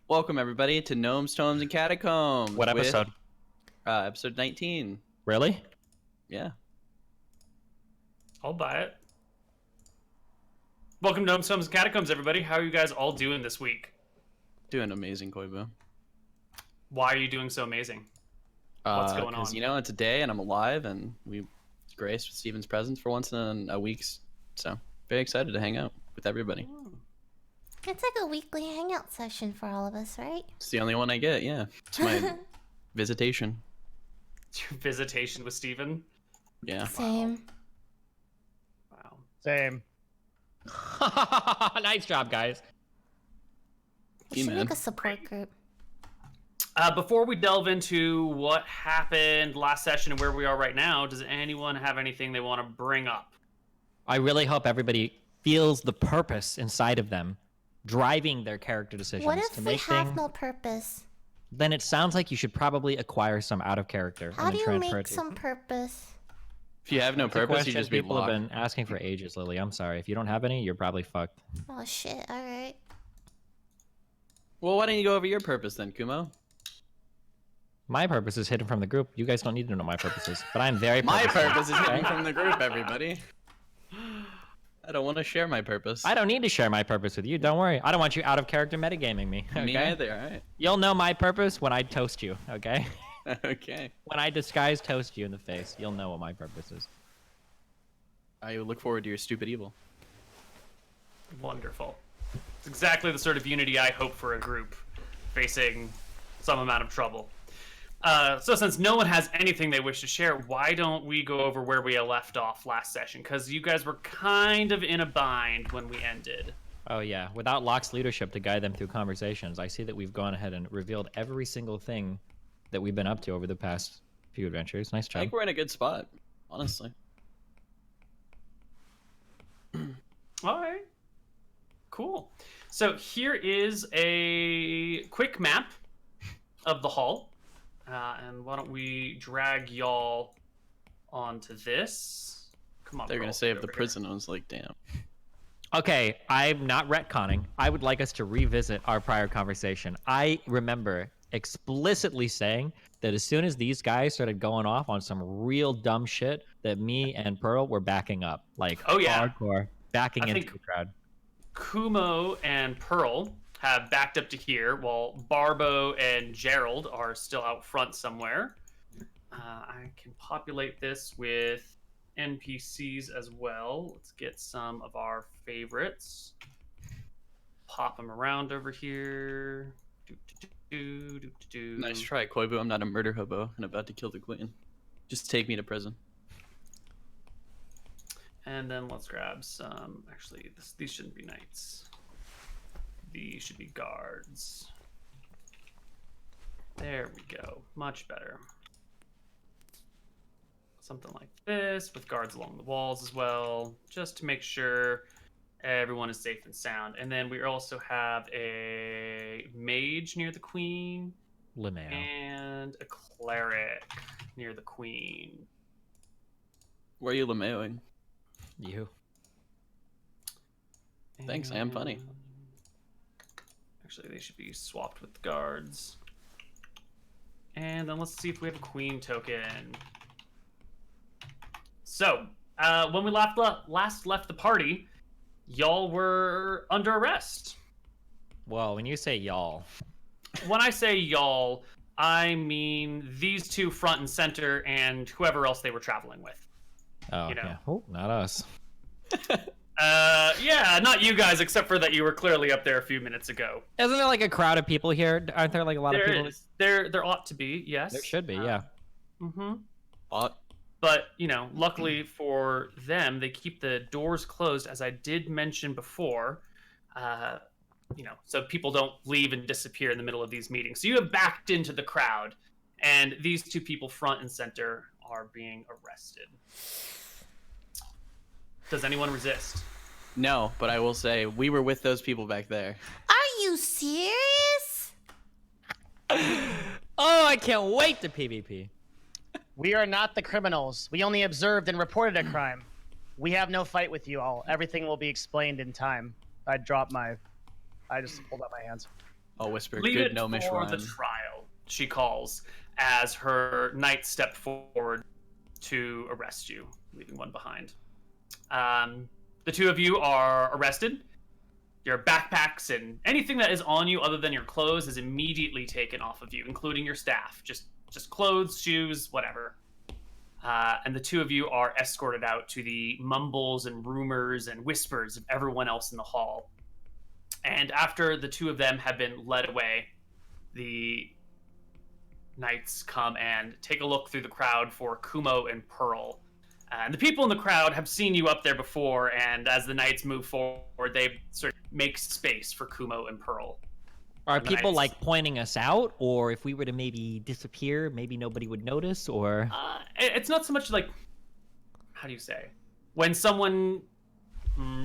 Welcome everybody to Gnomes, Tomes, and Catacombs. What episode? Episode 19. Really? Yeah. I'll buy it. Welcome to Gnomes, Tomes, and Catacombs, everybody. How are you guys all doing this week? Doing amazing, Koibu. Why are you doing so amazing? What's going on? Because, you know, it's a day and I'm alive and we graced with Steven's presence for once in a week. So, very excited to hang out with everybody. It's like a weekly hangout session for all of us, right? It's the only one I get, yeah. It's my visitation. Your visitation with Steven? Yeah. Same. Wow. Same. Nice job, guys. We should make a support group. Before we delve into what happened last session and where we are right now, does anyone have anything they want to bring up? I really hope everybody feels the purpose inside of them, driving their character decisions. What if to we make have no purpose? Then it sounds like you should probably acquire some out of character. How and do then you transfer make it to... some purpose? If you have no It's a purpose, you question just be people have blocked. been asking for ages, Lily. I'm sorry. If you don't have any, you're probably fucked. Oh shit, alright. Well, why don't you go over your purpose then, Kumo? My purpose is hidden from the group. You guys don't need to know my purposes, but I'm very My purposeful. purpose is hidden from the group, everybody. I don't want to share my purpose. I don't need to share my purpose with you. Don't worry. I don't want you out of character metagaming me. Okay? Me either, alright. You'll know my purpose when I toast you, okay? Okay. When I disguise toast you in the face, you'll know what my purpose is. I look forward to your stupid evil. Wonderful. It's exactly the sort of unity I hope for a group facing some amount of trouble. So since no one has anything they wish to share, why don't we go over where we left off last session? Because you guys were kind of in a bind when we ended. Oh yeah, without Locke's leadership to guide them through conversations, I see that we've gone ahead and revealed every single thing that we've been up to over the past few adventures. Nice I job. think we're in a good spot, honestly. All right. Cool. So here is a quick map of the hall. And why don't we drag y'all onto this? Come on. They're Pearl, gonna say get if the over here. prison, I was like, damn. Okay, I'm not retconning. I would like us to revisit our prior conversation. I remember explicitly saying that as soon as these guys started going off on some real dumb shit, that me and Pearl were backing up. Like, Oh, yeah. hardcore. Backing I into think- the crowd. Kumo and Pearl have backed up to here, while Barbo and Gerald are still out front somewhere. I can populate this with NPCs as well. Let's get some of our favorites. Pop them around over here. Nice try, Koibu. I'm not a murder hobo and about to kill the queen. Just take me to prison. And then let's grab some. Actually, these shouldn't be knights. These should be guards. There we go. Much better. Something like this with guards along the walls as well, just to make sure everyone is safe and sound. And then we also have a mage near the queen Linnea. and a cleric near the queen. Where are you lameoing? You. Thanks, I am funny. Actually, they should be swapped with the guards. And then let's see if we have a queen token. So, when we last left the party, y'all were under arrest. Well, when you say y'all, When I say y'all, I mean these two front and center and whoever else they were traveling with. oh You know. yeah, oh, not us. Yeah, not you guys, except for that you were clearly up there a few minutes ago. Isn't there like a crowd of people here? Aren't there like a lot of There people? is. There ought to be, yes. There should be, yeah. Mm-hmm. Bot. But, you know, luckily for them, they keep the doors closed, as I did mention before. You know, so people don't leave and disappear in the middle of these meetings. So you have backed into the crowd, and these two people front and center are being arrested. Does anyone resist? No, but I will say we were with those people back there. Are you serious? Oh, I can't wait to PvP. We are not the criminals. We only observed and reported a crime. We have no fight with you all. Everything will be explained in time. I dropped my I just hold up my hands. I'll whisper, Leave good it gnomish for rhyme. the trial, she calls, as her knights step forward to arrest you, leaving one behind. The two of you are arrested. Your backpacks and anything that is on you other than your clothes is immediately taken off of you, including your staff. Just clothes, shoes, whatever. And the two of you are escorted out to the mumbles and rumors and whispers of everyone else in the hall. And after the two of them have been led away, the knights come and take a look through the crowd for Kumo and Pearl. And the people in the crowd have seen you up there before, and as the knights move forward, they sort of make space for Kumo and Pearl. Are And the people knights- like pointing us out, or if we were to maybe disappear, maybe nobody would notice, or? It's not so much like, how do you say? When someone,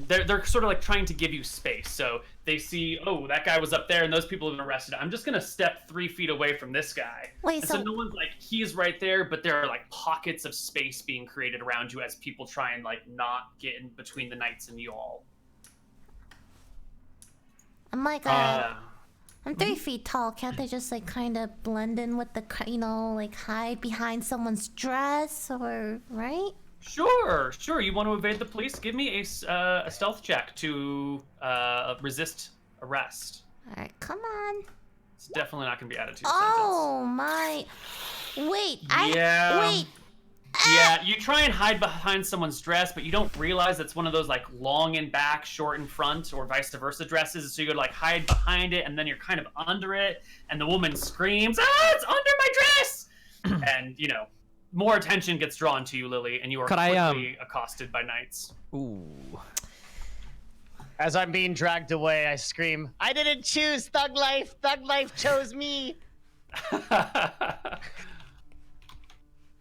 they're sort of like trying to give you space. So they see, oh, that guy was up there, and those people have been arrested. I'm just gonna step 3 feet away from this guy. Wait, And so so no one's like, he's right there, but there are like pockets of space being created around you as people try and like not get in between the knights and you all. I'm like Uh, I'm 3 feet tall. Can't they just like kind of blend in with the, like hide behind someone's dress or right? Sure. You want to evade the police? Give me a stealth check to resist arrest. All right, come on. It's definitely not going to be added to your Oh my! Wait, Yeah. wait. sentence. Yeah, you try and hide behind someone's dress, but you don't realize it's one of those like long in back, short in front, or vice versa dresses. So you go to like hide behind it, and then you're kind of under it, and the woman screams, "Ah, it's under my dress!" And you know, more attention gets drawn to you, Lily, and you are Could I, quickly accosted by knights. Ooh. As I'm being dragged away, I scream, "I didn't choose thug life. Thug life chose me."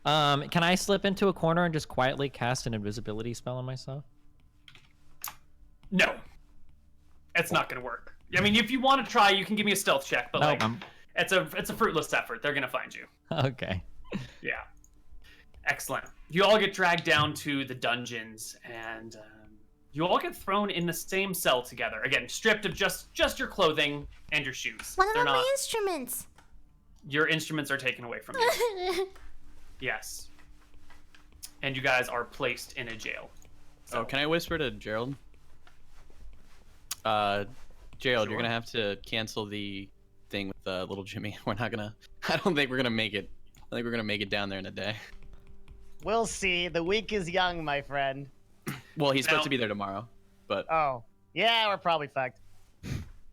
Can I slip into a corner and just quietly cast an invisibility spell on myself? No, it's not going to work. I mean, if you want to try, you can give me a stealth check, but No, like, it's a fruitless effort. They're going to find you. Okay. Yeah. Excellent. You all get dragged down to the dungeons, and you all get thrown in the same cell together. Again, stripped of just your clothing and your shoes. What They're about my not. instruments? Your instruments are taken away from you. Yes. And you guys are placed in a jail. Oh, can I whisper to Gerald? Gerald, Sure. you're gonna have to cancel the thing with little Jimmy. We're not gonna. I don't think we're gonna make it. I think we're gonna make it down there in a day. We'll see. The week is young, my friend. Well, he's Now- supposed to be there tomorrow, but Oh, yeah, we're probably fucked.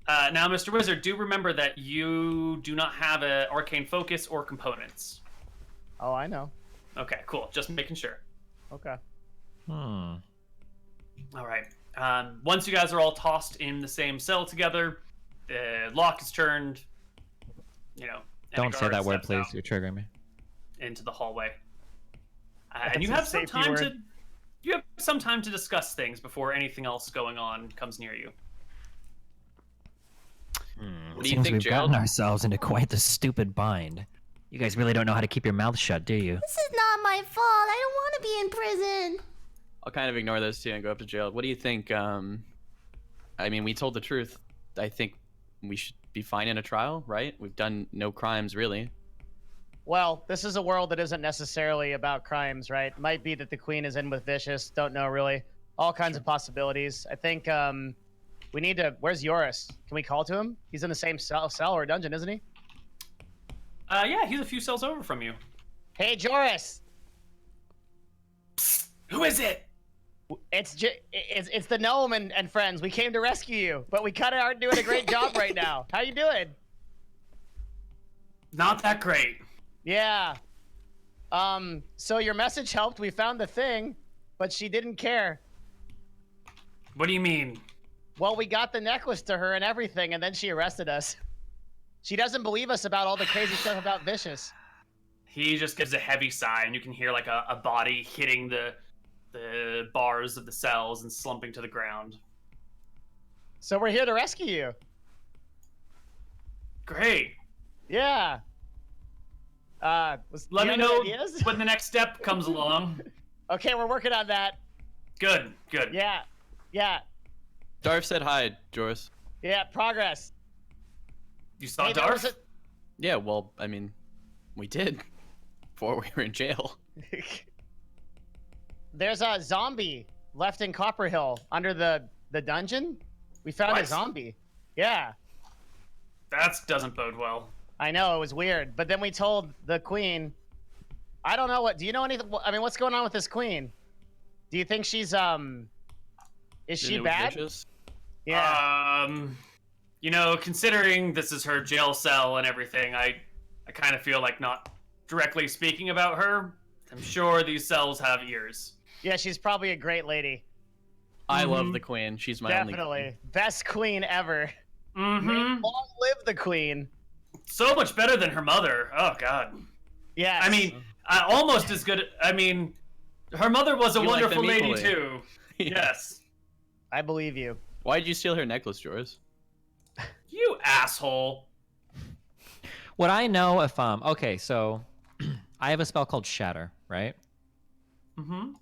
Now, Mr. Wizard, do remember that you do not have an arcane focus or components. Oh, I know. Okay, cool. Just making sure. Okay. Hmm. All right. Once you guys are all tossed in the same cell together, the lock is turned. You know. and a Don't say guard that word, steps please. out You're triggering me. Into the hallway. That's And you a have some safety time word. to. You have some time to discuss things before anything else going on comes near you. what do you Seems think, we've Gerald? gotten ourselves into quite the stupid bind. You guys really don't know how to keep your mouth shut, do you? This is not my fault. I don't want to be in prison. I'll kind of ignore those two and go up to Gerald. What do you think? I mean, we told the truth. I think we should be fine in a trial, right? We've done no crimes, really. Well, this is a world that isn't necessarily about crimes, right? Might be that the queen is in with Vicious. Don't know, really. All kinds of possibilities. I think we need to... Where's Yoris? Can we call to him? He's in the same cell or dungeon, isn't he? Yeah, he's a few cells over from you. Hey, Joris! Who is it? It's the gnome and friends. We came to rescue you, but we kind of aren't doing a great job right now. How you doing? Not that great. Yeah. So your message helped. We found the thing, but she didn't care. What do you mean? Well, we got the necklace to her and everything, and then she arrested us. She doesn't believe us about all the crazy stuff about Vicious. He just gives a heavy sigh, and you can hear like a body hitting the bars of the cells and slumping to the ground. So we're here to rescue you. Great. Yeah. Let do you me have know any ideas? when the next step comes along. Okay, we're working on that. Good, good. Yeah. Yeah. Darth said hi, Joris. Yeah, progress. You saw Hey, there was Darth? Yeah, well, I mean, we did before we were in jail. There's a zombie left in Copperhill under the dungeon. We found a What? zombie. Yeah, That doesn't bode well. I know, it was weird. But then we told the queen. I don't know what. Do you know anything? I mean, what's going on with this queen? Do you think she's Is she bad? Vicious? Yeah. You know, considering this is her jail cell and everything, I kind of feel like not directly speaking about her. I'm sure these cells have ears. Yeah, she's probably a great lady. I love the queen. She's my only Definitely. queen. Best queen ever. Mm-hmm. Long live the queen. So much better than her mother. Oh, God. Yeah. I mean, almost as good. I mean, her mother was a You like wonderful them lady, equally. too. Yes. I believe you. Why did you steal her necklace, Joris? You asshole. What I know if okay, so I have a spell called Shatter, right? Mm-hmm.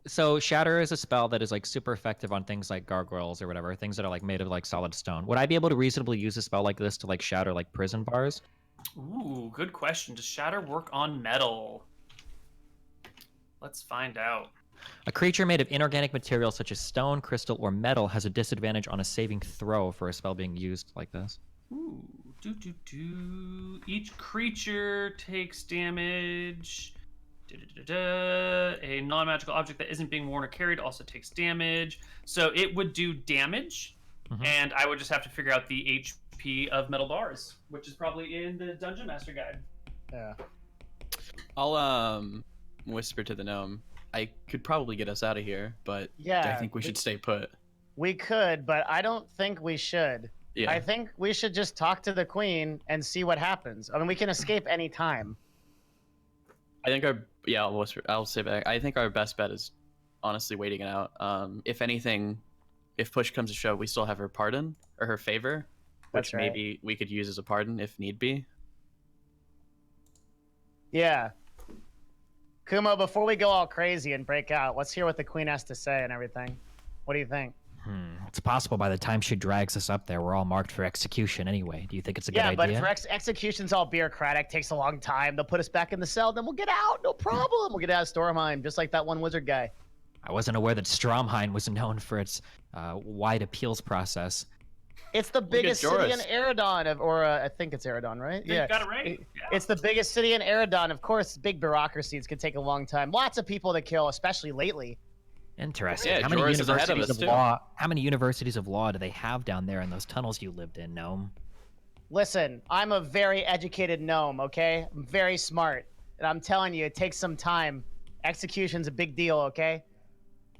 So Shatter is a spell that is like super effective on things like gargoyles or whatever, things that are like made of like solid stone. Would I be able to reasonably use a spell like this to like shatter like prison bars? Ooh, good question. Does Shatter work on metal? Let's find out. A creature made of inorganic material such as stone, crystal, or metal has a disadvantage on a saving throw for a spell being used like this. Ooh, Each creature takes damage. A non-magical object that isn't being worn or carried also takes damage. So it would do damage, and I would just have to figure out the HP of metal bars, which is probably in the Dungeon Master Guide. Yeah. I'll whisper to the gnome. I could probably get us out of here, but Yeah, I think we should stay put. We could, but I don't think we should. Yeah. I think we should just talk to the queen and see what happens. I mean, we can escape any time. I think I'll say back. I think our best bet is honestly waiting it out. If anything, if push comes to shove, we still have her pardon or her favor, which That's right. maybe we could use as a pardon if need be. Yeah. Kumo, before we go all crazy and break out, let's hear what the queen has to say and everything. What do you think? It's possible by the time she drags us up there, we're all marked for execution anyway. Do you think it's a good Yeah, but idea? for execution's all bureaucratic, takes a long time. They'll put us back in the cell, then we'll get out, no problem. We'll get out of Stormheim, just like that one wizard guy. I wasn't aware that Stromheim was known for its wide appeals process. It's the biggest city in Joris. Eridon, I think it's Eridon, right? You got it right. Yeah. It's the biggest city in Eridon. Of course, big bureaucracies can take a long time. Lots of people to kill, especially lately. Interesting. Yeah, how many Joris is ahead of universities us, of too. law? How many universities of law do they have down there in those tunnels you lived in, Gnome? Listen, I'm a very educated gnome, okay? I'm very smart. And I'm telling you, it takes some time. Execution's a big deal, okay?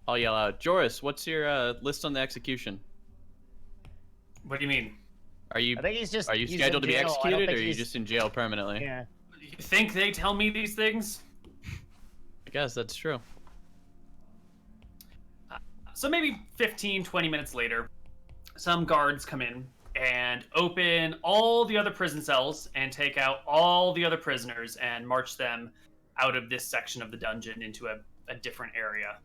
I'll yell out, Joris, what's your list on the execution? What do you mean? Are you I think he's just. are you he's in scheduled to be jail. I don't executed, or think are you he's- just in jail permanently? Yeah. You think they tell me these things? I guess that's true. So maybe 15, 20 minutes later, some guards come in and open all the other prison cells and take out all the other prisoners and march them out of this section of the dungeon into a different area.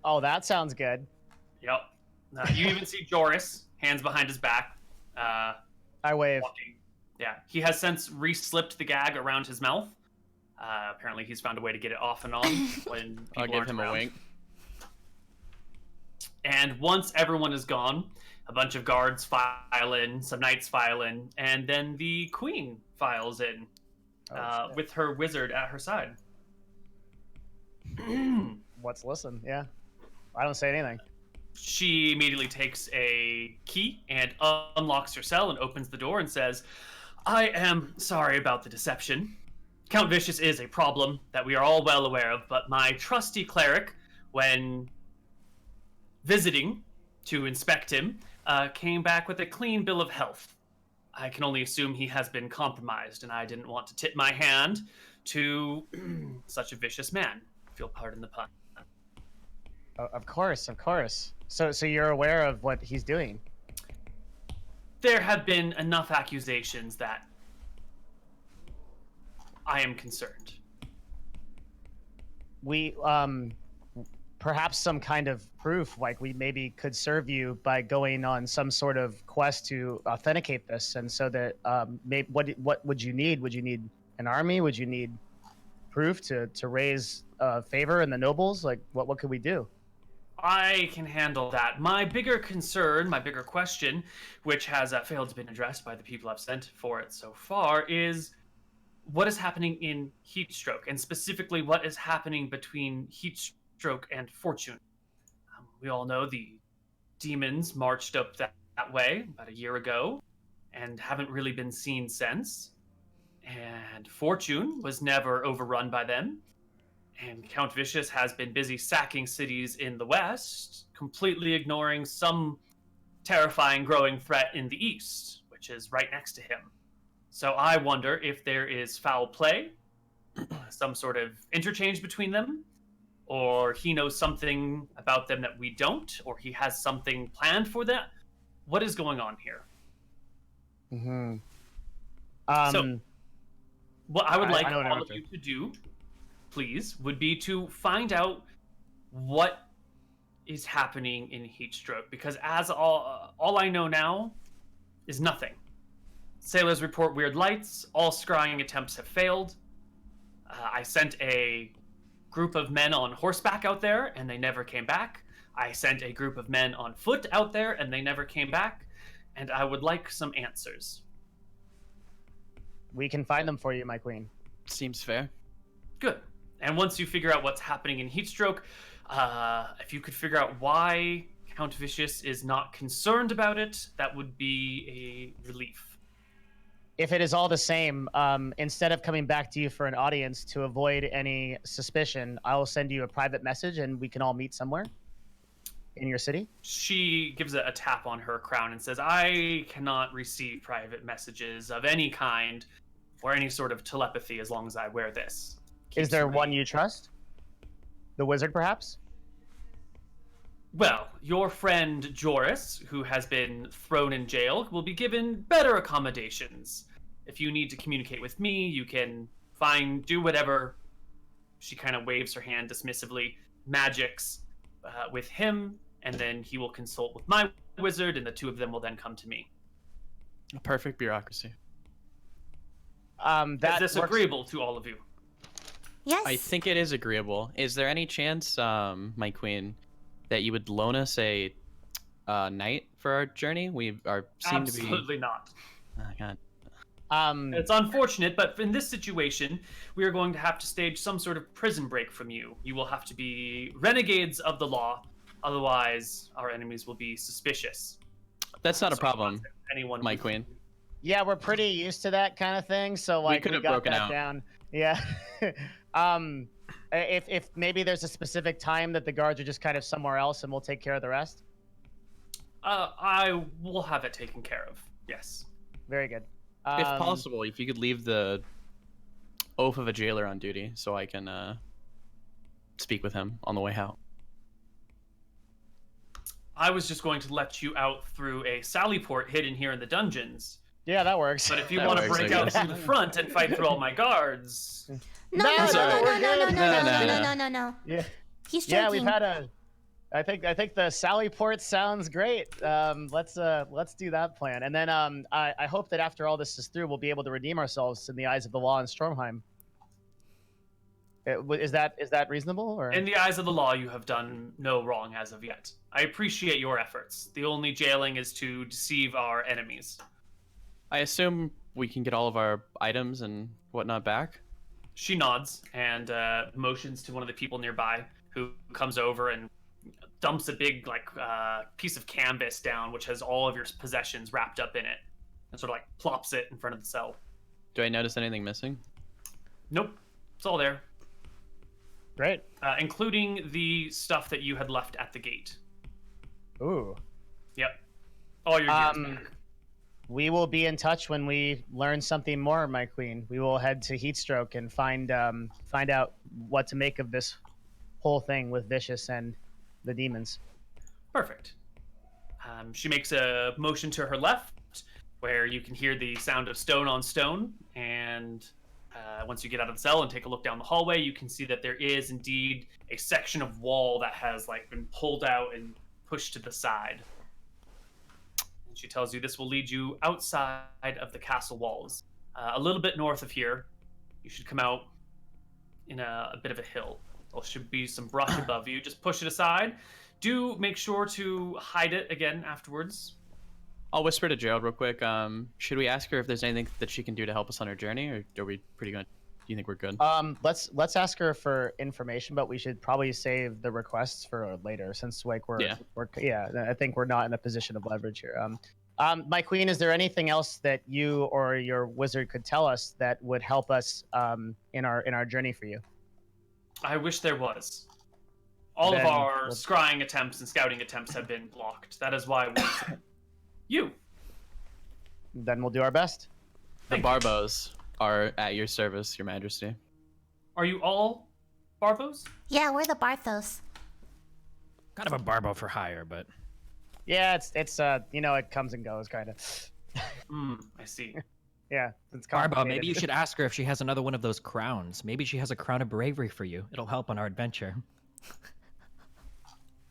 Oh, that sounds good. Yep. You even see Joris, hands behind his back, I wave. walking. Yeah, he has since re-slipped the gag around his mouth. Apparently, he's found a way to get it off and on when people I'll give aren't him around. a wink. And once everyone is gone, a bunch of guards file in, some knights file in, and then the queen files in Oh, shit. with her wizard at her side. Let's listen. Yeah. I don't say anything. She immediately takes a key and unlocks her cell and opens the door and says, I am sorry about the deception. Count Vicious is a problem that we are all well aware of, but my trusty cleric, when visiting to inspect him, came back with a clean bill of health. I can only assume he has been compromised, and I didn't want to tip my hand to such a vicious man. Feel pardon the pun. Of course, of course. So you're aware of what he's doing? There have been enough accusations that I am concerned. We perhaps some kind of proof, like we maybe could serve you by going on some sort of quest to authenticate this, and so that what would you need? Would you need an army? Would you need proof to raise favor in the nobles? Like, what could we do? I can handle that. My bigger concern, my bigger question, which has failed to be addressed by the people I've sent for it so far, is what is happening in Heatstroke, and specifically what is happening between Heatstroke and Fortune. We all know the demons marched up that way about a year ago and haven't really been seen since. And Fortune was never overrun by them. And Count Vicious has been busy sacking cities in the west, completely ignoring some terrifying growing threat in the east, which is right next to him. So I wonder if there is foul play, some sort of interchange between them, or he knows something about them that we don't, or he has something planned for that. What is going on here? So, what I would like all of you to do, please, would be to find out what is happening in Heatstroke, because as all I know now is nothing. Sailors report weird lights. All scrying attempts have failed. I sent a group of men on horseback out there, and they never came back. I sent a group of men on foot out there, and they never came back. And I would like some answers. We can find them for you, my queen. Seems fair. Good. And once you figure out what's happening in Heatstroke, if you could figure out why Count Vicious is not concerned about it, that would be a relief. If it is all the same, instead of coming back to you for an audience to avoid any suspicion, I will send you a private message and we can all meet somewhere in your city. She gives a tap on her crown and says, I cannot receive private messages of any kind or any sort of telepathy as long as I wear this. Is there one you trust? The wizard, perhaps? Well, your friend Joris, who has been thrown in jail, will be given better accommodations. If you need to communicate with me, you can do whatever. She kind of waves her hand dismissively, magics with him, and then he will consult with my wizard, and the two of them will then come to me. A perfect bureaucracy. Is this agreeable to all of you? Yes. I think it is agreeable. Is there any chance, my queen, that you would loan us a night for our journey? We seem to be Absolutely not. Oh, God. It's unfortunate, but in this situation, we are going to have to stage some sort of prison break from you. You will have to be renegades of the law, otherwise our enemies will be suspicious. That's not a problem, anyone my queen. Yeah, we're pretty used to that kind of thing, so like could we have got broken that out. down. Yeah. If maybe there's a specific time that the guards are just kind of somewhere else and we'll take care of the rest. I will have it taken care of. Yes. Very good. If possible, if you could leave the oath of a jailer on duty so I can speak with him on the way out. I was just going to let you out through a sally port hidden here in the dungeons. Yeah, that works. But if you That want to works, break I out guess. through the front and fight through all my guards, No. Yeah. He's joking. Yeah, we've had a. I think the Sally Port sounds great. Let's do that plan, and then I hope that after all this is through, we'll be able to redeem ourselves in the eyes of the law in Stormheim. Is that reasonable? Or in the eyes of the law, you have done no wrong as of yet. I appreciate your efforts. The only jailing is to deceive our enemies. I assume we can get all of our items and whatnot back? She nods and motions to one of the people nearby, who comes over and dumps a big piece of canvas down, which has all of your possessions wrapped up in it, and sort of plops it in front of the cell. Do I notice anything missing? Nope, it's all there. Great. Including the stuff that you had left at the gate. Ooh. Yep. All your gears back. We will be in touch when we learn something more, my queen. We will head to Heatstroke and find out what to make of this whole thing with Vicious and the demons. Perfect. She makes a motion to her left, where you can hear the sound of stone on stone, and Once you get out of the cell and take a look down the hallway, you can see that there is indeed a section of wall that has like been pulled out and pushed to the side. And she tells you this will lead you outside of the castle walls, a little bit north of here. You should come out in a bit of a hill. There should be some brush above you. Just push it aside. Do make sure to hide it again afterwards. I'll whisper to Gerald real quick. Should we ask her if there's anything that she can do to help us on her journey, or are we pretty good? Do you think we're good? Let's ask her for information, but we should probably save the requests for later, since like I think we're not in a position of leverage here. My queen, is there anything else that you or your wizard could tell us that would help us in our journey for you? I wish there was. All of our scrying attempts and scouting attempts have been blocked. That is why we sent you. Then we'll do our best. The Barbos are at your service, Your Majesty. Are you all Barbos? Yeah, we're the Barthos. Kind of a Barbo for hire, but Yeah, it's it comes and goes, kind of. I see. Yeah, it's Barbo, complicated. maybe you should ask her if she has another one of those crowns. Maybe she has a crown of bravery for you. It'll help on our adventure.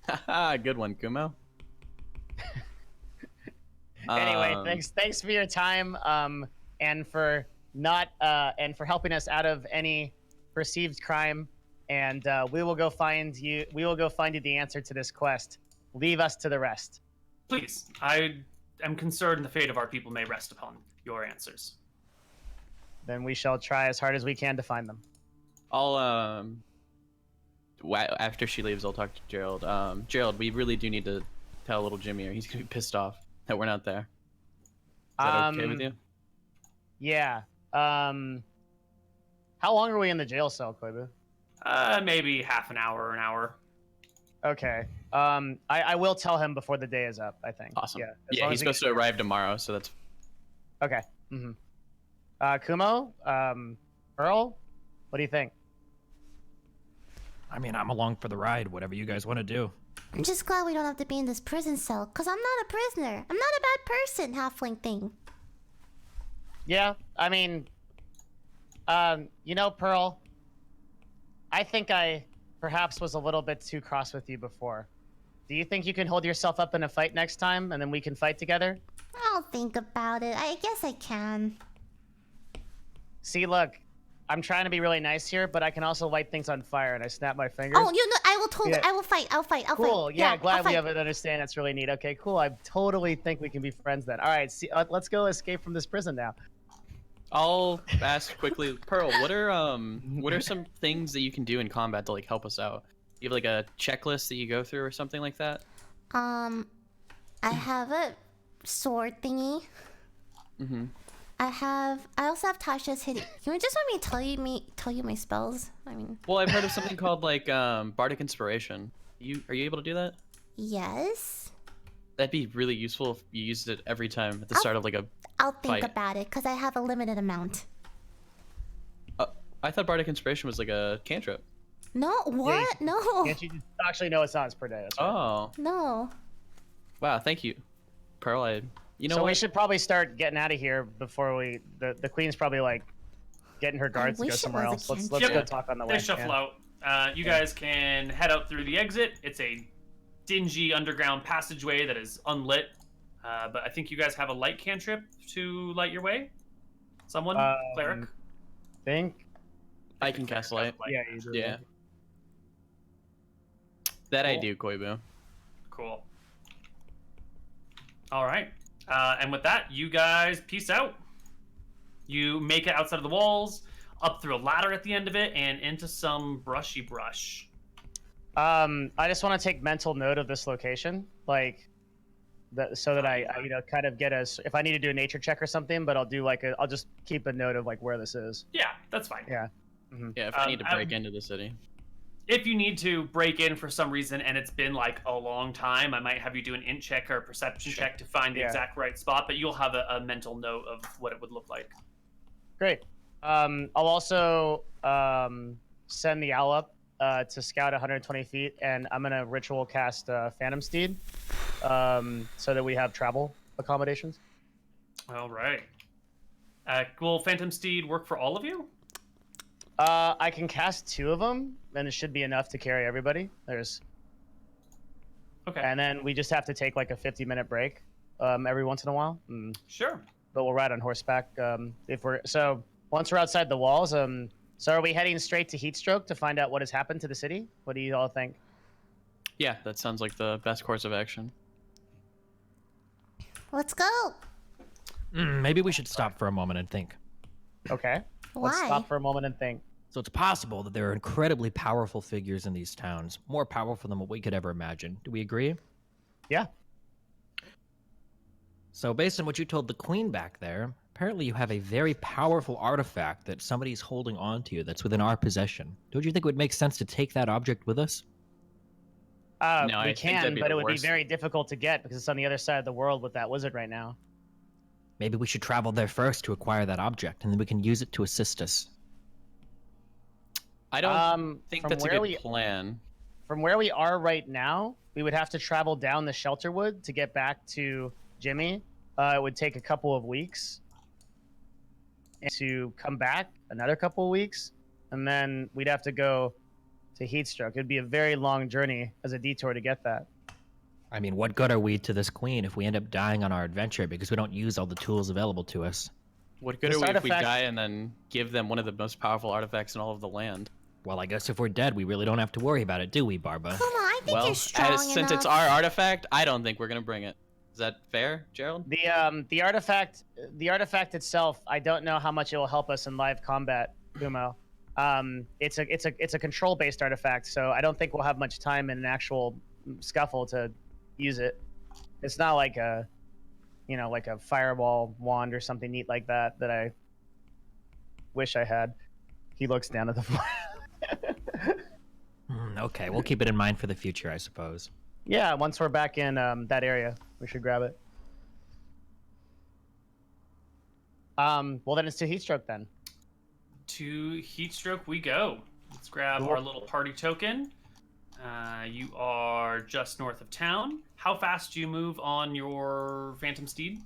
Haha, good one, Kumo. Anyway, thanks for your time, and for helping us out of any perceived crime, and we will go find you the answer to this quest. Leave us to the rest. Please, I am concerned the fate of our people may rest upon your answers. Then we shall try as hard as we can to find them. I'll after she leaves, I'll talk to Gerald. Gerald, we really do need to tell little Jimmy, or he's gonna be pissed off that we're not there. Is that okay with you? Yeah. How long are we in the jail cell, Koibu? Maybe half an hour or an hour. Okay. I will tell him before the day is up, I think. Awesome. Yeah. Yeah, he's supposed to arrive tomorrow, so that's Okay. Kumo, Earl, what do you think? I mean, I'm along for the ride. Whatever you guys want to do. I'm just glad we don't have to be in this prison cell, because I'm not a prisoner. I'm not a bad person, halfling thing. Yeah, I mean, Pearl, I think I perhaps was a little bit too cross with you before. Do you think you can hold yourself up in a fight next time, and then we can fight together? I'll think about it. I guess I can. See, look, I'm trying to be really nice here, but I can also light things on fire, and I snap my fingers. Oh, I will totally. Yeah. I will fight. I'll fight. Cool. Yeah, glad I'll we fight. have an understanding. That's really neat. Okay, cool. I totally think we can be friends then. All right, let's go escape from this prison now. I'll ask quickly, Pearl, what are some things that you can do in combat to like help us out? You have like a checklist that you go through or something like that? I have a sword thingy. I also have Tasha's hidden. You just want me to tell you my spells? I mean. Well, I've heard of something called like bardic inspiration. Are you able to do that? Yes. That'd be really useful if you used it every time at the start of like a I'll think fight. about it, because I have a limited amount. I thought bardic inspiration was like a cantrip. No, what? No. Can't you actually, no, it's not. It's per day. That's right. Oh. No. Wow, thank you, Pearl. So we should probably start getting out of here before the queen's probably like getting her guards to go wish it somewhere was else. a Let's go cantrip. talk on the They way. shuffle out. You guys can head out through the exit. It's a dingy underground passageway that is unlit. But I think you guys have a light cantrip to light your way. Someone? Cleric? Think? I can cast light. Yeah, you do. Yeah. That I Cool. do, Koibu. Cool. All right. And with that, you guys peace out. You make it outside of the walls, up through a ladder at the end of it, and into some brushy brush. I just want to take mental note of this location, like, so that I kind of get if I need to do a nature check or something, but I'll just keep a note of like where this is. Yeah, that's fine. Yeah. Yeah, if I need to break into the city. If you need to break in for some reason and it's been like a long time, I might have you do an int check or a perception check to find the exact right spot, but you'll have a mental note of what it would look like. Great. I'll also send the owl up to scout 120 feet, and I'm gonna ritual cast Phantom Steed, so that we have travel accommodations. All right. Will Phantom Steed work for all of you? I can cast 2 of them, and it should be enough to carry everybody. Okay. And then we just have to take like a 50-minute break every once in a while. Sure. But we'll ride on horseback once we're outside the walls. So are we heading straight to Heatstroke to find out what has happened to the city? What do you all think? Yeah, that sounds like the best course of action. Let's go. Maybe we should stop for a moment and think. Okay. Why? Let's stop for a moment and think. So it's possible that there are incredibly powerful figures in these towns, more powerful than what we could ever imagine. Do we agree? Yeah. So based on what you told the queen back there, apparently you have a very powerful artifact that somebody's holding on to that's within our possession. Don't you think it would make sense to take that object with us? No, I We think that'd can, be but the it would be worst. very difficult to get because it's on the other side of the world with that wizard right now. Maybe we should travel there first to acquire that object, and then we can use it to assist us. I don't think from that's a where good plan. From where we are right now, we would have to travel down the Shelterwood to get back to Jimmy. It would take a couple of weeks. And to come back, another couple of weeks. And then we'd have to go to Heatstroke. It'd be a very long journey as a detour to get that. I mean, what good are we to this queen if we end up dying on our adventure because we don't use all the tools available to us? What good This are we if we artifact- die and then give them one of the most powerful artifacts in all of the land? Well, I guess if we're dead, we really don't have to worry about it, do we, Barba? Come on, I think Well, you're strong since it's enough. our artifact, I don't think we're gonna bring it. Is that fair, Gerald? The artifact itself, I don't know how much it will help us in live combat, Kumo. It's a control based artifact, so I don't think we'll have much time in an actual scuffle to use it. It's not like a fireball wand or something neat like that I wish I had. He looks down at the floor. Okay, we'll keep it in mind for the future, I suppose. Yeah, once we're back in that area, we should grab it. Well, then it's to Heatstroke then. To Heatstroke we go. Let's grab our little party token. You are just north of town. How fast do you move on your Phantom Steed?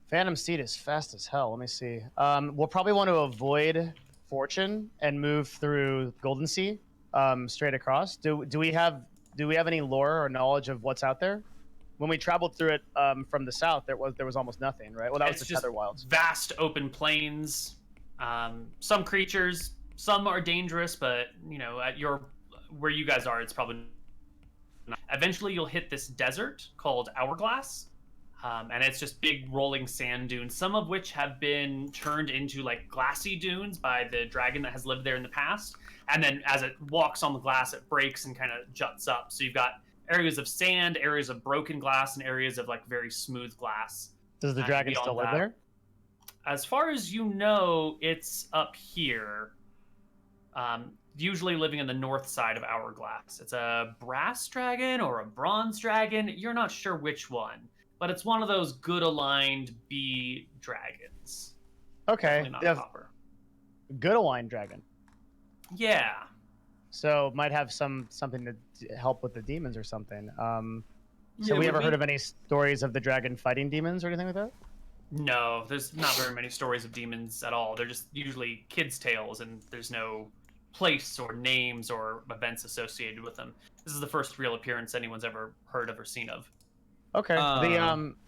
Phantom Steed is fast as hell. Let me see. We'll probably want to avoid Fortune and move through Golden Sea, straight across. Do we have any lore or knowledge of what's out there? When we traveled through it from the south, there was almost nothing, right? Well, that was It's the just Tether Wilds. vast open plains. Some creatures, some are dangerous, but at where you guys are, it's probably not. Eventually, you'll hit this desert called Hourglass, and it's just big rolling sand dunes, some of which have been turned into like glassy dunes by the dragon that has lived there in the past. And then as it walks on the glass, it breaks and kind of juts up. So you've got areas of sand, areas of broken glass, and areas of like very smooth glass. Does the dragon beyond still live that, there? As far as you know, it's up here. Usually living in the north side of Hourglass. It's a brass dragon or a bronze dragon. You're not sure which one, but it's one of those good aligned bee dragons. Okay. Definitely They not have copper. good aligned dragon. Yeah. So might have something to help with the demons or something. So Yeah, we ever would heard of any stories of the dragon fighting demons or anything like that? No, there's not very many stories of demons at all. They're just usually kids' tales, and there's no place or names or events associated with them. This is the first real appearance anyone's ever heard of or seen of. Okay.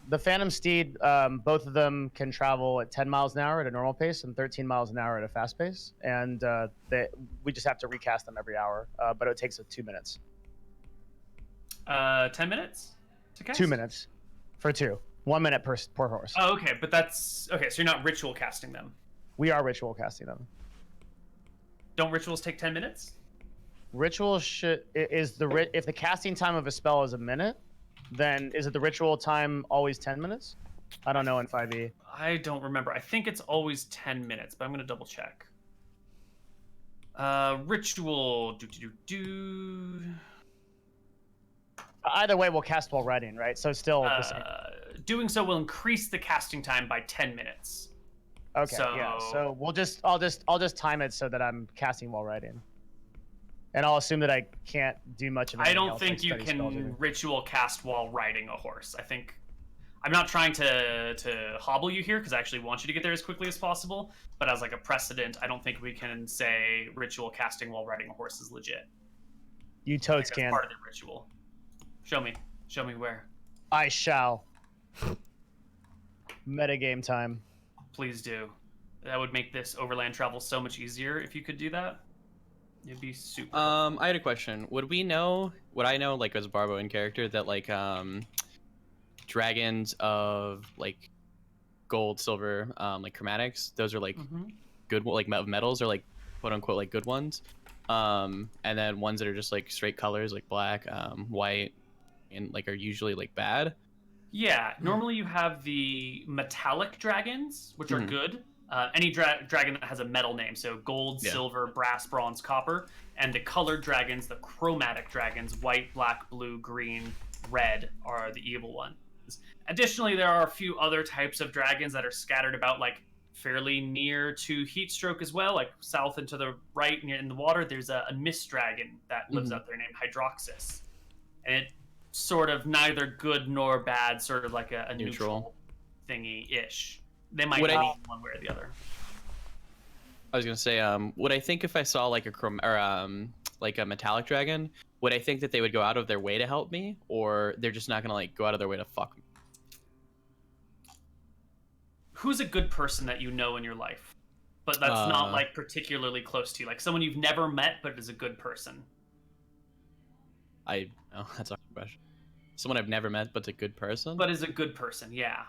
The Phantom Steed, both of them can travel at 10 miles an hour at a normal pace and 13 miles an hour at a fast pace, and we just have to recast them every hour. But it takes 2 minutes. 10 minutes to cast? 2 minutes for 2. 1 minute per horse. Oh, okay, but that's okay. So you're not ritual casting them. We are ritual casting them. Don't rituals take 10 minutes? Ritual if the casting time of a spell is a minute, then is it the ritual time always 10 minutes? I don't know in 5e. I don't remember. I think it's always 10 minutes, but I'm gonna double check. Ritual. Either way, we'll cast while riding, right? So still the same. Doing so will increase the casting time by 10 minutes. Okay, yeah. So I'll just time it so that I'm casting while riding. And I'll assume that I can't do much of it. I don't think you can ritual cast while riding a horse. I'm not trying to hobble you here because I actually want you to get there as quickly as possible. But as like a precedent, I don't think we can say ritual casting while riding a horse is legit. You I totes think that's can. part of the ritual. Show me where. I shall. Metagame time. Please do. That would make this overland travel so much easier if you could do that. It'd be super. I had a question. Would I know, like, as Barbo in character, that, like, dragons of, like, gold, silver, like, chromatics, those are, like, good, like, metals are, like, quote-unquote, like, good ones. And then ones that are just, like, straight colors, like black, white, and, like, are usually, like, bad. Yeah, normally you have the metallic dragons, which are good. Any dragon that has a metal name, so gold, silver, brass, bronze, copper, and the colored dragons, the chromatic dragons, white, black, blue, green, red, are the evil ones. Additionally, there are a few other types of dragons that are scattered about, like fairly near to Heatstroke as well, like south and to the right near in the water. There's a mist dragon that lives out there named Hydroxys, and it sort of neither good nor bad, sort of like a neutral thingy-ish. They might lean one way or the other. I was gonna say, would I think if I saw like like a metallic dragon, would I think that they would go out of their way to help me, or they're just not gonna like go out of their way to fuck me? Who's a good person that you know in your life, but that's not like particularly close to you, like someone you've never met but is a good person? That's a question. Someone I've never met but's a good person? But is a good person, yeah.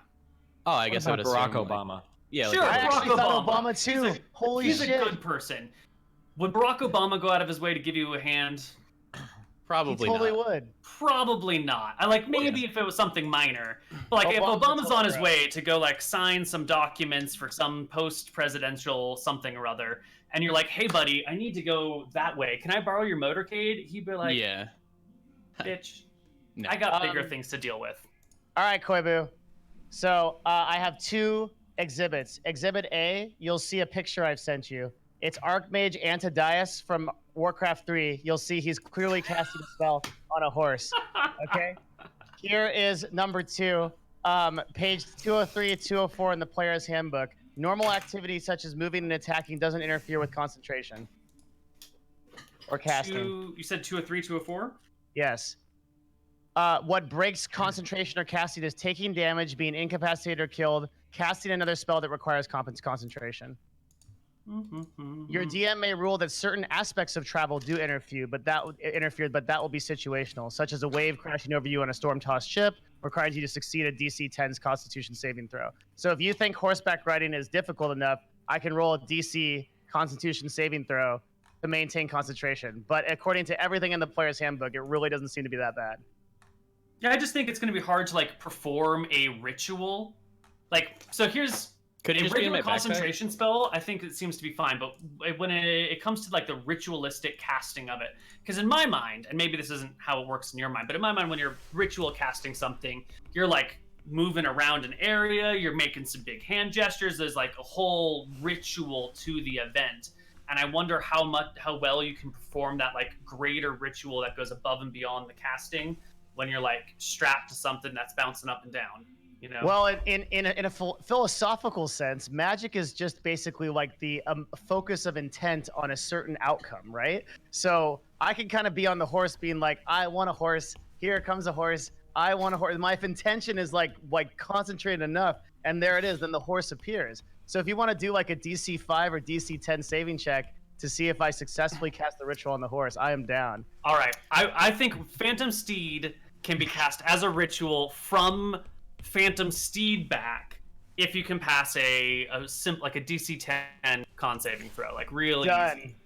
Oh, I guess I would assume Barack Obama. Yeah, sure, like, I actually thought Obama too. Holy he's shit. a good person. Would Barack Obama go out of his way to give you a hand? probably He totally not. would. Probably not. I like maybe if it was something minor. But like if Obama's on his way to go like sign some documents for some post-presidential something or other, and you're like, "Hey buddy, I need to go that way. Can I borrow your motorcade?" He'd be like, Yeah. "Bitch, No. I got bigger things to deal with." All right, Koibu. So I have two exhibits. Exhibit A, you'll see a picture I've sent you. It's Archmage Antidias from Warcraft 3. You'll see he's clearly casting a spell on a horse. Okay? Here is number 2, page 203, 204 in the player's handbook. Normal activity such as moving and attacking doesn't interfere with concentration or casting. You said 203, 204? Yes. What breaks concentration or casting is taking damage, being incapacitated or killed, casting another spell that requires concentration. Your DM may rule that certain aspects of travel do interfere, but that will be situational, such as a wave crashing over you on a storm-tossed ship, requiring you to succeed a DC 10's Constitution saving throw. So if you think horseback riding is difficult enough, I can roll a DC Constitution saving throw to maintain concentration. But according to everything in the player's handbook, it really doesn't seem to be that bad. Yeah, I just think it's going to be hard to like perform a ritual. Like, so here's Could it a just be in regular my backpack? concentration spell. I think it seems to be fine, but when it comes to like the ritualistic casting of it, because in my mind, and maybe this isn't how it works in your mind, but in my mind, when you're ritual casting something, you're like moving around an area, you're making some big hand gestures. There's like a whole ritual to the event. And I wonder how well you can perform that like greater ritual that goes above and beyond the casting when you're like strapped to something that's bouncing up and down, you know? Well, in a philosophical sense, magic is just basically like the focus of intent on a certain outcome, right? So I can kind of be on the horse being like, I want a horse, here comes a horse, I want a horse. My intention is like concentrated enough, and there it is, then the horse appears. So if you want to do like a DC 5 or DC 10 saving check to see if I successfully cast the ritual on the horse, I am down. All right. I think Phantom Steed can be cast as a ritual from Phantom Steed back if you can pass a DC 10 con saving throw. Like really Done. easy.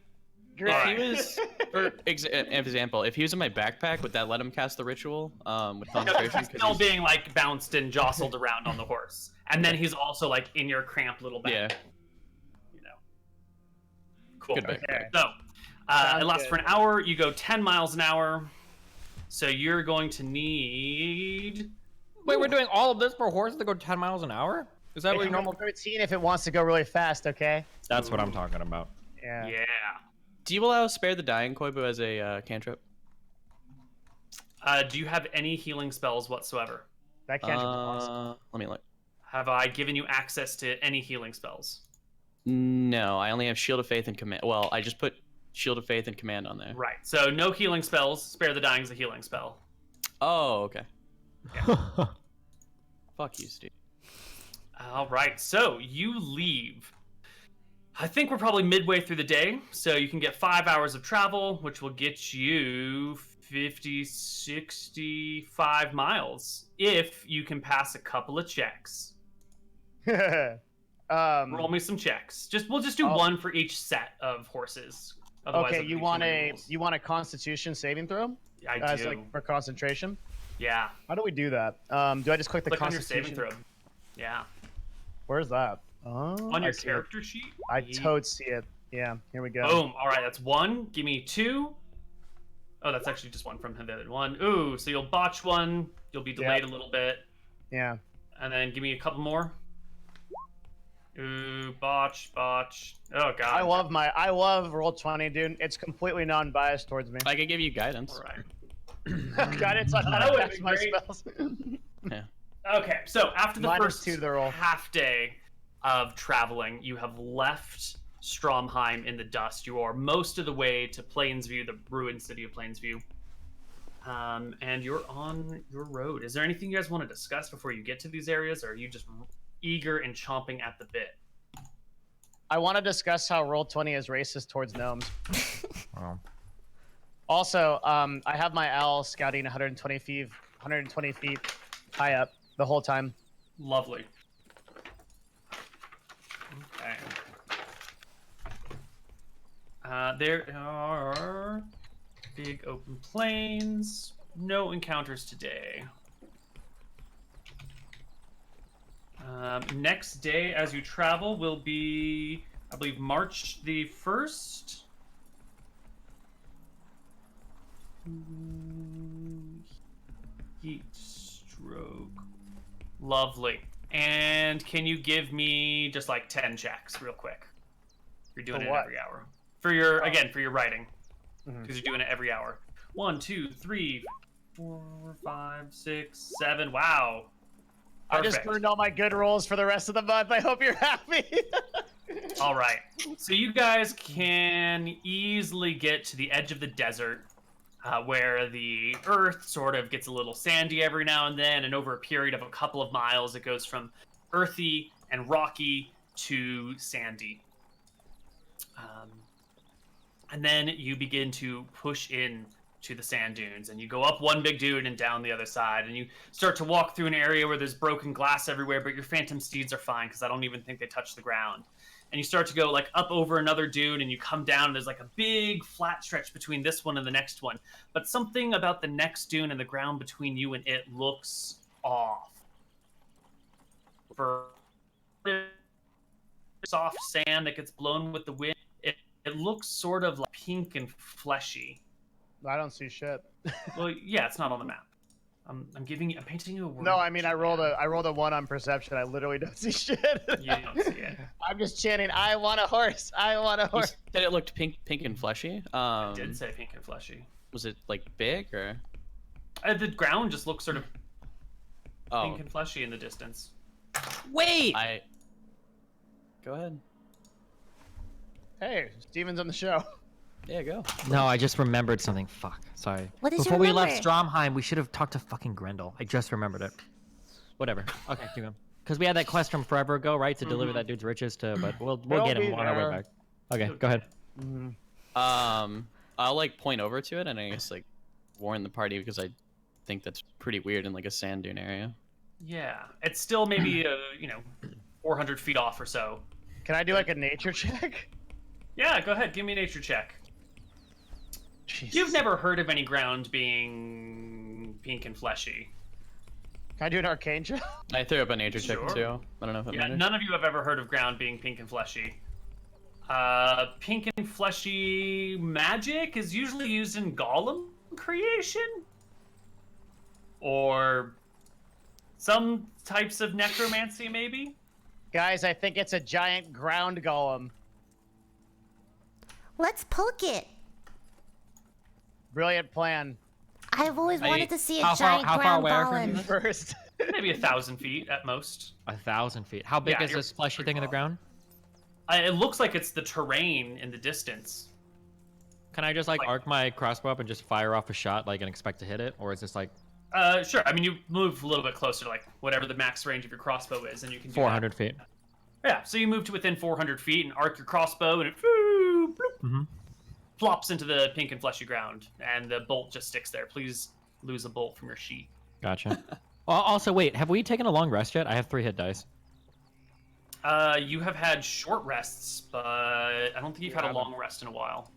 Great. All If he was, for example, if he was in my backpack, would that let him cast the ritual with concentration? He's still being like bounced and jostled around on the horse. And then he's also like in your cramped little bag. Yeah. You know. Cool. Good backpack. Okay. So, Sounds it lasts good. for an hour. You go 10 miles an hour. So you're going to need... Wait, we're doing all of this for horses to go 10 miles an hour? Is that If what you your normal normal? 13 if it wants to go really fast, okay? That's what I'm talking about. Yeah. Yeah. Do you allow Spare the Dying, Koibu, as a cantrip? Do you have any healing spells whatsoever? That cantrip's awesome. Let me look. Have I given you access to any healing spells? No, I only have Shield of Faith and Command. Well, I just put Shield of Faith and Command on there. Right. So no healing spells. Spare the Dying is a healing spell. Oh, okay. Fuck you, Steve. All right. So you leave. I think we're probably midway through the day, so you can get 5 hours of travel, which will get you 50, 65 miles if you can pass a couple of checks. Roll me some checks. We'll just do one for each set of horses. Otherwise, okay, you want a Constitution saving throw? I do. Like for concentration. Yeah. How do we do that? Do I just click the Click on your Constitution? saving throw. Yeah. Where's that? Oh, On your I see it. character sheet. I totes see it. Yeah, here we go. Boom. All right, that's 1. Give me 2. Oh, that's actually just 1 from the other one. Ooh, so you'll botch 1. You'll be delayed a little bit. Yeah. And then give me a couple more. Ooh, botch. Oh god. I love Roll20, dude. It's completely non-biased towards me. I can give you guidance. All right. Guidance on how That to would cast be my great. spells. Yeah. Okay, so after the -2 first to the roll. half day of traveling, you have left Stromheim in the dust. You are most of the way to Plainsview, the ruined city of Plainsview. And you're on your road. Is there anything you guys want to discuss before you get to these areas, or are you just eager and chomping at the bit? I want to discuss how Roll20 is racist towards gnomes. Wow. Also, I have my owl scouting 120 feet high up the whole time. Lovely. Okay. There are big open plains. No encounters today. Next day, as you travel, will be, I believe, March the 1st. Heatstroke. Lovely. And can you give me just like 10 checks real quick? You're doing For it what? every hour. For your, again, for your writing. Mhm. Because you're doing it every hour. 1, 2, 3, 4, 5, 6, 7. Wow. I just Perfect. burned all my good rolls for the rest of the month. I hope you're happy. All right. So you guys can easily get to the edge of the desert where the earth sort of gets a little sandy every now and then. And over a period of a couple of miles, it goes from earthy and rocky to sandy. And then you begin to push in to the sand dunes, and you go up one big dune and down the other side, and you start to walk through an area where there's broken glass everywhere, but your phantom steeds are fine because I don't even think they touch the ground. And you start to go like up over another dune, and you come down, and there's like a big flat stretch between this one and the next one. But something about the next dune and the ground between you and it looks off. For soft sand that gets blown with the wind, it looks sort of like pink and fleshy. I don't see shit. Well, yeah, it's not on the map. I'm painting you a word. No, I mean I rolled a 1 on perception. I literally don't see shit. You don't see it. I'm just chanting, I want a horse. I want a You horse. said it looked pink and fleshy. I did say pink and fleshy. Was it like big or? The ground just looks sort of Oh, pink and fleshy in the distance. Wait! Go ahead. Hey, Steven's on the show. Yeah, go. No, I just remembered something. Fuck. Sorry. What did you Before we left remember? Stromheim, we should have talked to fucking Grendel. I just remembered it. Whatever. Okay, keep going. Because we had that quest from forever ago, right? To deliver that dude's riches to, but we'll They'll get him be on our there. way back. Okay, go ahead. I'll like point over to it and I guess like warn the party because I think that's pretty weird in like a sand dune area. Yeah, it's still maybe 400 feet off or so. Can I do like a nature check? Yeah, go ahead. Give me a nature check. Jesus. You've never heard of any ground being pink and fleshy. Can I do an arcane check? I threw up a nature check Sure. too. I don't know if it Yeah, matters. none of you have ever heard of ground being pink and fleshy. Pink and fleshy magic is usually used in golem creation, or some types of necromancy, maybe. Guys, I think it's a giant ground golem. Let's poke it. Brilliant plan. I've always wanted to see a how far giant ground away are we from golem. this? First. Maybe 1,000 feet at most. 1,000 feet. How big Yeah, is you're this fleshy pretty thing in the far. ground? It looks like it's the terrain in the distance. Can I just like Like- arc my crossbow up and just fire off a shot like and expect to hit it, or is this like Sure. I mean, you move a little bit closer to like whatever the max range of your crossbow is, and you can do 400 feet? that. Yeah. So you move to within 400 feet and arc your crossbow, and it bloop, Mhm. flops into the pink and fleshy ground, and the bolt just sticks there. Please lose a bolt from your sheet. Gotcha. Also, wait, have we taken a long rest yet? I have 3 hit dice. You have had short rests, but I don't think you've had a long rest in a while.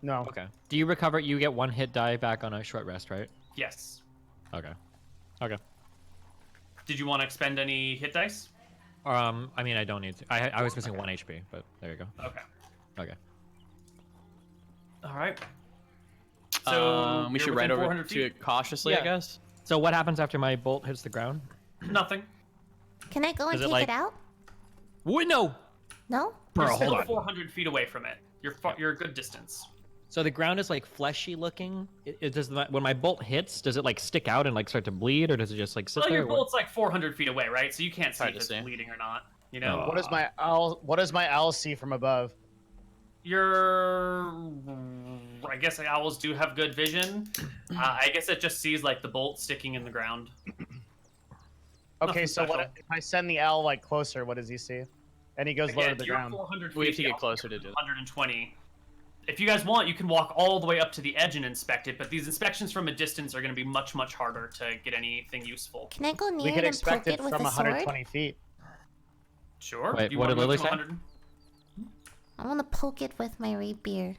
No. Okay. Do you recover? You get 1 hit die back on a short rest, right? Yes. Okay. Okay. Did you want to expend any hit dice? I mean, I don't need to. I was missing 1 HP, but there you go. Okay. Okay. All right. So we you're should within ride over 400 to feet? it cautiously, I Yeah. guess. So what happens after my bolt hits the ground? Nothing. Can I go and Is it take like- it out? Wait, no. No? You're Bro, still hold on. 400 feet away from it. You're a good distance. So the ground is like fleshy looking. When my bolt hits, does it like stick out and like start to bleed, or does it just like sit Well, there? your bolt's like 400 feet away, right? So you can't see Hard if to it's see. bleeding or not. You know. What does my owl? What does my owl see from above? I guess owls do have good vision. I guess it just sees like the bolt sticking in the ground. Okay, Nothing so what special. if I send the owl like closer? What does he see? And he goes low to Again, the you're ground. 400 feet. We have to the get owl's closer to do it. 120. If you guys want, you can walk all the way up to the edge and inspect it, but these inspections from a distance are going to be much, much harder to get anything useful. Can I go We near could it and expect poke it it with from a sword? 120 feet. Sure. Wait, Do you what wanna did move Lily to say? 100? I want to poke it with my rapier.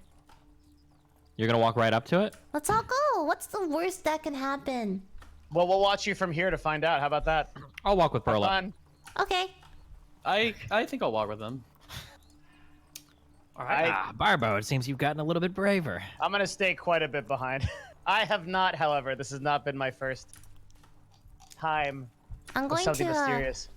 You're gonna walk right up to it? Let's all go. What's the worst that can happen? Well, we'll watch you from here to find out. How about that? I'll walk with Have Pearl up. fun. Okay. I think I'll walk with them. All right. Ah, Barbo, it seems you've gotten a little bit braver. I'm gonna stay quite a bit behind. I have not, however. This has not been my first time I'm with going something to, mysterious.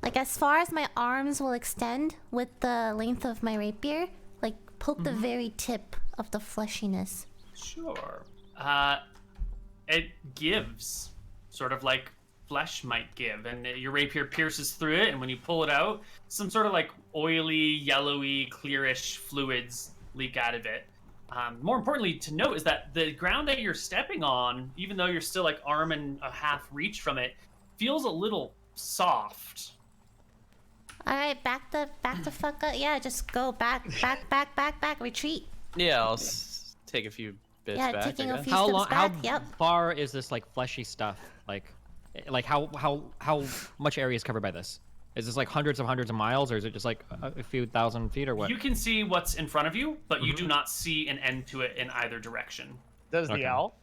like, as far as my arms will extend with the length of my rapier, like, poke the very tip of the fleshiness. Sure. It gives, sort of like flesh might give, and your rapier pierces through it, and when you pull it out, some sort of like oily, yellowy, clearish fluids leak out of it. More importantly to note is that the ground that you're stepping on, even though you're still like arm and a half reach from it, feels a little soft. All right, back the fuck up. Yeah, just go back, retreat. Yeah, I'll take a few bits Yeah, back. taking I a guess. few How steps long? back. How Yep. far is this like fleshy stuff? Like how much area is covered by this? Is this like hundreds of miles, or is it just like a few thousand feet, or what? You can see what's in front of you, but you do not see an end to it in either direction. Does Okay. the owl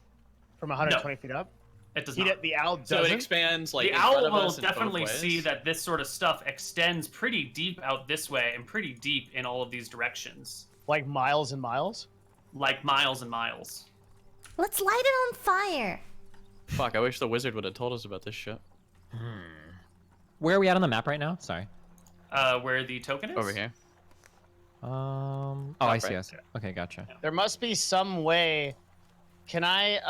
from 120 feet up? It does He not. the owl So it doesn't. expands like The in front owl of will us in both definitely ways. see that this sort of stuff extends pretty deep out this way and pretty deep in all of these directions, Like miles and miles. like miles and miles. Let's light it on fire. Fuck, I wish the wizard would have told us about this shit. Where are we at on the map right now? Sorry. Where the token is? Over here. Oh, I see. right. I see. Okay, gotcha. There must be some way. Can I?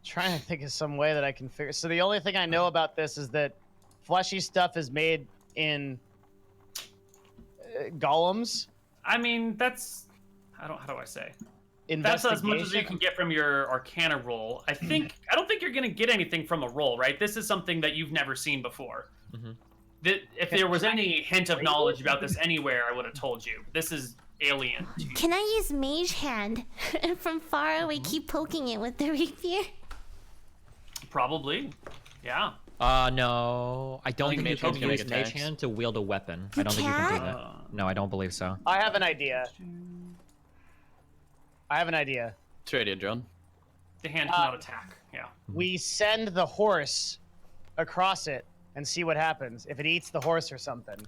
Trying to think of some way that I can figure. So the only thing I know about this is that fleshy stuff is made in golems. I mean, that's how do I say? That's as much as you can get from your Arcana roll. I don't think you're gonna get anything from a roll, right? This is something that you've never seen before. Mhm. If there was any hint of knowledge about this anywhere, I would have told you. This is alien to you. Can I use Mage Hand and from far away keep poking it with the rapier? Probably, yeah. No, I don't think think you Mage can Hand's gonna use make Mage attacks. Hand to wield a weapon. You I don't think you can do can't? that. No, I don't believe so. I have an idea. It's ready, drone. The hand cannot attack. Yeah. We send the horse across it and see what happens. If it eats the horse or something.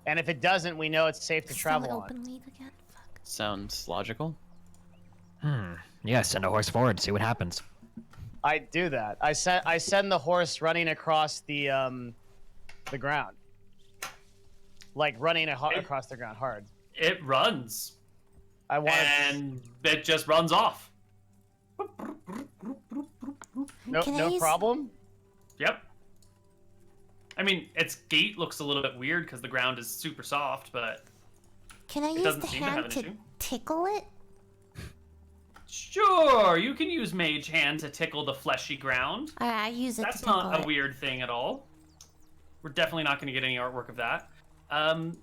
And if it doesn't, we know it's safe to travel Still on. open lead again. Fuck. Sounds logical. Yeah, send a horse forward. See what happens. I do that. I send the horse running across the ground. Like running across the ground hard. It runs, I want and it just runs off. No, Can I no use- problem. Yep. I mean, its gait looks a little bit weird because the ground is super soft, but Can I use doesn't the seem to have hand an to issue. tickle it? sure, you can use Mage Hand to tickle the fleshy ground. Alright, I use it That's to tickle not a it. weird thing at all. We're definitely not going to get any artwork of that.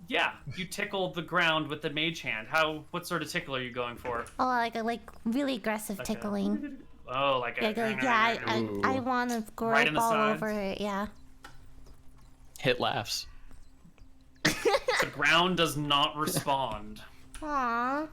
Yeah, you tickle the ground with the Mage Hand. What sort of tickle are you going for? Oh, like really aggressive Like a- tickling. Oh, like a... I want to Right in grope the all sides. over it. Yeah. Hit laughs. The ground does not respond. Aww.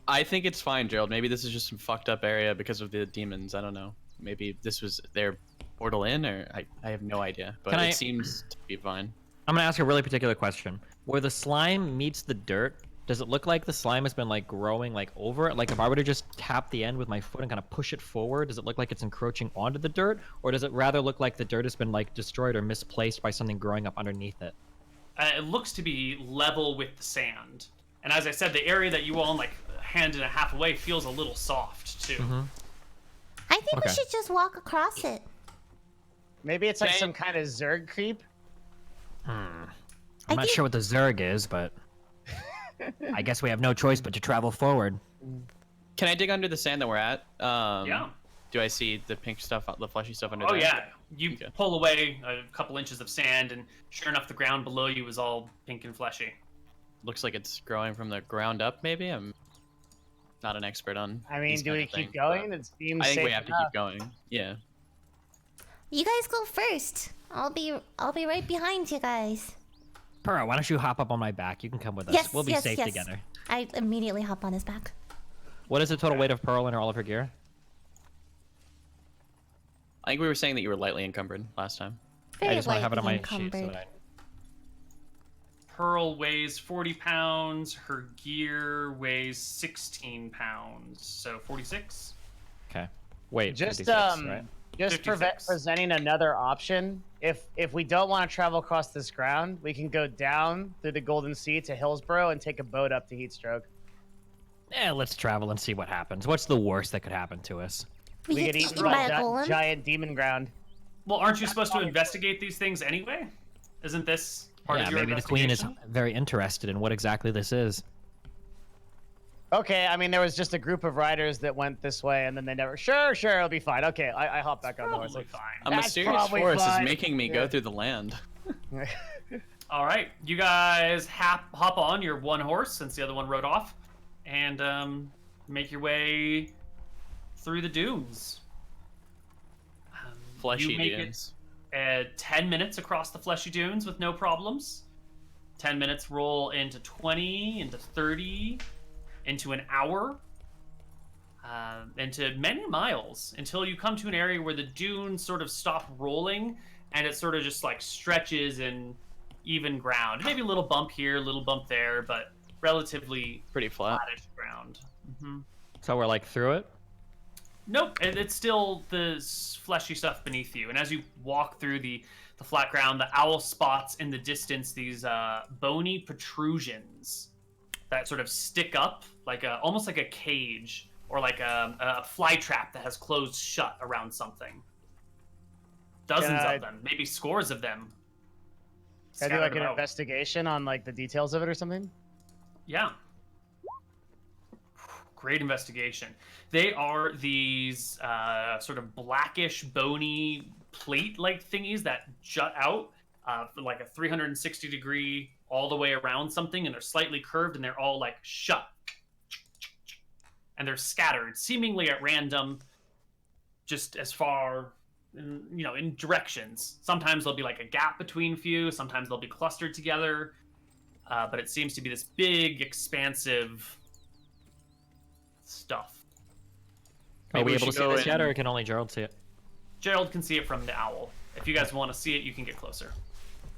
I think it's fine, Gerald. Maybe this is just some fucked up area because of the demons. I don't know. Maybe this was their portal in, or I have no idea. But it seems to be fine. I'm gonna ask a really particular question. Where the slime meets the dirt, does it look like the slime has been like growing like over it? Like if I were to just tap the end with my foot and kind of push it forward, does it look like it's encroaching onto the dirt, or does it rather look like the dirt has been like destroyed or misplaced by something growing up underneath it? It looks to be level with the sand. And as I said, the area that you all like a hand and a half away feels a little soft too. I think we Okay. should just walk across it. Maybe it's like Okay. some kind of Zerg creep. I'm I not think- sure what the Zerg is, but I guess we have no choice but to travel forward. Can I dig under the sand that we're at? Yeah. Do I see the pink stuff, the fleshy stuff under Oh there? yeah. You Okay. pull away a couple inches of sand, and sure enough, the ground below you is all pink and fleshy. Looks like it's growing from the ground up. Maybe I'm not an expert on. I mean, these do kind we of keep things, going? but It seems I think safe we have to enough. keep going. Yeah. You guys go first. I'll be right behind you guys. Pearl, why don't you hop up on my back? You can come with us. Yes, We'll be yes, safe yes. together. I immediately hop on his back. What is the total weight of Pearl and all of her gear? I think we were saying that you were lightly encumbered last time. Very I just want to have it on lightly my sheet. So encumbered. that Pearl weighs 40 pounds. Her gear weighs 16 pounds. So 46. Okay. Wait, Just 56, right? just 56. presenting another option. If we don't want to travel across this ground, we can go down through the Golden Sea to Hillsborough and take a boat up to Heatstroke. Yeah, let's travel and see what happens. What's the worst that could happen to us? We We get get eaten eaten by by a golem. giant demon ground. Well, aren't you supposed to investigate these things anyway? Isn't this part Yeah, of your maybe the queen is investigation? very interested in what exactly this is. Okay, I mean, there was just a group of riders that went this way, and then they never. Sure, it'll be fine. Okay, I hop back on the horse. Probably fine. A That's mysterious probably force fine. is making me Yeah. go through the land. All right, you guys hop on your one horse since the other one rode off, and make your way through the dunes. Fleshy you make dunes. it 10 minutes across the fleshy dunes with no problems. 10 minutes roll into 20, into 30, into an hour, into many miles until you come to an area where the dunes sort of stop rolling and it sort of just like stretches in even ground. Maybe a little bump here, a little bump there, but relatively Pretty flat. flattish ground. So we're like through it? Nope, it's still the fleshy stuff beneath you. And as you walk through the flat ground, the owl spots in the distance these bony protrusions that sort of stick up, like almost like a cage or like a fly trap that has closed shut around something. Dozens Can I- of them, maybe scores of them. Can I do like scattered an about. investigation on like the details of it or something? Yeah. Great investigation. They are these sort of blackish, bony plate-like thingies that jut out like a 360-degree all the way around something, and they're slightly curved, and they're all like shut. And they're scattered, seemingly at random, just as far, in directions. Sometimes there'll be like a gap between a few. Sometimes they'll be clustered together. But it seems to be this big, expansive stuff. Are we we able to should see go this yet, in- or can only Gerald see it? Gerald can see it from the owl. If you guys want to see it, you can get closer.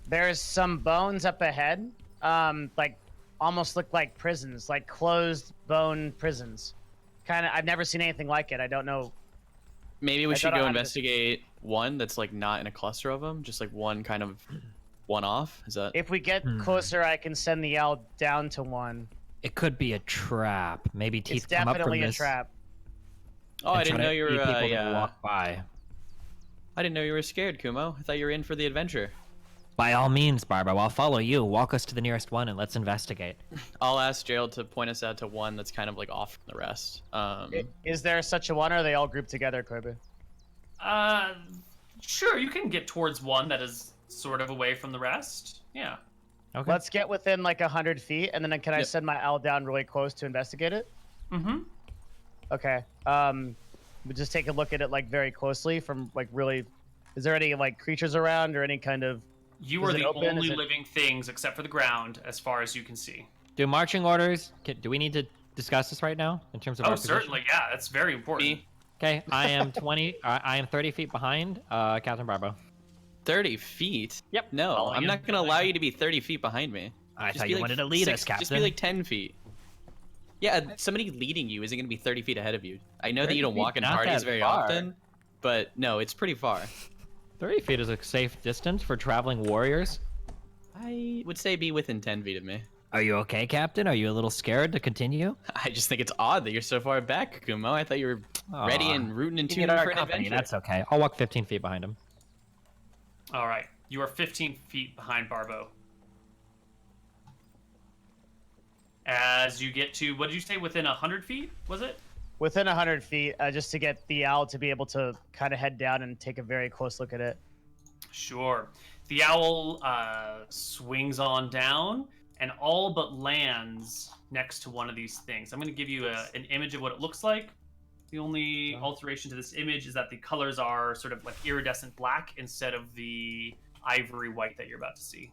There's some bones up ahead, like almost look like prisons, like closed bone prisons. Kind of, I've never seen anything like it. I don't know. Maybe we I should don't know go how to- investigate one that's like not in a cluster of them, just like one kind of one off. Is that? If we get closer, I can send the owl down to one. It could be a trap. Maybe It's teeth come up from definitely a this. trap. Oh, I and didn't try know to you were. eat people that Yeah. walk by. I didn't know you were scared, Kumo. I thought you were in for the adventure. By all means, Barbara, I'll follow you. Walk us to the nearest one and let's investigate. I'll ask Gerald to point us out to one that's kind of like off from the rest. Is there such a one, or are they all grouped together, Koibu? Sure, you can get towards one that is sort of away from the rest. Yeah. Okay. Let's get within like 100 feet, and then can I Yep. send my owl down really close to investigate it? Mm-hmm. Okay. We just take a look at it like very closely from like really. Is there any like creatures around or any kind of? You Is are it the open? only Is it- living things except for the ground, as far as you can see. Do marching orders? Do we need to discuss this right now in terms of Oh, our position? certainly, yeah. That's very important. Me, Okay, I am 20. I am 30 feet behind Captain Barbo. 30 feet? Yep. No, Following I'm you. not gonna allow you to be 30 feet behind me. I Just thought be you like wanted to lead us, Just be Captain. like 10 feet. Yeah, somebody leading you isn't gonna be 30 feet ahead of you. I know that 30 you don't feet, walk in not parties that very far. often, but no, it's pretty far. 30 feet is a safe distance for traveling warriors. I would say be within 10 feet of me. Are you okay, Captain? Are you a little scared to continue? I just think it's odd that you're so far back, Kumo. I thought you were ready Aw, and rooting and you tuning get our for an company, adventure. that's okay. I'll walk 15 feet behind him. All right. You are 15 feet behind Barbo. As you get to, what did you say, within 100 feet, was it? Within 100 feet, just to get the owl to be able to kind of head down and take a very close look at it. Sure. The owl swings on down and all but lands next to one of these things. I'm going to give you an image of what it looks like. The only alteration to this image is that the colors are sort of like iridescent black instead of the ivory white that you're about to see.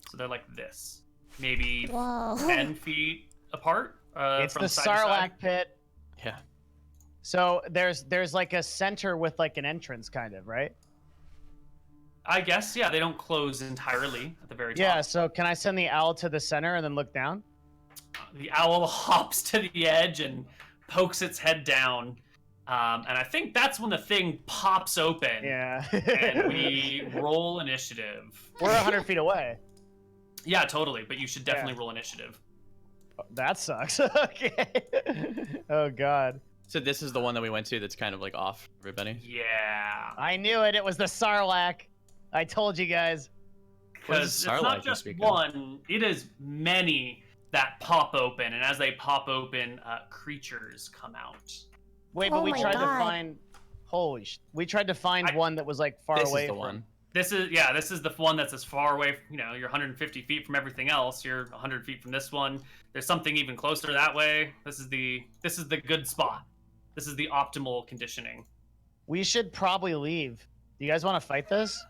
So they're like this. Maybe Whoa. 10 feet apart. It's from the side to side. Sarlacc pit. Yeah. So there's like a center with like an entrance, kind of, right? I guess, yeah, they don't close entirely at the very top. Yeah. So can I send the owl to the center and then look down? The owl hops to the edge and pokes its head down. And I think that's when the thing pops open. Yeah. And we roll initiative. We're 100 feet away. Yeah, totally. But you should definitely roll initiative. That sucks. Okay. Oh god. So this is the one that we went to that's kind of like off everybody. Yeah. I knew it. It was the Sarlacc. I told you guys. What Because is it's Sarlacc not you just speak of? one, it is many that pop open. And as they pop open, creatures come out. Wait, but Oh we my tried to God. find. Holy sh! We tried to find one that was like far This away. is the from... one. This is the one that's as far away. You're 150 feet from everything else. You're 100 feet from this one. There's something even closer that way. This is the good spot. This is the optimal conditioning. We should probably leave. Do you guys want to fight this?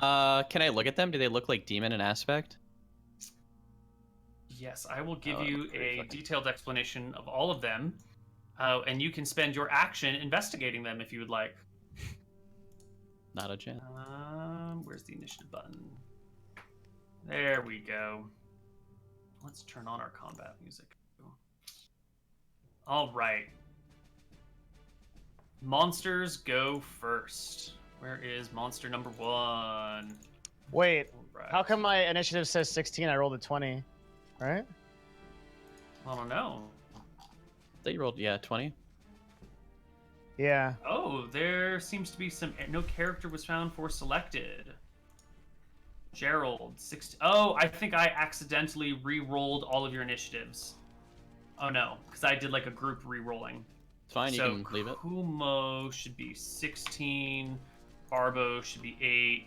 Can I look at them? Do they look like demon in aspect? Yes, I will give Oh, you pretty a fucking- detailed explanation of all of them, and you can spend your action investigating them if you would like. Not a chance. Where's the initiative button? There we go. Let's turn on our combat music. All right. Monsters go first. Where is monster number 1? Wait, All right. how come my initiative says 16? I rolled a 20, right? I don't know. That you rolled, yeah, 20. Yeah. Oh, there seems to be some. No character was found for selected. Gerald, 60. Oh, I think I accidentally re-rolled all of your initiatives. Oh no, because I did like a group re-rolling. It's fine, So you can leave it. Kumo should be 16. Barbo should be 8.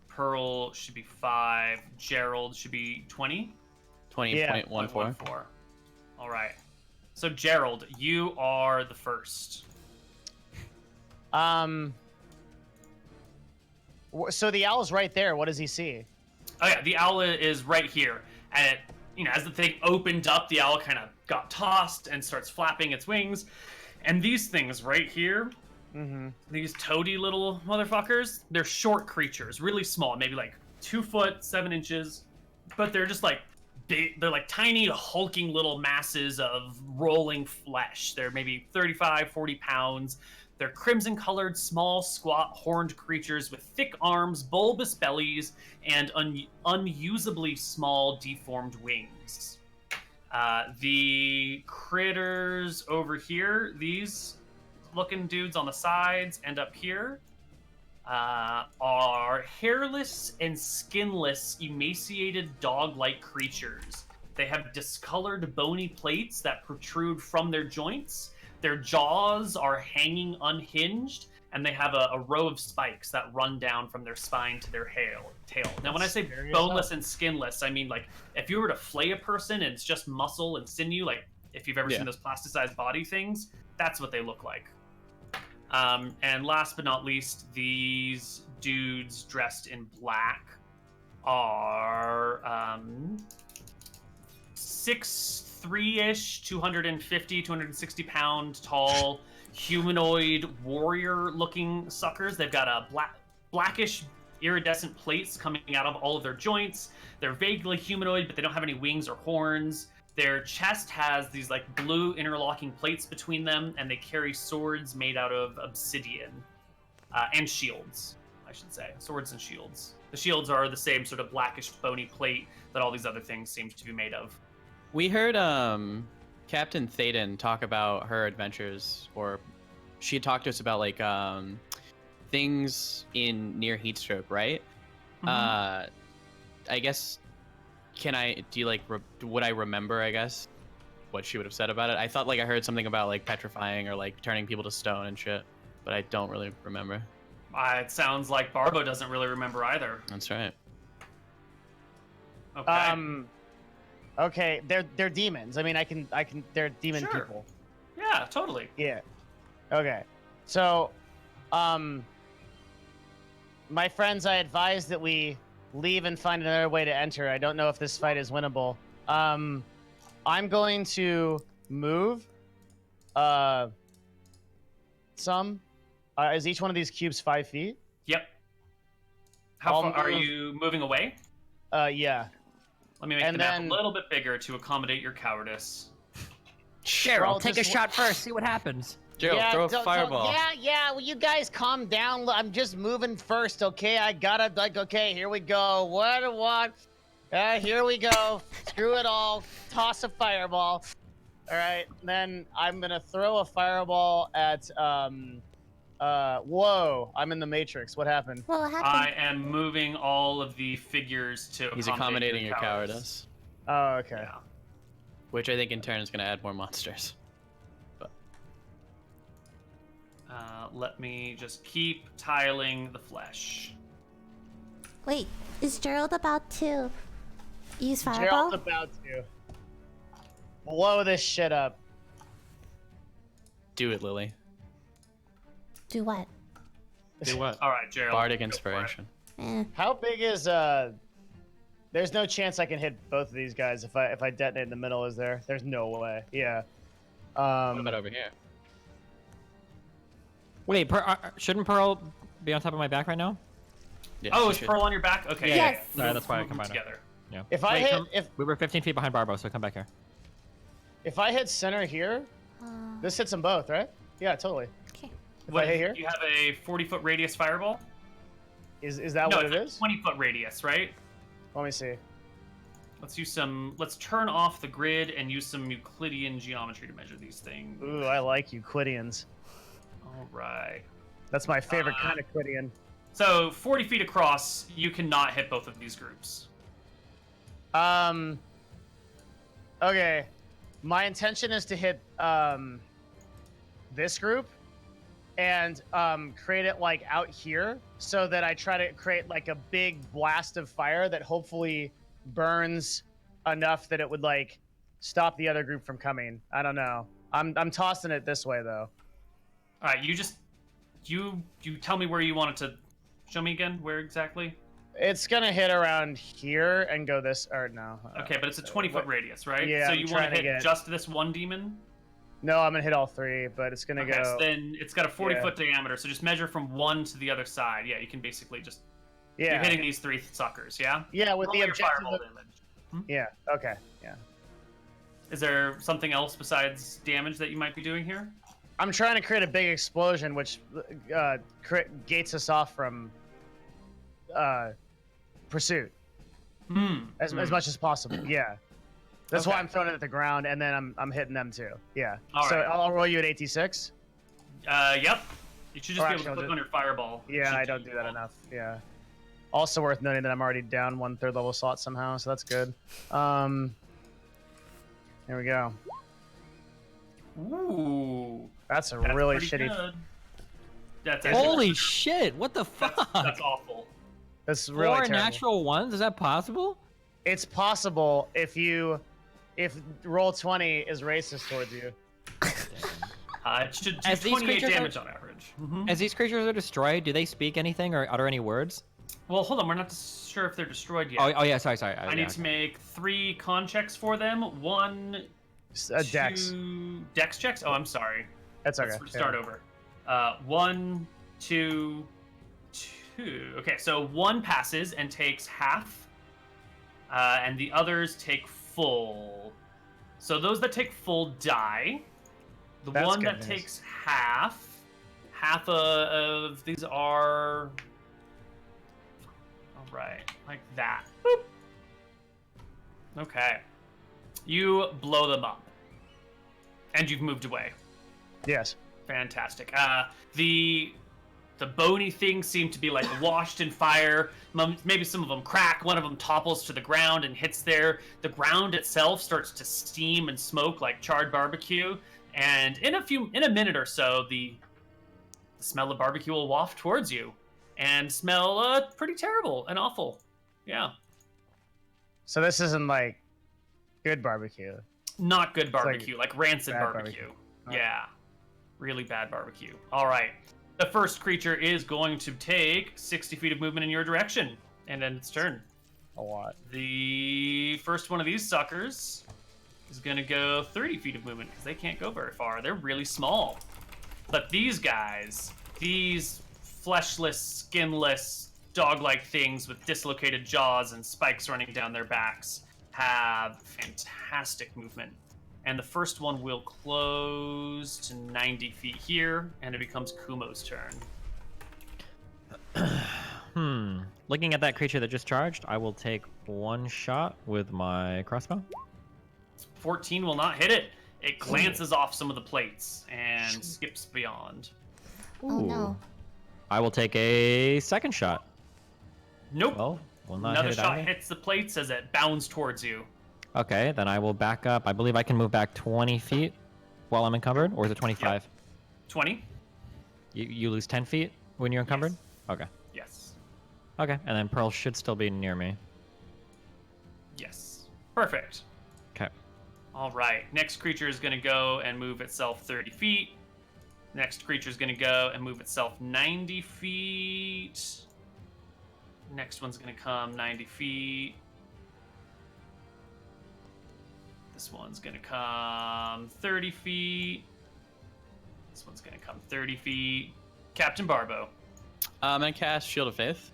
Pearl should be 5. Gerald should be 20. 20.14. 0.14. All right. So Gerald, you are the first. So the owl's right there. What does he see? Oh yeah, the owl is right here, and it, as the thing opened up, the owl kind of got tossed and starts flapping its wings, and these things right here, these toady little motherfuckers, they're short creatures, really small, maybe like 2 foot 7 inches, but they're just like big. They're like tiny, hulking little masses of rolling flesh. They're maybe 35, 40 pounds. They're crimson-colored, small, squat, horned creatures with thick arms, bulbous bellies, and unusably small, deformed wings. The critters over here, these looking dudes on the sides and up here, are hairless and skinless, emaciated dog-like creatures. They have discolored bony plates that protrude from their joints. Their jaws are hanging unhinged, and they have a row of spikes that run down from their spine to their tail. Now, when I say boneless and skinless, I mean, like, if you were to flay a person and it's just muscle and sinew, like, if you've ever seen those plasticized body things, that's what they look like. And last but not least, these dudes dressed in black are 6'3"-ish, 250, 260 pound tall, humanoid warrior looking suckers. They've got a blackish iridescent plates coming out of all of their joints. They're vaguely humanoid, but they don't have any wings or horns. Their chest has these like blue interlocking plates between them, and they carry swords made out of obsidian and shields, I should say. Swords and shields. The shields are the same sort of blackish bony plate that all these other things seem to be made of. We heard Captain Thaden talk about her adventures, or she talked to us about like things in near Heatstroke, right? I guess. Would I remember, I guess, what she would have said about it? I thought, like, I heard something about, like, petrifying or, like, turning people to stone and shit, but I don't really remember. It sounds like Barbo doesn't really remember either. That's right. Okay. Okay, they're demons. I mean, they're demon people. Yeah, totally. Yeah. Okay. So, my friends, I advise that we leave and find another way to enter. I don't know if this fight is winnable. I'm going to move some. Is each one of these cubes 5 feet? Yep. How far are you moving away? Yeah. Let me make the map a little bit bigger to accommodate your cowardice. Gerald, take a shot first. See what happens. Gerald, throw a fireball. Yeah. Well, you guys calm down. I'm just moving first, okay? I gotta, okay, here we go. What? Here we go. Screw it all. Toss a fireball. All right. Then I'm gonna throw a fireball at, whoa. I'm in the Matrix. What happened? What happened? I am moving all of the figures to He's accommodating your cowardice. Oh, okay. Yeah. Which I think in turn is going to add more monsters. Let me just keep tiling the flesh. Wait, is Gerald about to use fireball? Gerald's about to blow this shit up. Do it, Lily. Do what? Do what? All right, Gerald. Bardic inspiration. How big is There's no chance I can hit both of these guys if I detonate in the middle. Is there? There's no way. Yeah. What about over here? Wait, shouldn't Pearl be on top of my back right now? Yes, Oh, you is should. Pearl on your back? Okay. Yes. Sorry, that's why I Move them combined them. together. Yeah. If I hit we were 15 feet behind Barbo, so come back here. if I hit center here, this hits them both, right? Yeah, totally. Okay. If I hit here, You have a 40-foot radius fireball? is that what it is? 20-foot radius, right? Let me see. Let's turn off the grid and use some Euclidean geometry to measure these things. Ooh, I like Euclideans. All right. That's my favorite kind of Euclidean. So 40 feet across, you cannot hit both of these groups. Okay. My intention is to hit this group and create it like out here so that I try to create like a big blast of fire that hopefully burns enough that it would like stop the other group from coming. I don't know. I'm tossing it this way though. All right, you tell me where you want it to. Show me again where exactly. It's gonna hit around here and go this or no. Okay, but it's a 20-foot radius, right? Yeah, So I'm you trying want to to hit get- just this one demon? No, I'm gonna hit all three, but it's gonna Okay, go. so then it's got a 40-foot diameter, so just measure from one to the other side. Yeah, you can basically just Yeah. you're hitting these three suckers, yeah? Yeah, with Roll the your objective. fireball damage. Yeah. Okay. Yeah. Is there something else besides damage that you might be doing here? I'm trying to create a big explosion, which gates us off from pursuit as much as possible. Yeah. That's Okay. why I'm throwing it at the ground, and then I'm hitting them too. Yeah. All so right. I'll roll you at 86. Yep. You should just Or be able actually, to I'll click do- on your fireball. Yeah, Should I don't you do that roll. enough. Yeah. Also worth noting that I'm already down 1/3 level slot somehow, so that's good. Here we go. Ooh. That's a That's really pretty shitty. good. That's actually- Holy shit! What the fuck? That's awful. That's really Four terrible. natural ones? Is that possible? It's possible if roll 20 is racist towards you. It should do As these 28 creatures damage on average. As these creatures are destroyed, do they speak anything or utter any words? Well, hold on. We're not sure if they're destroyed yet. Oh yeah, sorry. I need to make 3 con checks for them. 1, Dex. 2 dex checks. Oh, I'm sorry. That's okay. Let's start over. 1, 2, 2. Okay, so 1 passes and takes half, and the others take full. So those that take full die. The That's one good that news. takes half of these are. All right, like that. Boop. Okay. You blow them up, and you've moved away. Yes. Fantastic. The bony things seem to be like washed in fire. Maybe some of them crack. One of them topples to the ground and hits there. The ground itself starts to steam and smoke like charred barbecue. And in a minute or so, the smell of barbecue will waft towards you, and smell pretty terrible and awful. Yeah, So this isn't like good barbecue. not good barbecue, like rancid bad barbecue. barbecue. Yeah, really bad barbecue. All right, the first creature is going to take 60 feet of movement in your direction, and then its turn. A lot. The first one of these suckers is going to go 30 feet of movement because they can't go very far. They're really small. But these guys, these fleshless, skinless, dog-like things with dislocated jaws and spikes running down their backs, have fantastic movement. And the first one will close to 90 feet here, and it becomes Kumo's turn. Looking at that creature that just charged, I will take 1 shot with my crossbow. 14 will not hit it. It glances off some of the plates and skips beyond. Oh no. I will take a 2nd shot. Nope. Well, will not Another hit it shot either. hits the plates as it bounds towards you. Okay, then I will back up. I believe I can move back 20 feet while I'm encumbered, or is it 25? 20? You lose 10 feet when you're encumbered? Yes. Okay. Yes. Okay, and then Pearl should still be near me. Yes. Perfect. Okay. All right. Next creature is going to go and move itself 30 feet. Next creature is going to go and move itself 90 feet. Next one's going to come 90 feet. This one's going to come 30 feet. This one's going to come 30 feet. Captain Barbo. I'm gonna cast Shield of Faith.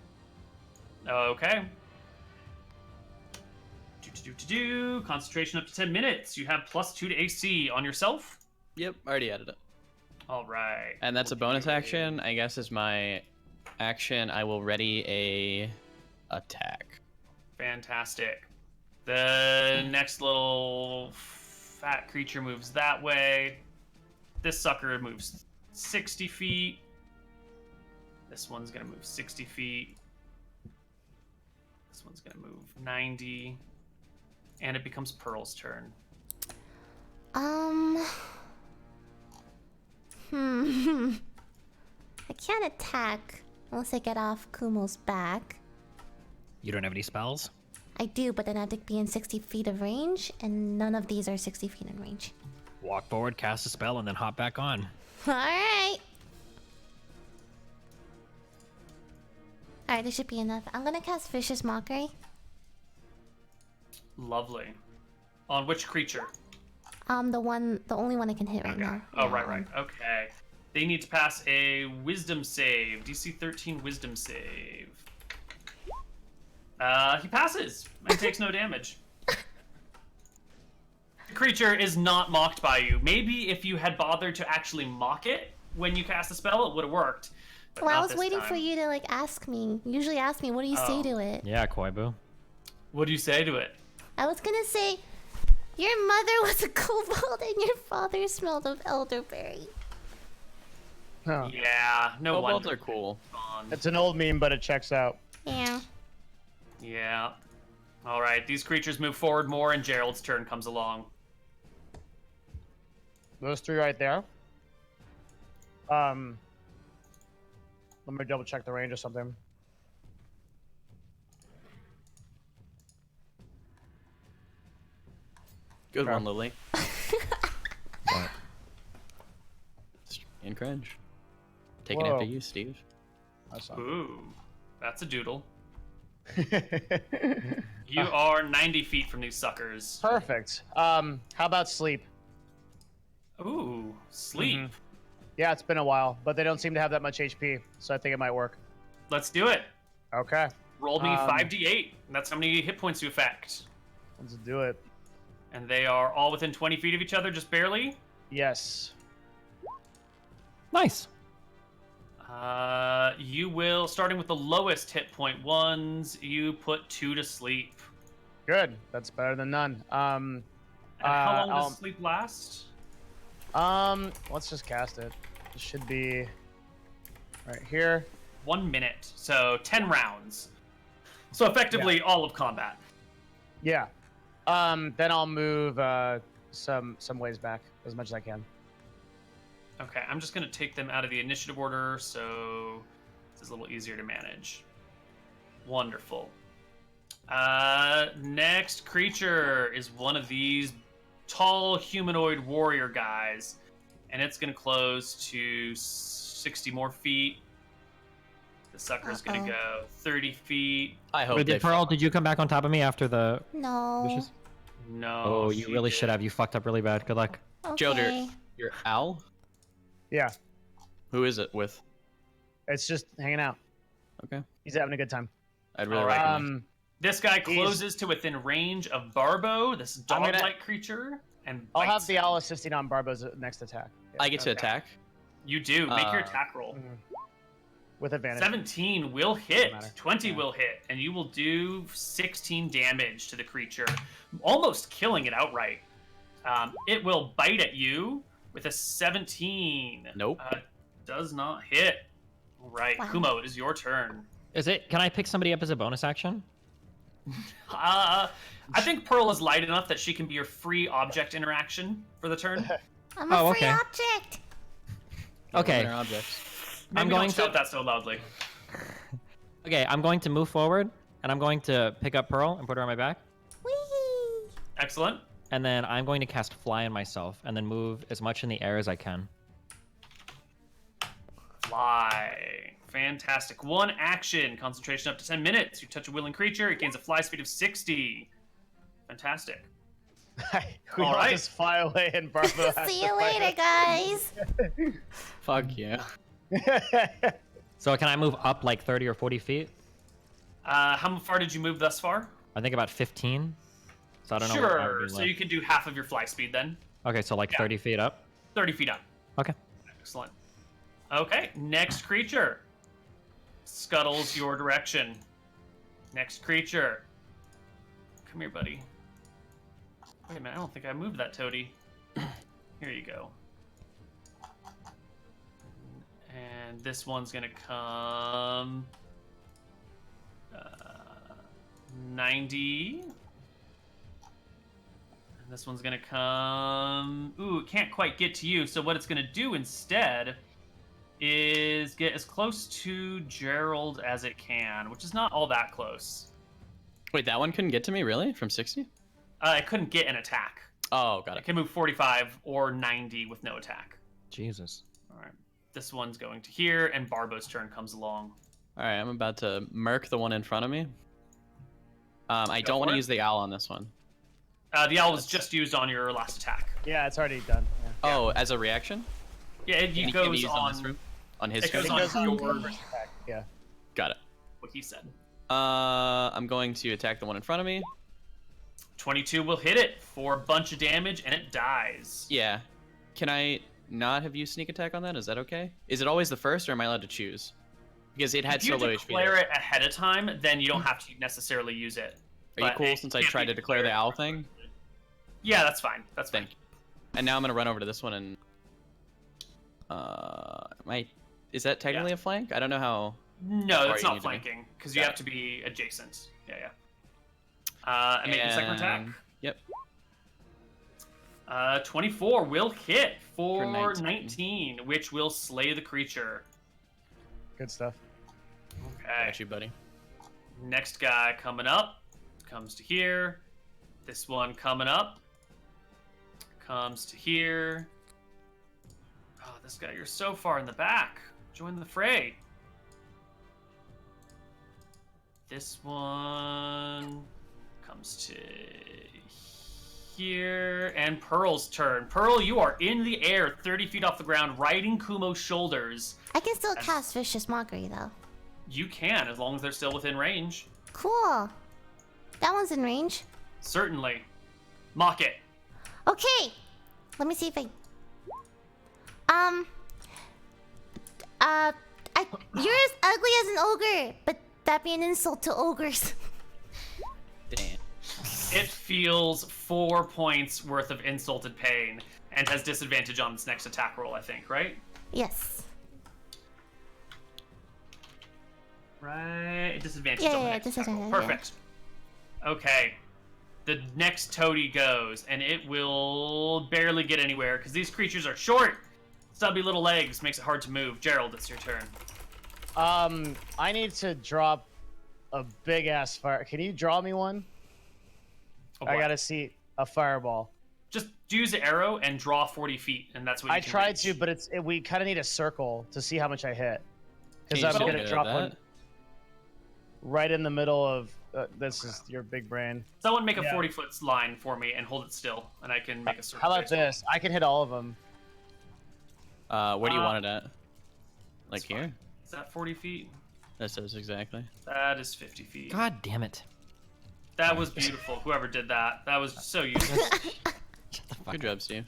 Okay. Concentration up to 10 minutes. You have +2 to AC on yourself. Yep, already added it. All right. And that's a bonus action. I guess is my action. I will ready a attack. Fantastic. The next little fat creature moves that way. This sucker moves 60 feet. This one's going to move 60 feet. This one's going to move 90. And it becomes Pearl's turn. I can't attack unless I get off Kumo's back. You don't have any spells? I do, but then I have to be in 60 feet of range, and none of these are 60 feet in range. Walk forward, cast a spell, and then hop back on. Alright! Alright, this should be enough. I'm gonna cast Vicious Mockery. Lovely. On which creature? The only one I can hit right now. Oh, Yeah, right. Okay. They need to pass a Wisdom save. DC 13 Wisdom save. He passes and takes no damage. The creature is not mocked by you. Maybe if you had bothered to actually mock it when you cast the spell, it would have worked. But Well, I not was this waiting time. for you to like ask me. You usually ask me, what do you say to it? Yeah, Koibu. What do you say to it? I was gonna say, Your mother was a kobold and your father smelled of elderberry. Huh. Yeah, no Kobolds wonder. are cool. It's an old meme, but it checks out. Yeah. Yeah. All right, these creatures move forward more, and Gerald's turn comes along. Those three right there. Let me double check the range or something. Good Okay. one, Lily. What? And cringe. Taking Whoa. after you, Steve. That's not- Ooh, that's a doodle. You are 90 feet from these suckers. Perfect. How about sleep? Ooh, sleep. Mhm. Yeah, it's been a while, but they don't seem to have that much HP, so I think it might work. Let's do it. Okay, Roll me 5d8. And that's how many hit points you affect. let's do it. And they are all within 20 feet of each other, just barely. Yes. Nice. You will, starting with the lowest hit point ones, you put 2 to sleep. Good. That's better than none. And how long I'll- does sleep last? Let's just cast it. It should be right here. 1 minute. So 10 rounds. So effectively all of combat. Yeah. Then I'll move some ways back as much as I can. Okay, I'm just going to take them out of the initiative order so this is a little easier to manage. Wonderful. Next creature is one of these tall humanoid warrior guys, and it's going to close to 60 more feet. The sucker's going to go 30 feet. I hope Wait, they Pearl, did you come back on top of me after the No. wishes? No. Oh, you she really did. should have. You fucked up really bad. Good luck. Joe, Okay. your owl? Yeah. Who is it with? It's just hanging out. Okay. He's having a good time. I'd really Alright. recommend. This guy closes to within range of Barbo, this I'm gonna- dog-like creature, and I'll have bites the him. owl assisting on Barbo's next attack. Yeah, I get to okay. attack. You do. Make your Uh, attack roll. With advantage. 17 will hit. Doesn't matter. 20 Yeah. will hit. And you will do 16 damage to the creature, almost killing it outright. It will bite at you with a 17. Nope. Does not hit. All right, Wow. Kumo, it is your turn. Is it? Can I pick somebody up as a bonus action? I think Pearl is light enough that she can be your free object interaction for the turn. I'm a Oh, free okay. object. Okay. Minor objects. Maybe I'm don't going shout to. that so loudly. Okay, I'm going to move forward, and I'm going to pick up Pearl and put her on my back, Whee! Excellent. and then I'm going to cast Fly on myself, and then move as much in the air as I can. Fly. Fantastic. 1 action. Concentration up to 10 minutes. You touch a willing creature. It gains a fly speed of 60. Fantastic. We All all right. just fly away and Barbo has See to you fight later, guys. Fuck yeah. us. So can I move up like 30 or 40 feet? How far did you move thus far? I think about 15. So I don't know. what I would Sure. do So left. you can do half of your fly speed then. Okay, so like Yeah. 30 feet up. 30 feet up. Okay. Excellent. Okay, next creature. Scuttles your direction. Next creature. Come here, buddy. Wait a minute, I don't think I moved that toady. Here you go. And this one's gonna come 90. And this one's gonna come. Ooh, it can't quite get to you. So what it's gonna do instead is get as close to Gerald as it can, which is not all that close. Wait, that one couldn't get to me, really? From 60? It couldn't get an attack. Oh, got It it. can move 45 or 90 with no attack. Jesus. All right. This one's going to here, and Barbo's turn comes along. All right, I'm about to murk the one in front of me. I Go don't want for to it. use the owl on this one. The owl was just used on your last attack. Yeah, it's already done. Yeah. Oh, as a reaction? Yeah, it Can he goes use on this room? On his it goes turn? on goes on your first attack. Yeah. Got it. what he said. I'm going to attack the one in front of me. 22 will hit it for a bunch of damage, and it dies. Yeah. Can I not have used sneak attack on that? Is that okay? Is it always the first, or am I allowed to choose? Because it had If you so low declare HP. it ahead of time, then you don't have to necessarily use it. Are you but cool it since I can't tried be to declare the declared. owl thing? Yeah, that's fine. That's fine. Thank you. And now I'm gonna run over to this one and is that technically a flank? I don't know how. No, that's you not need to be. flanking because you Got have to be adjacent. Yeah. And make your second attack. Yep. 24 will hit for 19. 19, which will slay the creature. Good stuff. Okay. Got you, buddy. Next guy coming up comes to here. This one coming up comes to here. Oh, this guy, you're so far in the back. Join the fray. This one comes to here. And Pearl's turn. Pearl, you are in the air, 30 feet off the ground, riding Kumo's shoulders. I can still cast Vicious Mockery, though. You can, as long as they're still within range. Cool. That one's in range. Certainly. Mock it. Okay. Let me see if I... You're as ugly as an ogre, but that'd be an insult to ogres. Damn. It feels 4 points worth of insulted pain and has disadvantage on its next attack roll, I think, right? Yes. Right. Disadvantage Yeah, on the yeah, next attack roll. disadvantage, yeah. Perfect. Okay. The next toady goes, and it will barely get anywhere because these creatures are short. Stubby little legs makes it hard to move. Gerald, it's your turn. I need to drop a big ass fire. Can you draw me one? Oh, I boy. gotta see a fireball. Just use the arrow and draw 40 feet, and that's what you I can tried reach. to, but we kind of need a circle to see how much I hit. Can Because you I'm just gonna get drop that? one right in the middle of. This is your big brain. Someone make a Yeah. 40-foot line for me and hold it still, and I can make a circle. How about based on it. this? I can hit all of them. Where do you want it at? Like That's here? fine. Is that 40 feet? That says exactly. That is 50 feet. God damn it. That was beautiful. Whoever did that. That was so useful. Good job, Steve.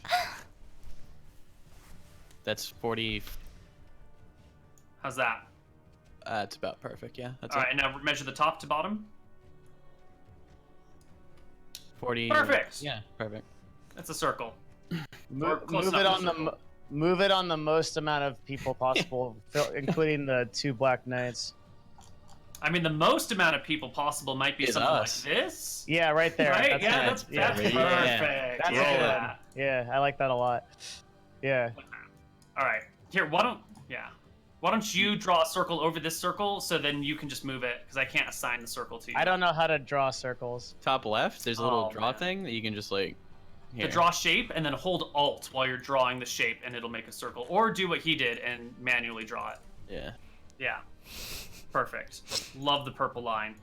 That's 40. How's that? It's about perfect. Yeah. That's All it. right, and now measure the top to bottom. 40. Perfect. Yeah. Perfect. That's a circle. Move, close move enough it to on the circle. move it on the most amount of people possible, including the 2 black knights. I mean, the most amount of people possible might be Is something us. like this. Yeah, right there. Right? That's Yeah, good. that's yeah. perfect. That's yeah. good. Yeah, I like that a lot. Yeah. All right. Here, why don't you draw a circle over this circle so then you can just move it because I can't assign the circle to you. I don't know how to draw circles. Top left, there's a little Oh, draw man. thing that you can just like. Here. To draw shape and then hold Alt while you're drawing the shape and it'll make a circle. Or do what he did and manually draw it. Yeah. Yeah. Perfect. Love the purple line.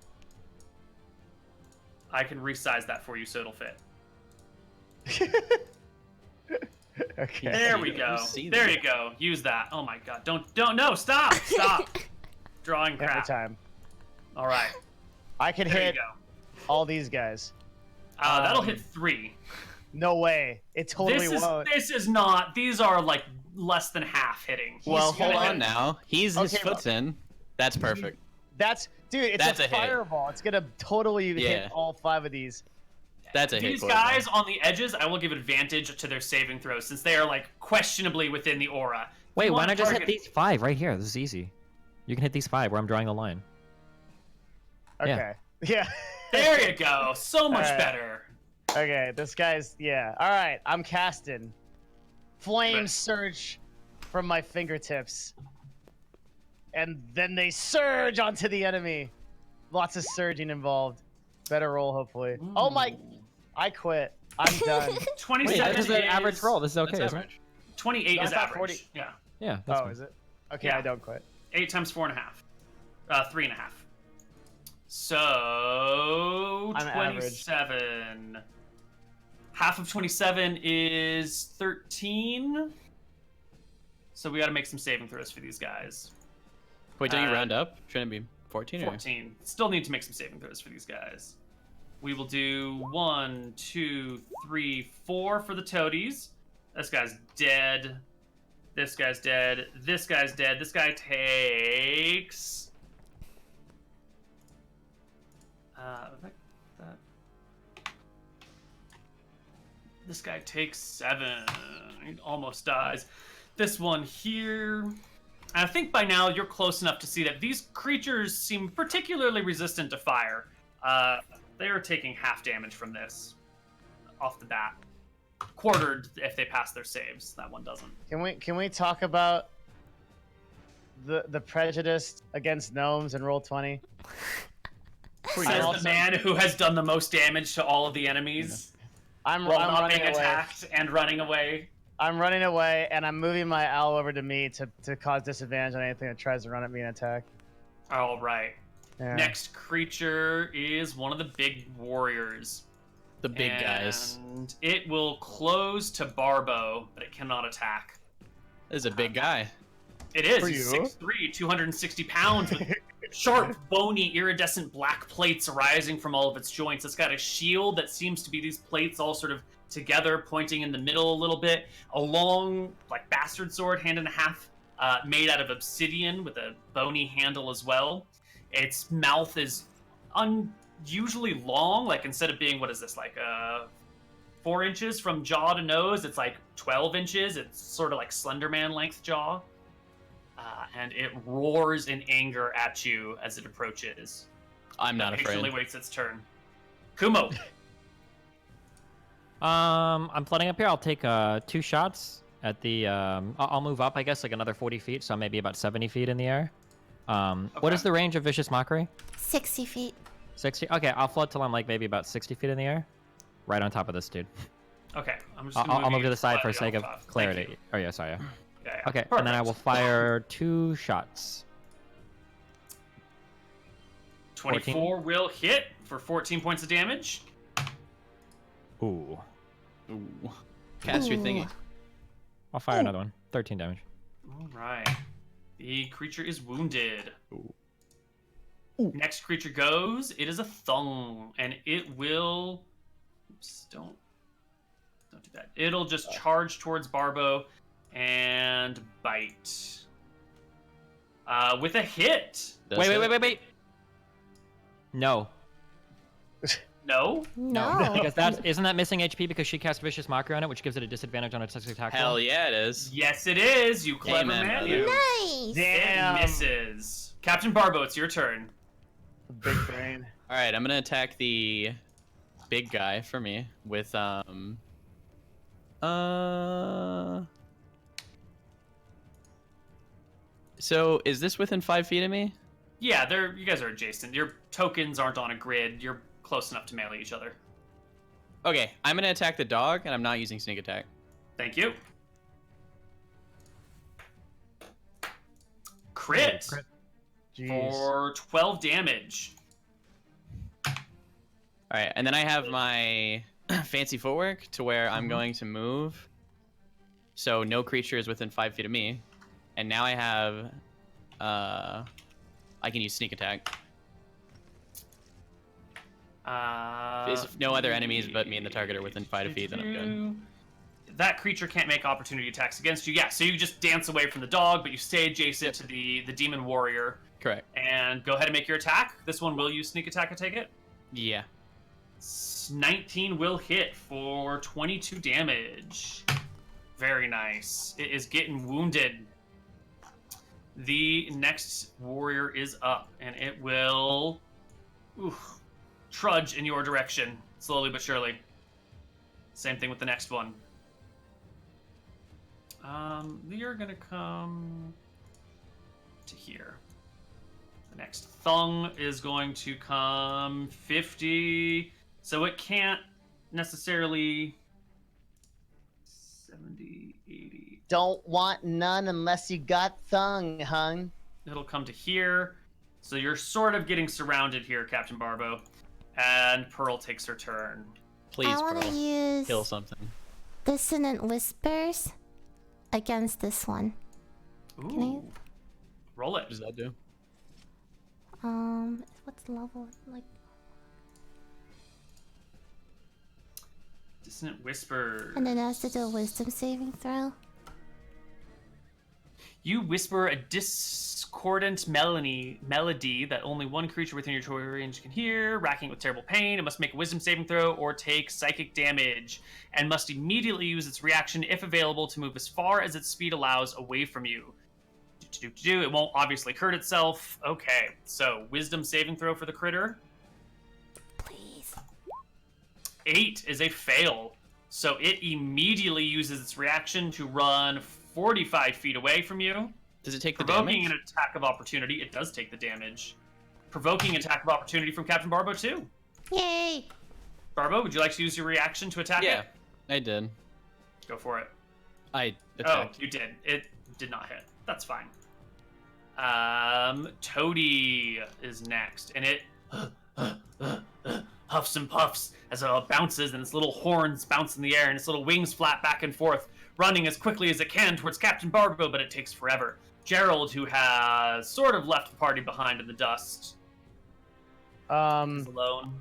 I can resize that for you so it'll fit. Okay. There we You go. see There that. you go. Use that. Oh my god. Don't no, stop! Stop. Drawing Every crap. time. Alright. I can There you hit go. all these guys. That'll hit 3. No way. It totally won't. This is not. These are like less than half hitting. Well, He's hold gonna on hit- now. His Okay, foot's in. That's perfect. That's dude. It's That's a a hit. fireball. It's gonna totally Yeah. hit all 5 of these. That's a hit. These Corbin. guys on the edges, I will give advantage to their saving throws since they are like questionably within the aura. Wait, You why wanna not just hit target- these 5 right here? This is easy. You can hit these 5 where I'm drawing the line. Yeah. Okay. Yeah. There you go. So much Alright. better. Okay. This guy's yeah. All right. I'm casting. Flames Right. surge from my fingertips, and then they surge onto the enemy. Lots of surging involved. Better roll, hopefully. Oh my! I quit. I'm done. 27 Wait, this is an is average roll. This is okay, That's isn't it? average. 28 I is thought average. 40. Yeah. Yeah, that's Oh, fine. is it? Okay, Yeah. I don't quit. 8 times 4.5. 3.5. So I'm average. 27. Half of 27 is 13. So we got to make some saving throws for these guys. Wait, don't you Uh, round up? Shouldn't it be 14 or? 14. Still need to make some saving throws for these guys. We will do 1, 2, 3, 4 for the toadies. This guy's dead. This guy's dead. This guy's dead. This guy takes. This guy takes 7. He almost dies. This one here. I think by now you're close enough to see that these creatures seem particularly resistant to fire. They are taking half damage from this off the bat. Quartered if they pass their saves. That one doesn't. Can we talk about the prejudice against gnomes in Roll20? Says the man who has done the most damage to all of the enemies. I'm not running being away. attacked and running away. I'm running away, and I'm moving my owl over to me to cause disadvantage on anything that tries to run at me and attack. All right. Yeah. Next creature is one of the big warriors. The big guys. And it will close to Barbo, but it cannot attack. This is a big guy. It is. For He's you? 6'3", 260 pounds with sharp, bony, iridescent black plates arising from all of its joints. It's got a shield that seems to be these plates all sort of together, pointing in the middle a little bit. A long, like, bastard sword, hand and a half, made out of obsidian with a bony handle as well. Its mouth is unusually long, like instead of being, 4 inches from jaw to nose, it's like 12 inches. It's sort of like Slenderman length jaw. And it roars in anger at you as it approaches. I'm not Patiently afraid. waits its turn. Kumo. I'm flooding up here. I'll take 2 shots at the. I'll move up, I guess, like another 40 feet, so maybe about 70 feet in the air. What is the range of Vicious Mockery? 60 feet. 60. Okay, I'll flood till I'm like maybe about 60 feet in the air, right on top of this dude. Okay, I'm just gonna I'll move you to the side for slightly sake of off. Thank clarity. you. Oh yeah, sorry. Yeah. Yeah, Okay, perfect. and then I will fire 2 shots. 24 will hit for 14 points of damage. Ooh. Ooh. Cast your thingy. I'll fire another one. 13 damage. All right. The creature is wounded. Ooh. Next creature goes. It is a thung, and it will. Oops, don't do that. It'll just charge towards Barbo and bite. With a hit. Wait. No, No. No. because isn't that missing HP because she cast Vicious Mockery on it, which gives it a disadvantage on its next attack. Hell yeah, it is. Yes, it is. You clever Amen, man. brother. You. Nice. Damn. It misses. Captain Barbo, it's your turn. Big brain. All right, I'm gonna attack the big guy for me with So is this within 5 feet of me? Yeah, you guys are adjacent. Your tokens aren't on a grid. You're close enough to melee each other. Okay, I'm gonna attack the dog, and I'm not using sneak attack. Thank you. Crit Jeez. for 12 damage. All right, and then I have my fancy footwork to where I'm going to move, so no creature is within 5 feet of me, and now I have, I can use sneak attack. If no other enemies but me and the target are within 5 feet, then I'm good. That creature can't make opportunity attacks against you. Yeah, so you just dance away from the dog, but you stay adjacent to the demon warrior. Correct. And go ahead and make your attack. This one will use sneak attack, I take it? Yeah. 19 will hit for 22 damage. Very nice. It is getting wounded. The next warrior is up, and it will trudge in your direction, slowly but surely. Same thing with the next one. You're gonna come to here. The next thung is going to come 50, so it can't necessarily 70, 80. Don't want none unless you got thung, hun. It'll come to here. So you're sort of getting surrounded here, Captain Barbo. And Pearl takes her turn. Please, I want to Pearl, use kill something. Dissonant Whispers against this one. Ooh. Roll What it. does that do? What's the level? Like, Dissonant Whisper. and then it has to do a Wisdom saving throw. You whisper a discordant discordant melody that only one creature within your choice range can hear, racking with terrible pain. It must make a wisdom saving throw or take psychic damage, and must immediately use its reaction, if available, to move as far as its speed allows away from you. It won't obviously hurt itself. Okay, so wisdom saving throw for the critter. Please. 8 is a fail. So it immediately uses its reaction to run 45 feet away from you. Does it take the Provoking damage? an attack of opportunity. It does take the damage. Provoking attack of opportunity from Captain Barbo too. Yay! Barbo, would you like to use your reaction to attack Yeah, it? I did. Go for it. I attacked. Oh, you did. It did not hit. That's fine. Toady is next, and it huffs and puffs as it bounces, and its little horns bounce in the air, and its little wings flap back and forth, running as quickly as it can towards Captain Barbo, but it takes forever. Gerald, who has sort of left the party behind in the dust, is alone.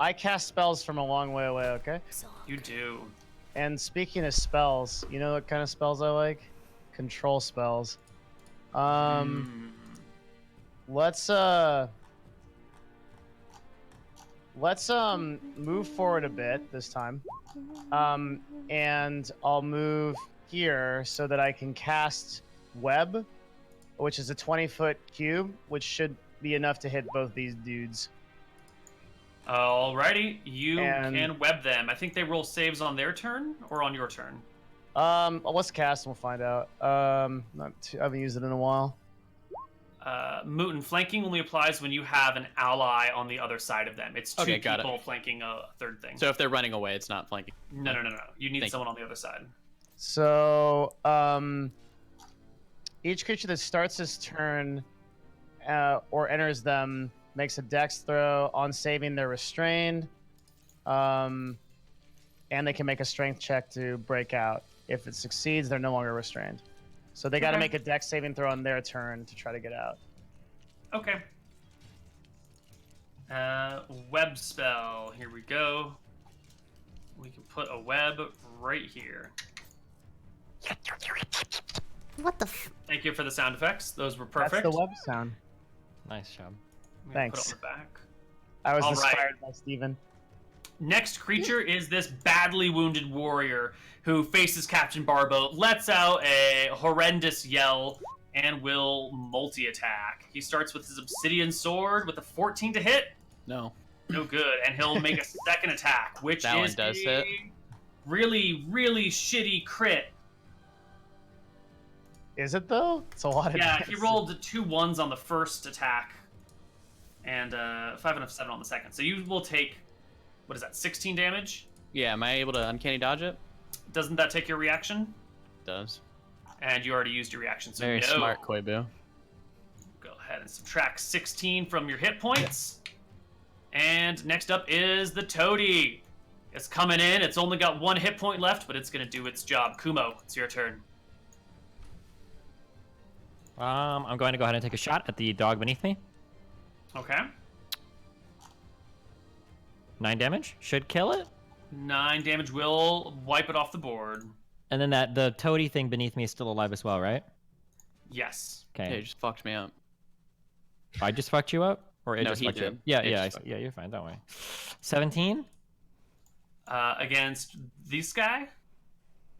I cast spells from a long way away, okay? You do. And speaking of spells, you know what kind of spells I like? Control spells. Let's move forward a bit this time. And I'll move here so that I can cast Web, which is a 20-foot cube, which should be enough to hit both these dudes. Alrighty, you can web them. I think they roll saves on their turn or on your turn. Let's cast and we'll find out. I haven't used it in a while. Mouton, flanking only applies when you have an ally on the other side of them. It's two Okay, got people it. flanking a third thing. So if they're running away, it's not flanking. No. You need Thank someone on the other side. So, each creature that starts this turn or enters them makes a dex throw. On saving, they're restrained. And they can make a strength check to break out. If it succeeds, they're no longer restrained. So they got to make a dex saving throw on their turn to try to get out. Okay. Web spell. Here we go. We can put a web right here. What the f- Thank you for the sound effects. Those were That's perfect. the web sound. Nice job. I'm gonna Thanks. Put it on the back. I was All right. inspired by Steven. Next creature is this badly wounded warrior who faces Captain Barbo, lets out a horrendous yell, and will multi-attack. He starts with his obsidian sword with a 14 to hit. No. No good. And he'll make a second attack, which That one is does a hit. really, really shitty crit. Is it though? It's a lot of Yeah, damage. he rolled 2 1s on the first attack, and 5 and a 7 on the second. So you will take, what is that, 16 damage? Yeah, am I able to uncanny dodge it? Doesn't that take your reaction? It does. And you already used your reaction, so Very no. smart, Koibu. Go ahead and subtract 16 from your hit points. And next up is the Toady. It's coming in. It's only got 1 hit point left, but it's going to do its job. Kumo, it's your turn. I'm going to go ahead and take a shot at the dog beneath me. Okay. 9 damage. Should kill it. 9 damage will wipe it off the board. And then the toady thing beneath me is still alive as well, right? Yes. Yeah, Okay. you just fucked me up. I just fucked you up? Or it No, just he fucked you did. up? Yeah, It yeah, just fucked yeah, you're fine, don't worry. 17? Against this guy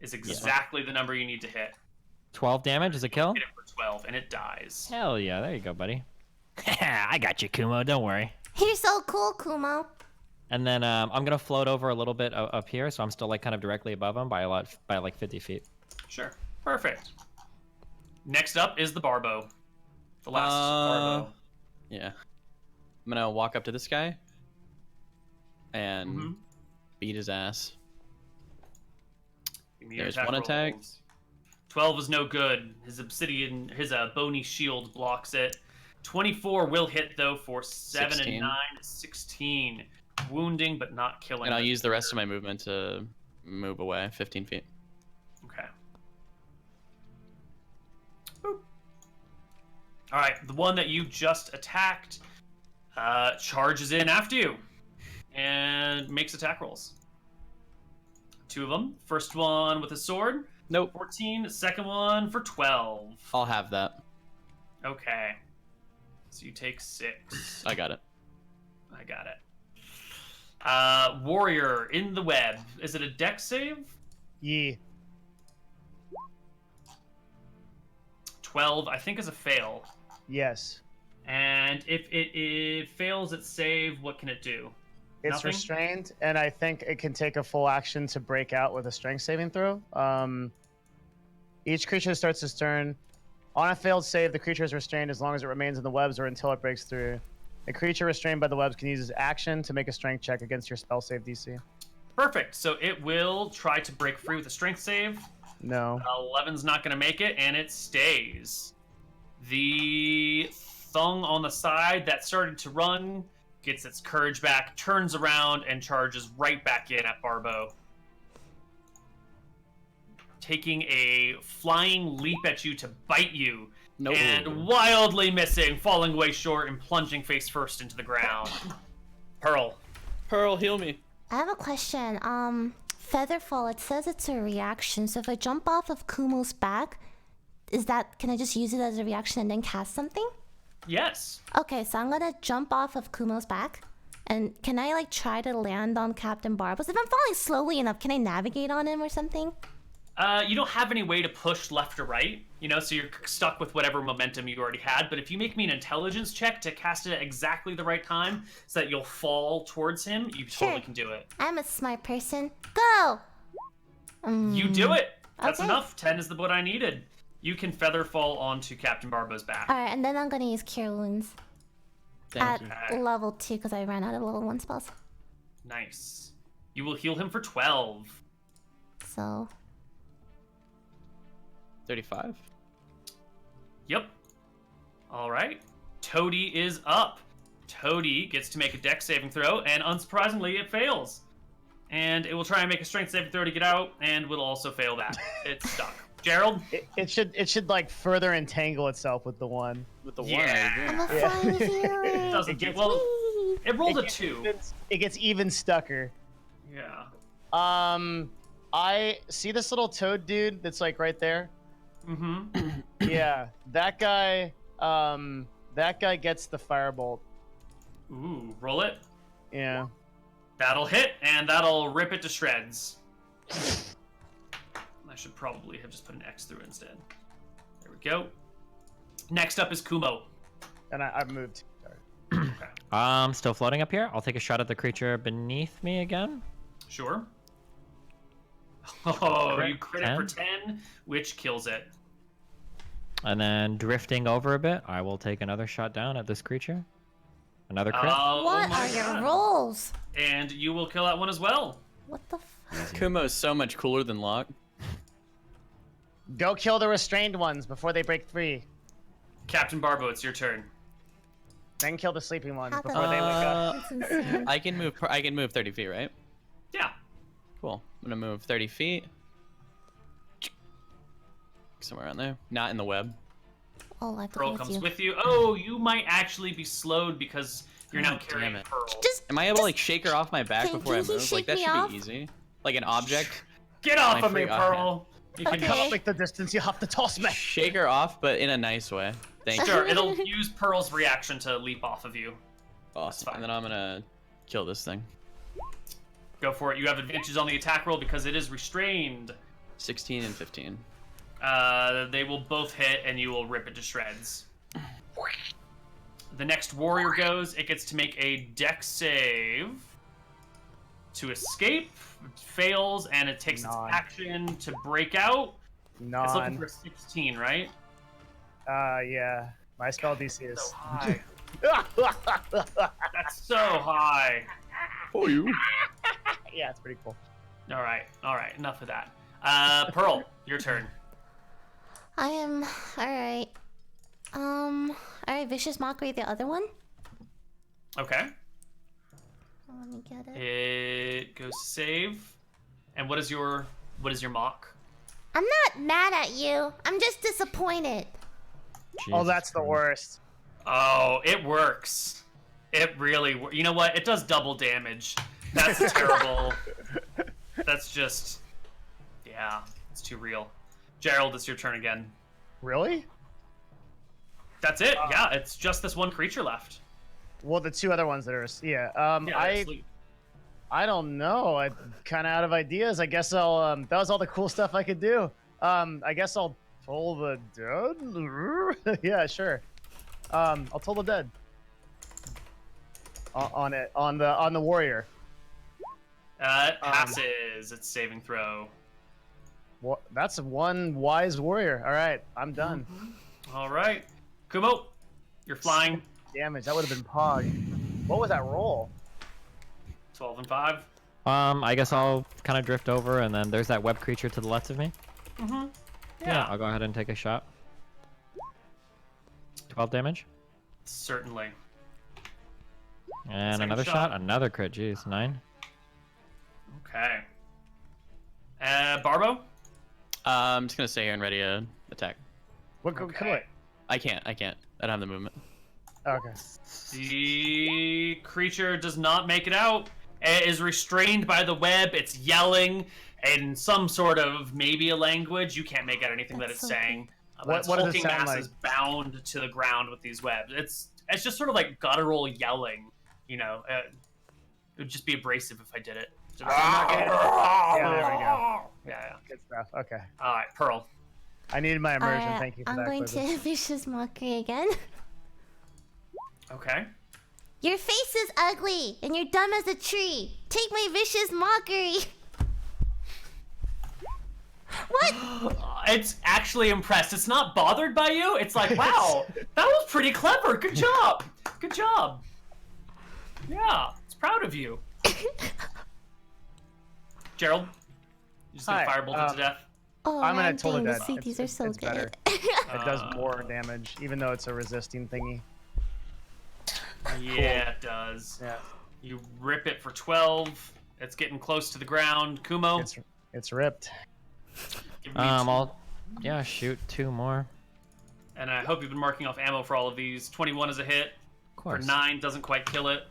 is exactly the number you need to hit. 12 damage is a kill? Hit it for 12, and it dies. Hell yeah, there you go, buddy. I got you, Kumo, don't worry. You're so cool, Kumo. And then I'm gonna float over a little bit up here, so I'm still like kind of directly above him by like 50 feet. Sure. Perfect. Next up is the Barbo. The last Barbo. Yeah. I'm gonna walk up to this guy and beat his ass. Give me your There's one attack. rolls. 12 is no good. His obsidian, his bony shield blocks it. 24 will hit though for 7 and 16. 9, 16. Wounding but not killing. And I'll the use the rest of creature. my movement to move away 15 feet. Okay. Boop. All right, the one that you just attacked charges in after you and makes attack rolls. 2 of them. First one with a sword. Nope. 14. Second one for 12. I'll have that. Okay. So you take 6. I got it. I got it. Warrior in the web. Is it a dex save? Yee. 12, I think, is a fail. Yes. And if it fails its save, what can it do? It's Nothing? restrained, and I think it can take a full action to break out with a strength saving throw. Each creature starts its turn. On a failed save, the creature is restrained as long as it remains in the webs or until it breaks through. A creature restrained by the webs can use its action to make a strength check against your spell save DC. Perfect. So it will try to break free with a strength save. No. 11's not going to make it, and it stays. The thung on the side that started to run gets its courage back, turns around, and charges right back in at Barbo. Taking a flying leap at you to bite you, Nope. and wildly missing, falling way short and plunging face first into the ground. Pearl. Pearl, heal me. I have a question. Featherfall, it says it's a reaction. So if I jump off of Kumo's back, can I just use it as a reaction and then cast something? Yes. Okay, so I'm gonna jump off of Kumo's back. And can I like try to land on Captain Barbos? If I'm falling slowly enough, can I navigate on him or something? You don't have any way to push left or right, so you're stuck with whatever momentum you already had. But if you make me an intelligence check to cast it at exactly the right time so that you'll fall towards him, you totally can do it. I'm a smart person. Go! You do it! That's okay. enough. 10 is what I needed. You can feather fall onto Captain Barbo's back. Alright, and then I'm gonna use Cure Wounds. Thank At you. level 2 because I ran out of level 1 spells. Nice. You will heal him for 12. So... 35. Yep. All right. Toady is up. Toady gets to make a dex saving throw, and unsurprisingly, it fails. And it will try and make a strength saving throw to get out, and will also fail that. It's stuck. Gerald? It should like further entangle itself with the one. With the Yeah. one. I'm a flying hero. It doesn't get well. It rolled a 2. It gets even stucker. Yeah. I see this little toad dude that's like right there. Mm-hmm. Yeah, that guy gets the firebolt. Ooh, roll it. Yeah. That'll hit, and that'll rip it to shreds. I should probably have just put an X through it instead. There we go. Next up is Kumo. And I've moved. Sorry. Okay. Still floating up here. I'll take a shot at the creature beneath me again. Sure. Oh, Crit you crit it for 10. 10, which kills it. And then drifting over a bit, I will take another shot down at this creature. Another crit. What my are your God. rolls? And you will kill that one as well. What the fuck? Kumo is so much cooler than Locke. Go kill the restrained ones before they break free. Captain Barbo, it's your turn. Then kill the sleeping ones How the- before they wake up. That's insane. I can move 30 feet, right? Yeah. Cool. I'm gonna move 30 feet. Somewhere around there. Not in the web. Oh, I have to Pearl go with comes you. with you. Oh, you might actually be slowed because you're now God damn carrying it. Pearl. Just Am I able to like shake her off my back Can before I he move? shake Like that me should off? be easy. Like an object. Get off I of me, forgot. Pearl. You can Okay. Can't make the distance. You have to toss me. Shake her off, but in a nice way. Thank you. Sure, it'll use Pearl's reaction to leap off of you. Awesome. fine. And then I'm gonna kill this thing. Go for it. You have advantage on the attack roll because it is restrained. 16 and 15. They will both hit, and you will rip it to shreds. The next warrior goes. It gets to make a dex save to escape. It fails, and it takes its action to break out. It's looking for a 16, right? Yeah. My spell DC is. So high. That's so high. Oh, you. Yeah, it's pretty cool. All right. Enough of that. Pearl, your turn. I am alright. Alright, Vicious Mockery, the other one. Okay. Let me get it. It goes save. And what is your mock? I'm not mad at you. I'm just disappointed. Oh, that's the worst. Oh, it works. It really. You know what? It does double damage. That's terrible. That's just. Yeah, it's too real. Gerald, it's your turn again. Really? That's it. Yeah, it's just this one creature left. Well, the two other ones that are Yeah, I don't know. I'm kind of out of ideas. I guess I'll. That was all the cool stuff I could do. I guess I'll toll the dead. Yeah, sure. I'll toll the dead. On the warrior. It passes its saving throw. What? That's one wise warrior. All right, I'm done. All right, Kumo, you're flying. Damage. That would have been Pog. What was that roll? 12 and 5. I guess I'll kind of drift over, and then there's that web creature to the left of me. Yeah, I'll go ahead and take a shot. 12 damage. Certainly. And Second another shot. shot. Another crit. Jeez, 9. Okay. Barbo? I'm just gonna stay here and ready to attack. What? Okay. Come on. I can't. I don't have the movement. Okay. The creature does not make it out. It is restrained by the web. It's yelling in some sort of maybe a language. You can't make out anything that it's That's so saying. But What its does it hulking sound mass like? is bound to the ground with these webs. It's just sort of like guttural yelling. You know, it would just be abrasive if I did it. Yeah, there we go. Yeah. Good stuff. Okay. All right, Pearl. I needed my immersion. Alright, Thank you for I'm that. going Quizzes. to vicious mockery again. Okay. Your face is ugly, and you're dumb as a tree. Take my vicious mockery. What? It's actually impressed. It's not bothered by you. It's like, wow, that was pretty clever. Good job. Good job. Yeah, it's proud of you. Gerald, you just gonna Hi, firebolt it to death? Oh, I'm gonna man, toll the dang, dead. see, these are so it's better. good. It does more damage, even though it's a resisting thingy. Yeah, it does. Yeah. You rip it for 12. It's getting close to the ground. Kumo, It's ripped. give me I'll shoot 2 more. and I hope you've been marking off ammo for all of these. 21 is a hit. Of For course. 9 doesn't quite kill it.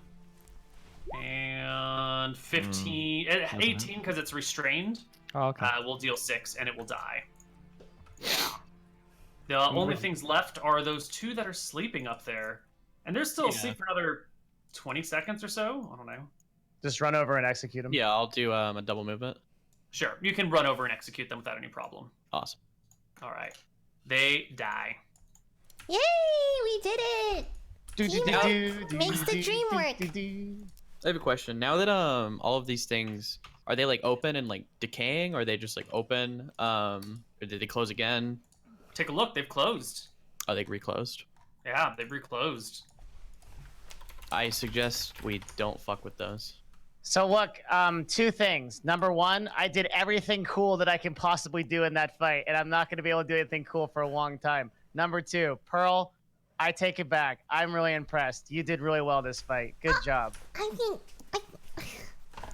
And 15, 18 because it's restrained. Oh, okay. Will deal 6 and it will die. Yeah. The only things left are those 2 that are sleeping up there, and they're still asleep for another 20 seconds or so. I don't know. Just run over and execute him. Yeah, I'll do a double movement. Sure, you can run over and execute them without any problem. Awesome. All right, they die. Yay, we did it. Makes the dream work. I have a question. Now that all of these things are they like open and like decaying, or are they just like open? Or did they close again? Take a look. They've closed. Oh, they reclosed. Yeah, they've reclosed. I suggest we don't fuck with those. So look, 2 things. Number 1, I did everything cool that I can possibly do in that fight, and I'm not going to be able to do anything cool for a long time. Number 2, Pearl, I take it back. I'm really impressed. You did really well this fight. Good job. I think.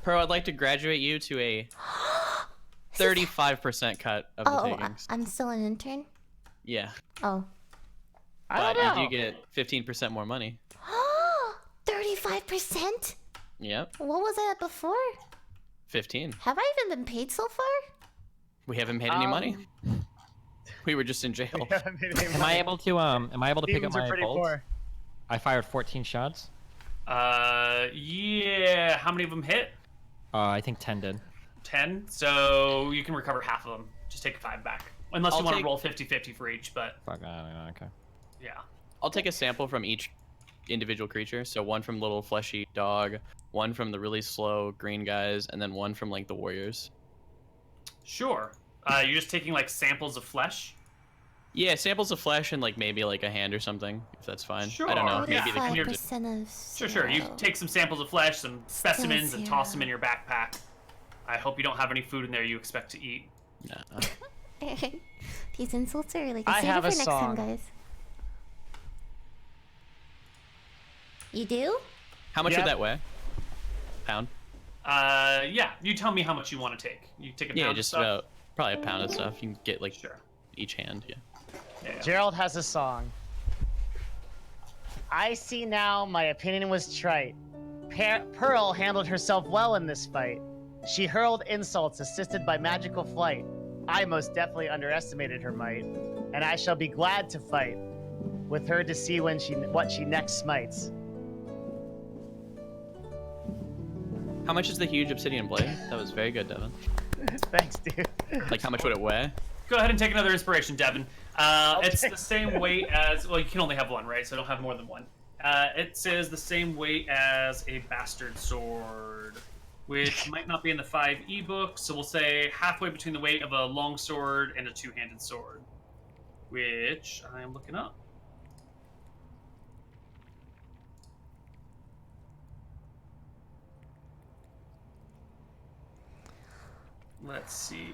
Pearl, I'd like to graduate you to a 35% cut of the Oh, takings. I'm still an intern. Yeah, Oh. I but don't know. you do get 15% more money. 35%? Yep, What was I at before? 15. Have I even been paid so far? We haven't made any money. We were just in jail. Am I able to pick up Demons are my pretty bolts? poor. I fired 14 shots. Yeah. How many of them hit? I think 10 did. 10. So you can recover half of them. Just take 5 back, unless you I'll want to take- roll 50-50 for each. But Fuck, I don't know, okay. yeah. I'll take a sample from each individual creature. So one from little fleshy dog, one from the really slow green guys, and then one from like the warriors. Sure. You're just taking like samples of flesh. Yeah, samples of flesh and like maybe like a hand or something, if that's fine. I don't know. Sure, yeah. Maybe the And you're 45% of. Sure. You zero. take some samples of flesh, some specimens, and toss them in zero. your backpack. I hope you don't have any food in there you expect to eat. Nah. These insults are really good. I Save have it a for next time, song. guys. You do? How much Yep. would that weigh? Pound? Yeah. You tell me how much you want to take. You take a pound Yeah, of just stuff? about probably a pound of stuff. You can get like Sure. each hand. Yeah. Yeah. Gerald has a song. I see now my opinion was trite. Pearl handled herself well in this fight. She hurled insults assisted by magical flight. I most definitely underestimated her might, and I shall be glad to fight. with her to see what she next smites. How much is the huge obsidian blade? That was very good, Devin. Thanks, dude. Like, how much would it weigh? Go ahead and take another inspiration, Devin. It's the same weight as... Well, you can only have one, right? So don't have more than one. It says the same weight as a bastard sword, which might not be in the 5e book. So we'll say halfway between the weight of a long sword and a two-handed sword, which I am looking up. Let's see.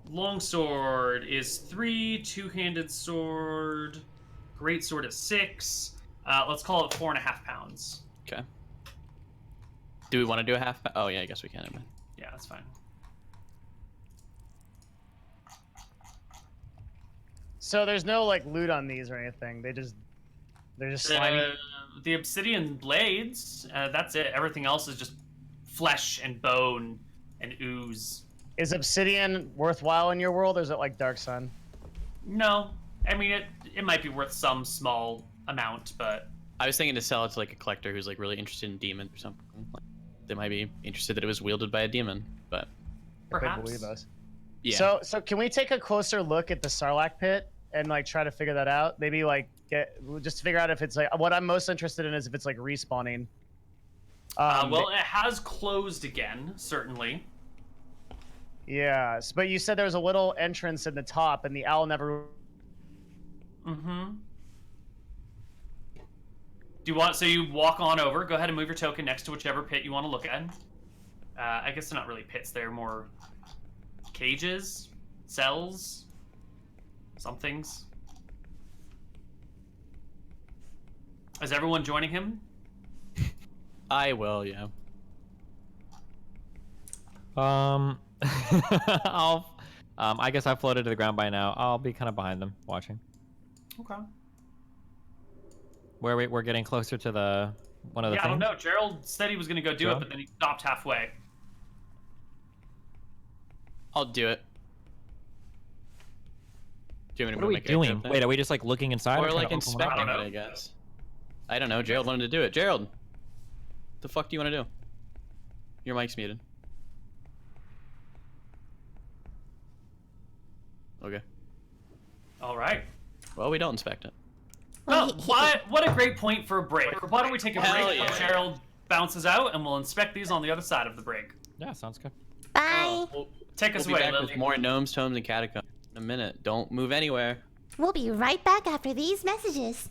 Longsword is 3, two-handed sword, great sword is 6. Let's call it 4.5 pounds. Okay. Do we want to do a half? Oh yeah, I guess we can. Yeah, that's fine. So there's no like loot on these or anything. They're just slimy. The obsidian blades. That's it. Everything else is just flesh and bone and ooze. Is obsidian worthwhile in your world, or is it like Dark Sun? No, I mean it might be worth some small amount, but I was thinking to sell it to like a collector who's like really interested in demons or something. Like, they might be interested that it was wielded by a demon, but perhaps. If they believe us. yeah. So can we take a closer look at the Sarlacc pit and like try to figure that out? Maybe like just figure out if it's like what I'm most interested in is if it's like respawning. Well, it has closed again, certainly. Yeah, but you said there was a little entrance in the top, and the owl never. Mm-hmm. Do you want? So you walk on over. Go ahead and move your token next to whichever pit you want to look at. I guess they're not really pits. They're more cages, cells, somethings. Is everyone joining him? I will, yeah. I guess I floated to the ground by now. I'll be kind of behind them, watching. Okay. We're getting closer to the one of the Yeah, things? I don't know. Gerald said he was going to go do it, Gerald? but then he stopped halfway. I'll do it. Do you want me to What are we make a doing? active Wait, are we just like looking inside? or trying like to open one up? inspecting I it, don't I guess. I don't know. Gerald wanted to do it. Gerald, what the fuck do you want to do? Your mic's muted. Okay. All right. Well, we don't inspect it. Well, what a great point for a break. Why don't we take a Hell break yeah. while Gerald bounces out, and we'll inspect these on the other side of the break. Yeah, sounds good. Bye. Take us We'll be away, back Lily. with more gnomes, tomes, and catacombs in a minute. Don't move anywhere. We'll be right back after these messages.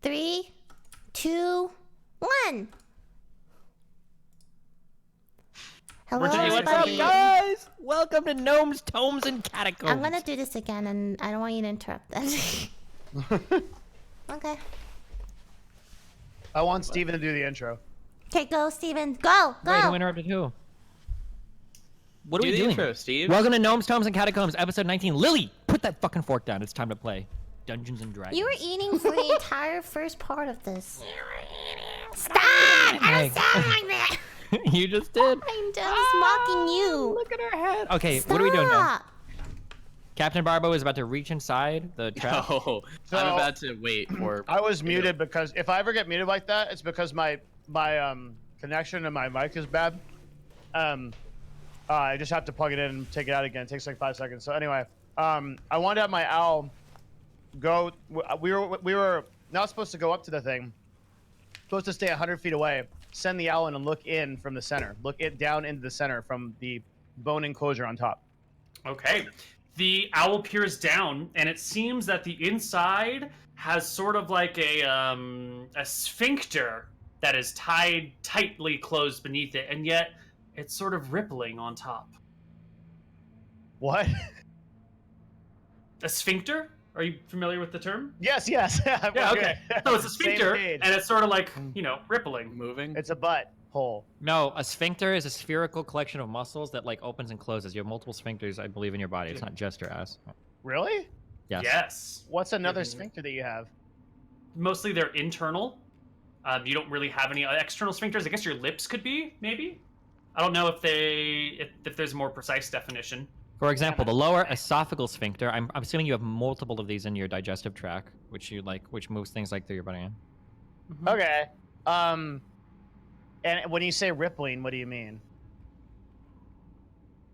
3, 2, 1. Hello, Hey, what's up, everybody. guys? Welcome to Gnomes, Tomes, and Catacombs. I'm gonna do this again, and I don't want you to interrupt that. Okay. I want Steven to do the intro. Okay, go, Steven. Go, go. Wait, who interrupted who? What are Do we the doing? intro, Steve. Welcome to Gnomes, Tomes, and Catacombs, episode 19. Lily, put that fucking fork down. It's time to play Dungeons and Dragons. You were eating for the entire first part of this. Stop! I Hey. don't sound like that. You just did. I'm just mocking you. Look at her head. Okay, Stop. what are we doing now? Captain Barbo is about to reach inside the trap. Oh, So- I'm about to wait for. I was muted because if I ever get muted like that, it's because my connection to my mic is bad. I just have to plug it in and take it out again. It takes like 5 seconds. So anyway, I wanted to have my owl go. We were not supposed to go up to the thing. Supposed to stay 100 feet away. Send the owl in and look in from the center. Look it down into the center from the bone enclosure on top. Okay. The owl peers down, and it seems that the inside has sort of like a sphincter that is tied tightly closed beneath it, and yet it's sort of rippling on top. What? A sphincter? Are you familiar with the term? Yes. Yeah, okay. So it's a Same sphincter, page. and it's sort of like, rippling. moving. It's a butt hole. No, a sphincter is a spherical collection of muscles that like opens and closes. You have multiple sphincters, I believe, in your body. It's not just your ass. Really? Yes. Yes. What's another Mhm. sphincter that you have? Mostly they're internal. You don't really have any external sphincters. I guess your lips could be, maybe. I don't know if there's a more precise definition. For example, the lower esophageal sphincter. I'm assuming you have multiple of these in your digestive tract, which moves things like through your body. Okay. And when you say rippling, what do you mean?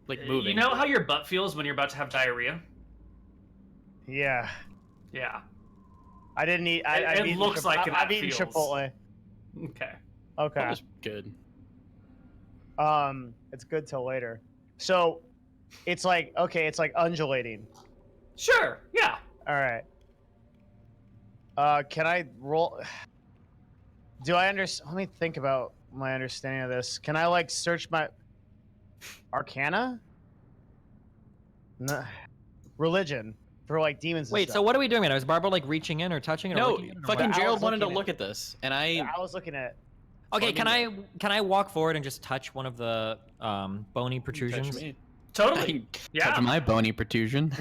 Like moving. You know how your butt feels when you're about to have diarrhea? Yeah. Yeah. I didn't eat. I've It eaten looks like I've that eaten feels. Chipotle. Okay. Okay. That was good. It's good till later. So, it's like it's like undulating. Sure. Yeah. All right. Can I roll? Do I understand? Let me think about my understanding of this. Can I like search my Arcana? No. Religion for like demons. And Wait, stuff. so what are we doing right now? Is Barbara like reaching in or touching it? Or No, looking at it or fucking what? I Gerald was wanted to looking at look at this, and I. Yeah, I was looking at. Okay, Fucking can I walk forward and just touch one of the bony Touch protrusions? me. Totally. Yeah. Touch my bony protrusion.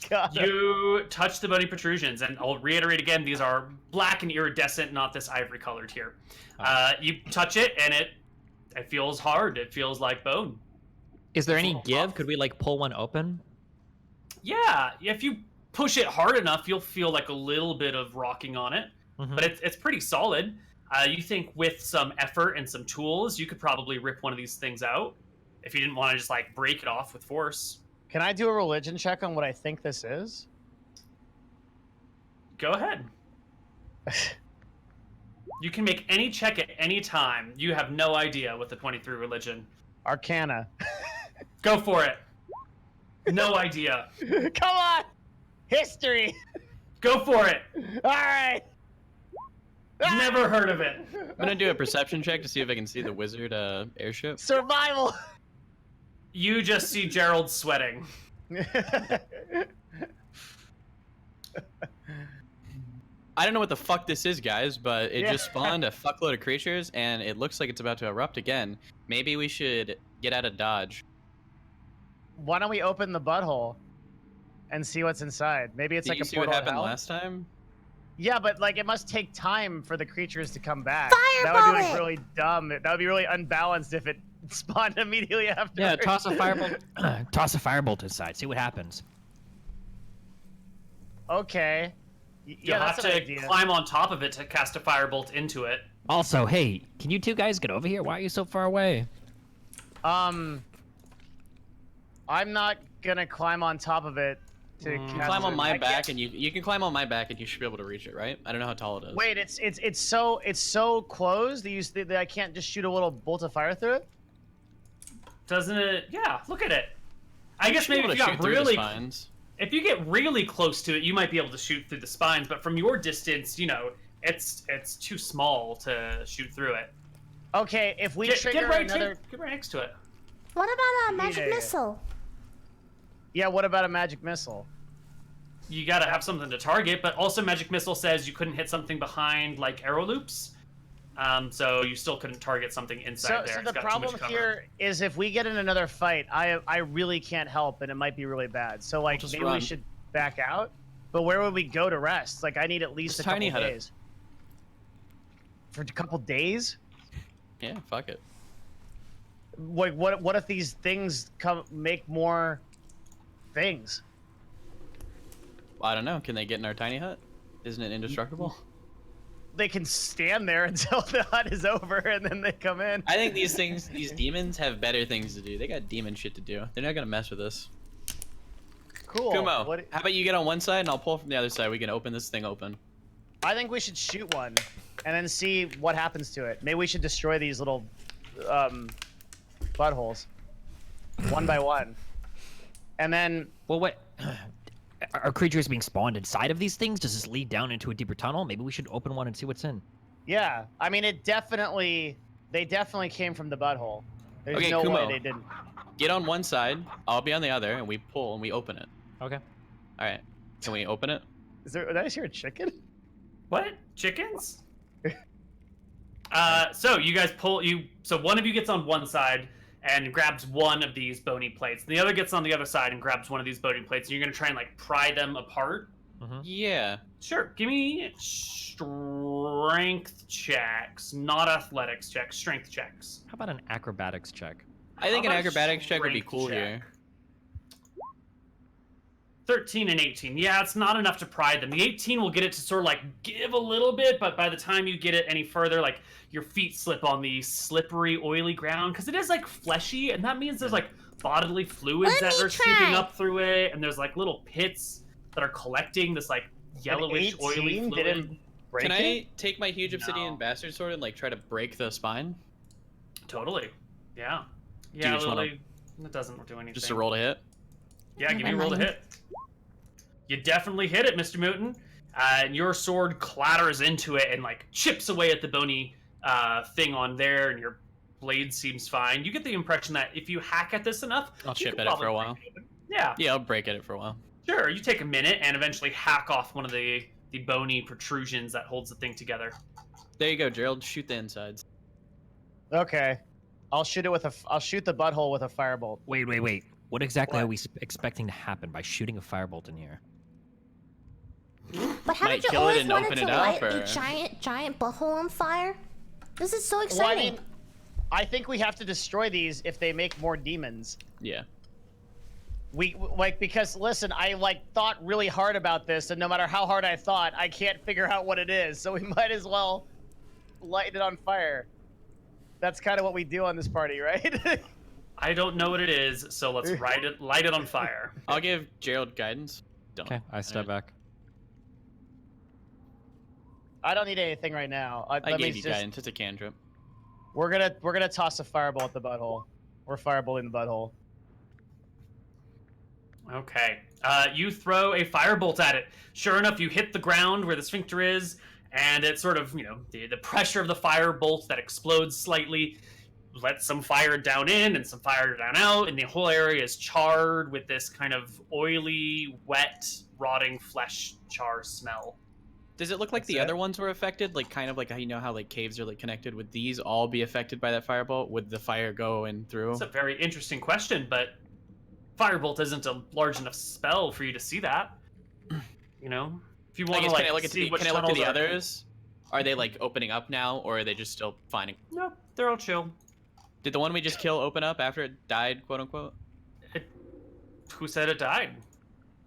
God. You touch the bony protrusions, and I'll reiterate again: these are black and iridescent, not this ivory colored here. You touch it, and it feels hard. It feels like bone. Is there It's a any little give? rough. Could we like pull one open? Yeah, if you push it hard enough, you'll feel like a little bit of rocking on it, Mhm. but it's pretty solid. You think with some effort and some tools, you could probably rip one of these things out if you didn't want to just like break it off with force. Can I do a religion check on what I think this is? Go ahead. You can make any check at any time. You have no idea what the 23 religion. Arcana. Go for it. No idea. Come on. History. Go for it. All right. Never heard of it. I'm gonna do a perception check to see if I can see the wizard airship. Survival. You just see Gerald sweating. I don't know what the fuck this is, guys, but it just spawned a fuckload of creatures, and it looks like it's about to erupt again. Maybe we should get out of Dodge. Why don't we open the butthole and see what's inside? Maybe it's Did like you a see what portal to happened hell? last time? Yeah, but like it must take time for the creatures to come back. That Fireball would be like it! really dumb. That would be really unbalanced if it spawned immediately after. Yeah, toss a firebolt. Toss a firebolt inside. See what happens. Okay. You'll Yeah, have that's an to idea. climb on top of it to cast a firebolt into it. Also, hey, can you two guys get over here? Why are you so far away? I'm not gonna climb on top of it to You cast climb on it. my I back, can't- and you can climb on my back, and you should be able to reach it, right? I don't know how tall it is. Wait, it's so closed that I can't just shoot a little bolt of fire through it. Doesn't it? Yeah, look at it. I guess should be maybe able if you to got shoot through the really, spines. If you get really close to it, you might be able to shoot through the spines, but from your distance, it's too small to shoot through it. Okay, if we trigger another... Get right next to it. What about a magic missile? Yeah, what about a magic missile? You gotta have something to target, but also magic missile says you couldn't hit something behind, like, arrow loops. So you still couldn't target something inside there. So the problem here is if we get in another fight, I really can't help, and it might be really bad. So, like, maybe we should back out? But where would we go to rest? Like, I need at least a couple days. For a couple days? Yeah, fuck it. Like, what if these things make more things? I don't know. Can they get in our tiny hut? Isn't it indestructible? They can stand there until the hut is over, and then they come in. I think these demons have better things to do. They got demon shit to do. They're not gonna mess with us. Cool. Kumo, how about you get on one side and I'll pull from the other side. We can open this thing open. I think we should shoot one, and then see what happens to it. Maybe we should destroy these little buttholes, one by one, and then. Well, what? Are creatures being spawned inside of these things? Does this lead down into a deeper tunnel? Maybe we should open one and see what's in. Yeah, I mean, they definitely came from the butthole. There's no Kumo, way they didn't. Get on one side, I'll be on the other, and we pull and we open it. Okay. All right. Can we open it? Did I hear a chicken? What? Chickens? So you guys so one of you gets on one side and grabs one of these bony plates. The other gets on the other side and grabs one of these bony plates. And you're gonna try and like pry them apart. Yeah. Sure. Give me strength checks, not athletics checks. Strength checks. How about an acrobatics check? I think an acrobatics check would be cool check? here. 13 and 18. Yeah, it's not enough to pry them. The 18 will get it to sort of like give a little bit, but by the time you get it any further, like your feet slip on the slippery, oily ground because it is like fleshy, and that means there's like bodily fluids that are seeping up through it, and there's like little pits that are collecting this like yellowish, oily fluid. Can I take my huge obsidian bastard sword and like try to break the spine? Totally. Yeah. Do Yeah, you just Lily, that doesn't do anything. Just a roll to hit? Yeah, give me a roll to hit. You definitely hit it, Mr. Mouton. And your sword clatters into it and like chips away at the bony thing on there, and your blade seems fine. You get the impression that if you hack at this enough, I'll chip at it for a while. Yeah. Yeah, I'll break at it for a while. Sure, you take a minute and eventually hack off one of the bony protrusions that holds the thing together. There you go, Gerald. Shoot the insides. Okay. I'll shoot it with I'll shoot the butthole with a firebolt. Wait. What exactly are we expecting to happen by shooting a firebolt in here? But haven't you always wanted to light a giant butthole on fire? This is so exciting. Well, I mean, I think we have to destroy these if they make more demons. Yeah. We because listen, I thought really hard about this, and no matter how hard I thought, I can't figure out what it is. So we might as well light it on fire. That's kind of what we do on this party, right? I don't know what it is, so let's light it on fire. I'll give Gerald guidance. Okay, I step back. I don't need anything right now. I gave you guidance. It's a cantrip. We're gonna toss a fireball at the butthole. We're fireballing the butthole. Okay. You throw a firebolt at it. Sure enough, you hit the ground where the sphincter is, and it sort of, the pressure of the firebolt that explodes slightly lets some fire down in and some fire down out, and the whole area is charred with this kind of oily, wet, rotting flesh char smell. Does it look like the other ones were affected? Like, kind of like how how like caves are like connected? Would these all be affected by that firebolt? Would the fire go in through? That's a very interesting question, but firebolt isn't a large enough spell for you to see that. If you want to can I look to the are... others? Are they like opening up now, or are they just still finding? No, they're all chill. Did the one we just killed open up after it died, quote unquote? Who said it died?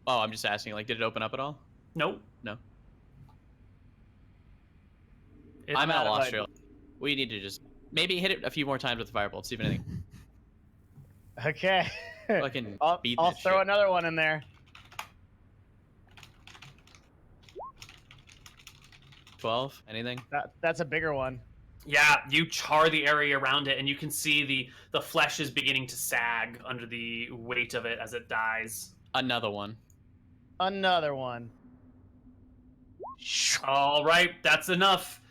Oh, I'm just asking. Like, did it open up at all? Nope. No. I'm at a loss, Trail. We need to just maybe hit it a few more times with the firebolt, see if anything. Okay. Fucking beat I'll this throw shit. another one in there. 12? Anything? That's a bigger one. Yeah, you char the area around it, and you can see the flesh is beginning to sag under the weight of it as it dies. Another one. Another one. All right, that's enough.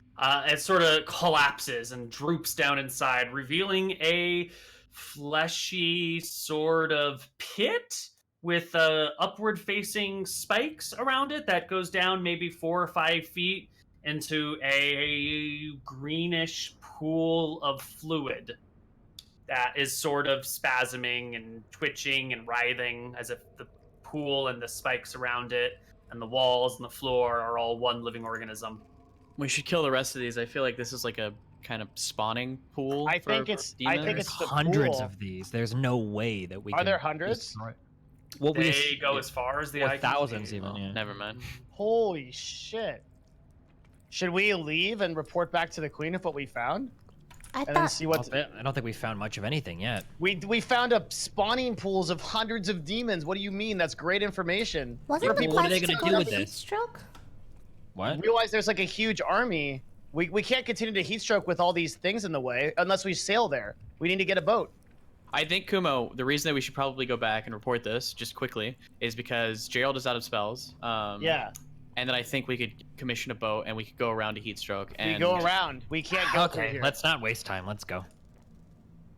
It sort of collapses and droops down inside, revealing a fleshy sort of pit with upward-facing spikes around it that goes down maybe 4 or 5 feet into a greenish pool of fluid that is sort of spasming and twitching and writhing as if the pool and the spikes around it and the walls and the floor are all one living organism. We should kill the rest of these. I feel like this is like a kind of spawning pool. I think it's the hundreds pool. of these. There's no way that we Are can there hundreds? destroy- Well, They go as far as the or eye can thousands see. even. Oh, Yeah. never mind. Holy shit. Should we leave and report back to the queen of what we found? I And then thought see what I don't think we found much of anything yet. we found a spawning pools of hundreds of demons. What do you mean? That's great information. wasn't the what are they quest to gonna do go with to this? Heatstroke? What? Realize there's like a huge army. We can't continue to Heatstroke with all these things in the way unless we sail there. We need to get a boat. I think, Kumo, the reason that we should probably go back and report this, just quickly, is because Gerald is out of spells. Yeah. And then I think we could commission a boat and we could go around to Heatstroke. And We go around. We can't go through Okay, here. let's not waste time. Let's go.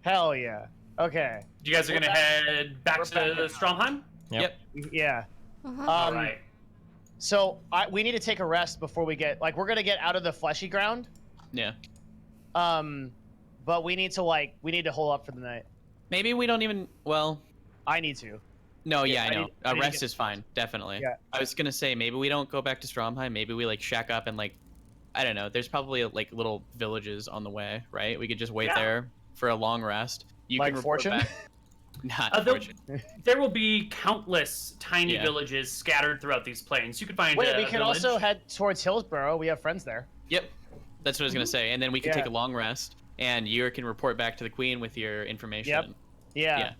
Hell yeah. Okay. You guys are We're gonna back- head back we're to back now. Stromheim? Yep. Yeah. Uh-huh. All right. So we need to take a rest before we get we're gonna get out of the fleshy ground. Yeah. But we need to hold up for the night. Maybe we don't even. Well, I need to. no, Yeah, yeah, I know. I need to Rest get- is fine, definitely. Yeah. I was gonna say maybe we don't go back to Stromheim. Maybe we like shack up and like, I don't know. There's probably like little villages on the way, right? We could just wait Yeah. there for a long rest. You Like can report Fortune? back. Not They'll- Fortune. There will be countless tiny Yeah. villages scattered throughout these plains. You could find Wait, a we can village. also head towards Hillsborough. We have friends there. Yep. That's what I was gonna say. And then we can take Yeah. a long rest, and you can report back to the queen with your information. Yep. Yeah, Yeah.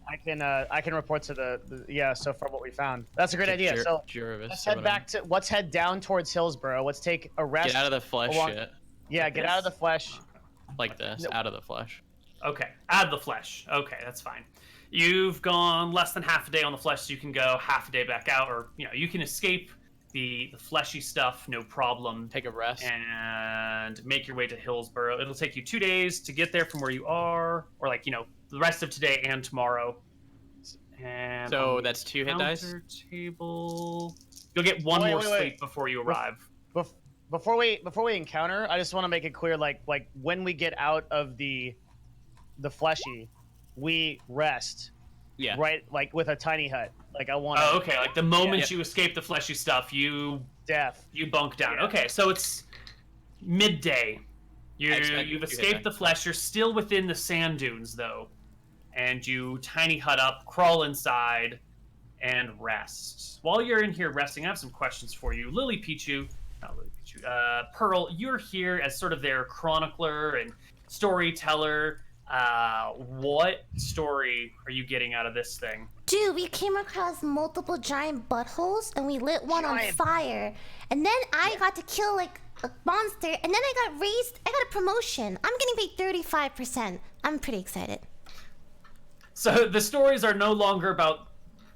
I can report to the so far what we found. That's a great idea. So Jervis, let's head down towards Hillsborough. Let's take a rest. Get out of the flesh along- shit. Yeah, get out of the flesh. Like this. No. Out of the flesh. Okay, add the flesh. Okay, that's fine. You've gone less than half a day on the flesh, so you can go half a day back out, or you can escape the fleshy stuff, no problem, Take a rest. and make your way to Hillsborough. It'll take you 2 days to get there from where you are, or the rest of today and tomorrow. And So on the that's 2 hit dice? counter table, you'll get one Wait, more wait, wait. sleep before you arrive. Before we encounter, I just want to make it clear, like when we get out of the fleshy, we rest. Yeah. Right, like with a tiny hut. Like I want. Oh, okay. Like the moment Yeah. you escape the fleshy stuff, you Death. bunk down. Yeah. Okay, so it's midday. I expect You've you to escaped hit the flesh. You're still within the sand dunes, though, and you tiny hut up, crawl inside, and rest. While you're in here resting, I have some questions for you, LilyPichu. Not LilyPichu. Pearl, you're here as sort of their chronicler and storyteller. What story are you getting out of this thing? Dude, we came across multiple giant buttholes and we lit one on Giant. fire. And then I got to kill like a monster and then I got raised. I got a promotion. I'm getting paid 35%. I'm pretty excited. So the stories are no longer about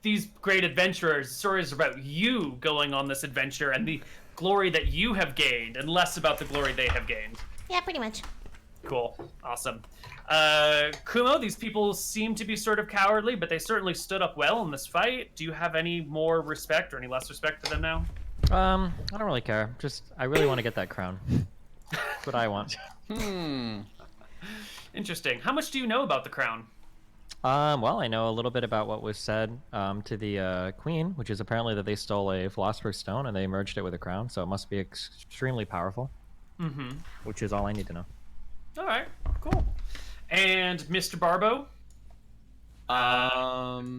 these great adventurers. Stories are about you going on this adventure and the glory that you have gained, and less about the glory they have gained. Yeah, pretty much. Cool. Awesome. Kumo, these people seem to be sort of cowardly, but they certainly stood up well in this fight. Do you have any more respect or any less respect for them now? I don't really care. Just I really want to get that crown. That's what I want. Interesting. How much do you know about the crown? Well, I know a little bit about what was said to the queen, which is apparently that they stole a philosopher's stone and they merged it with a crown, so it must be extremely powerful. Mm-hmm. Which is all I need to know. All right. Cool. And Mr. Barbo?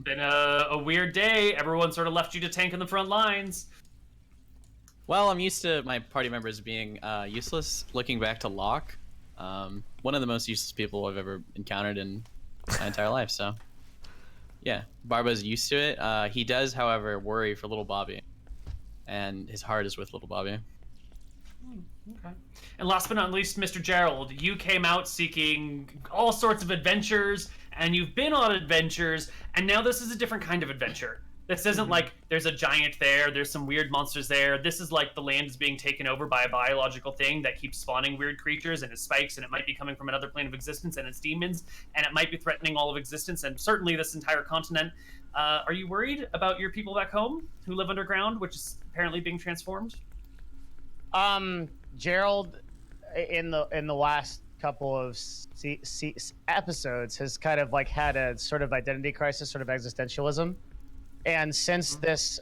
Been a weird day. Everyone sort of left you to tank in the front lines. Well, I'm used to my party members being useless. Looking back to Locke, one of the most useless people I've ever encountered in my entire life. So, yeah, Barbo's used to it. He does, however, worry for little Bobby, and his heart is with little Bobby. Okay. And last but not least, Mr. Gerald, you came out seeking all sorts of adventures, and you've been on adventures, and now this is a different kind of adventure. This isn't like there's a giant there, there's some weird monsters there. This is like the land is being taken over by a biological thing that keeps spawning weird creatures, and it spikes, and it might be coming from another plane of existence, and it's demons, and it might be threatening all of existence, and certainly this entire continent. Are you worried about your people back home who live underground, which is apparently being transformed? Gerald, in the last couple of episodes, has kind of like had a sort of identity crisis, sort of existentialism. And since this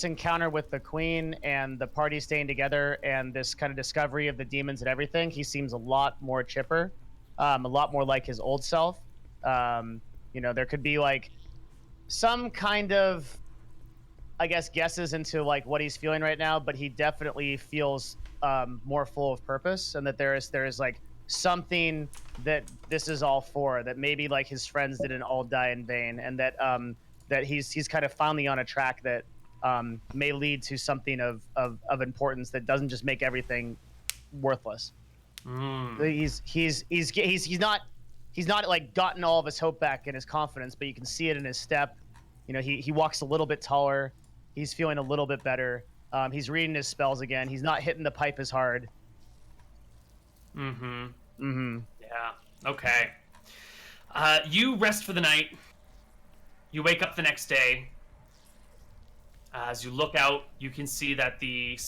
encounter with the queen and the party staying together and this kind of discovery of the demons and everything, he seems a lot more chipper, a lot more like his old self. There could be like some kind of, I guess, guesses into like what he's feeling right now, but he definitely feels more full of purpose, and that there is like something that this is all for, that maybe like his friends didn't all die in vain, and that that he's kind of finally on a track that may lead to something of importance that doesn't just make everything worthless. He's not like gotten all of his hope back and his confidence, but you can see it in his step. He walks a little bit taller. He's feeling a little bit better. He's reading his spells again. He's not hitting the pipe as hard. Yeah. Okay. You rest for the night. You wake up the next day. As you look out, you can see that the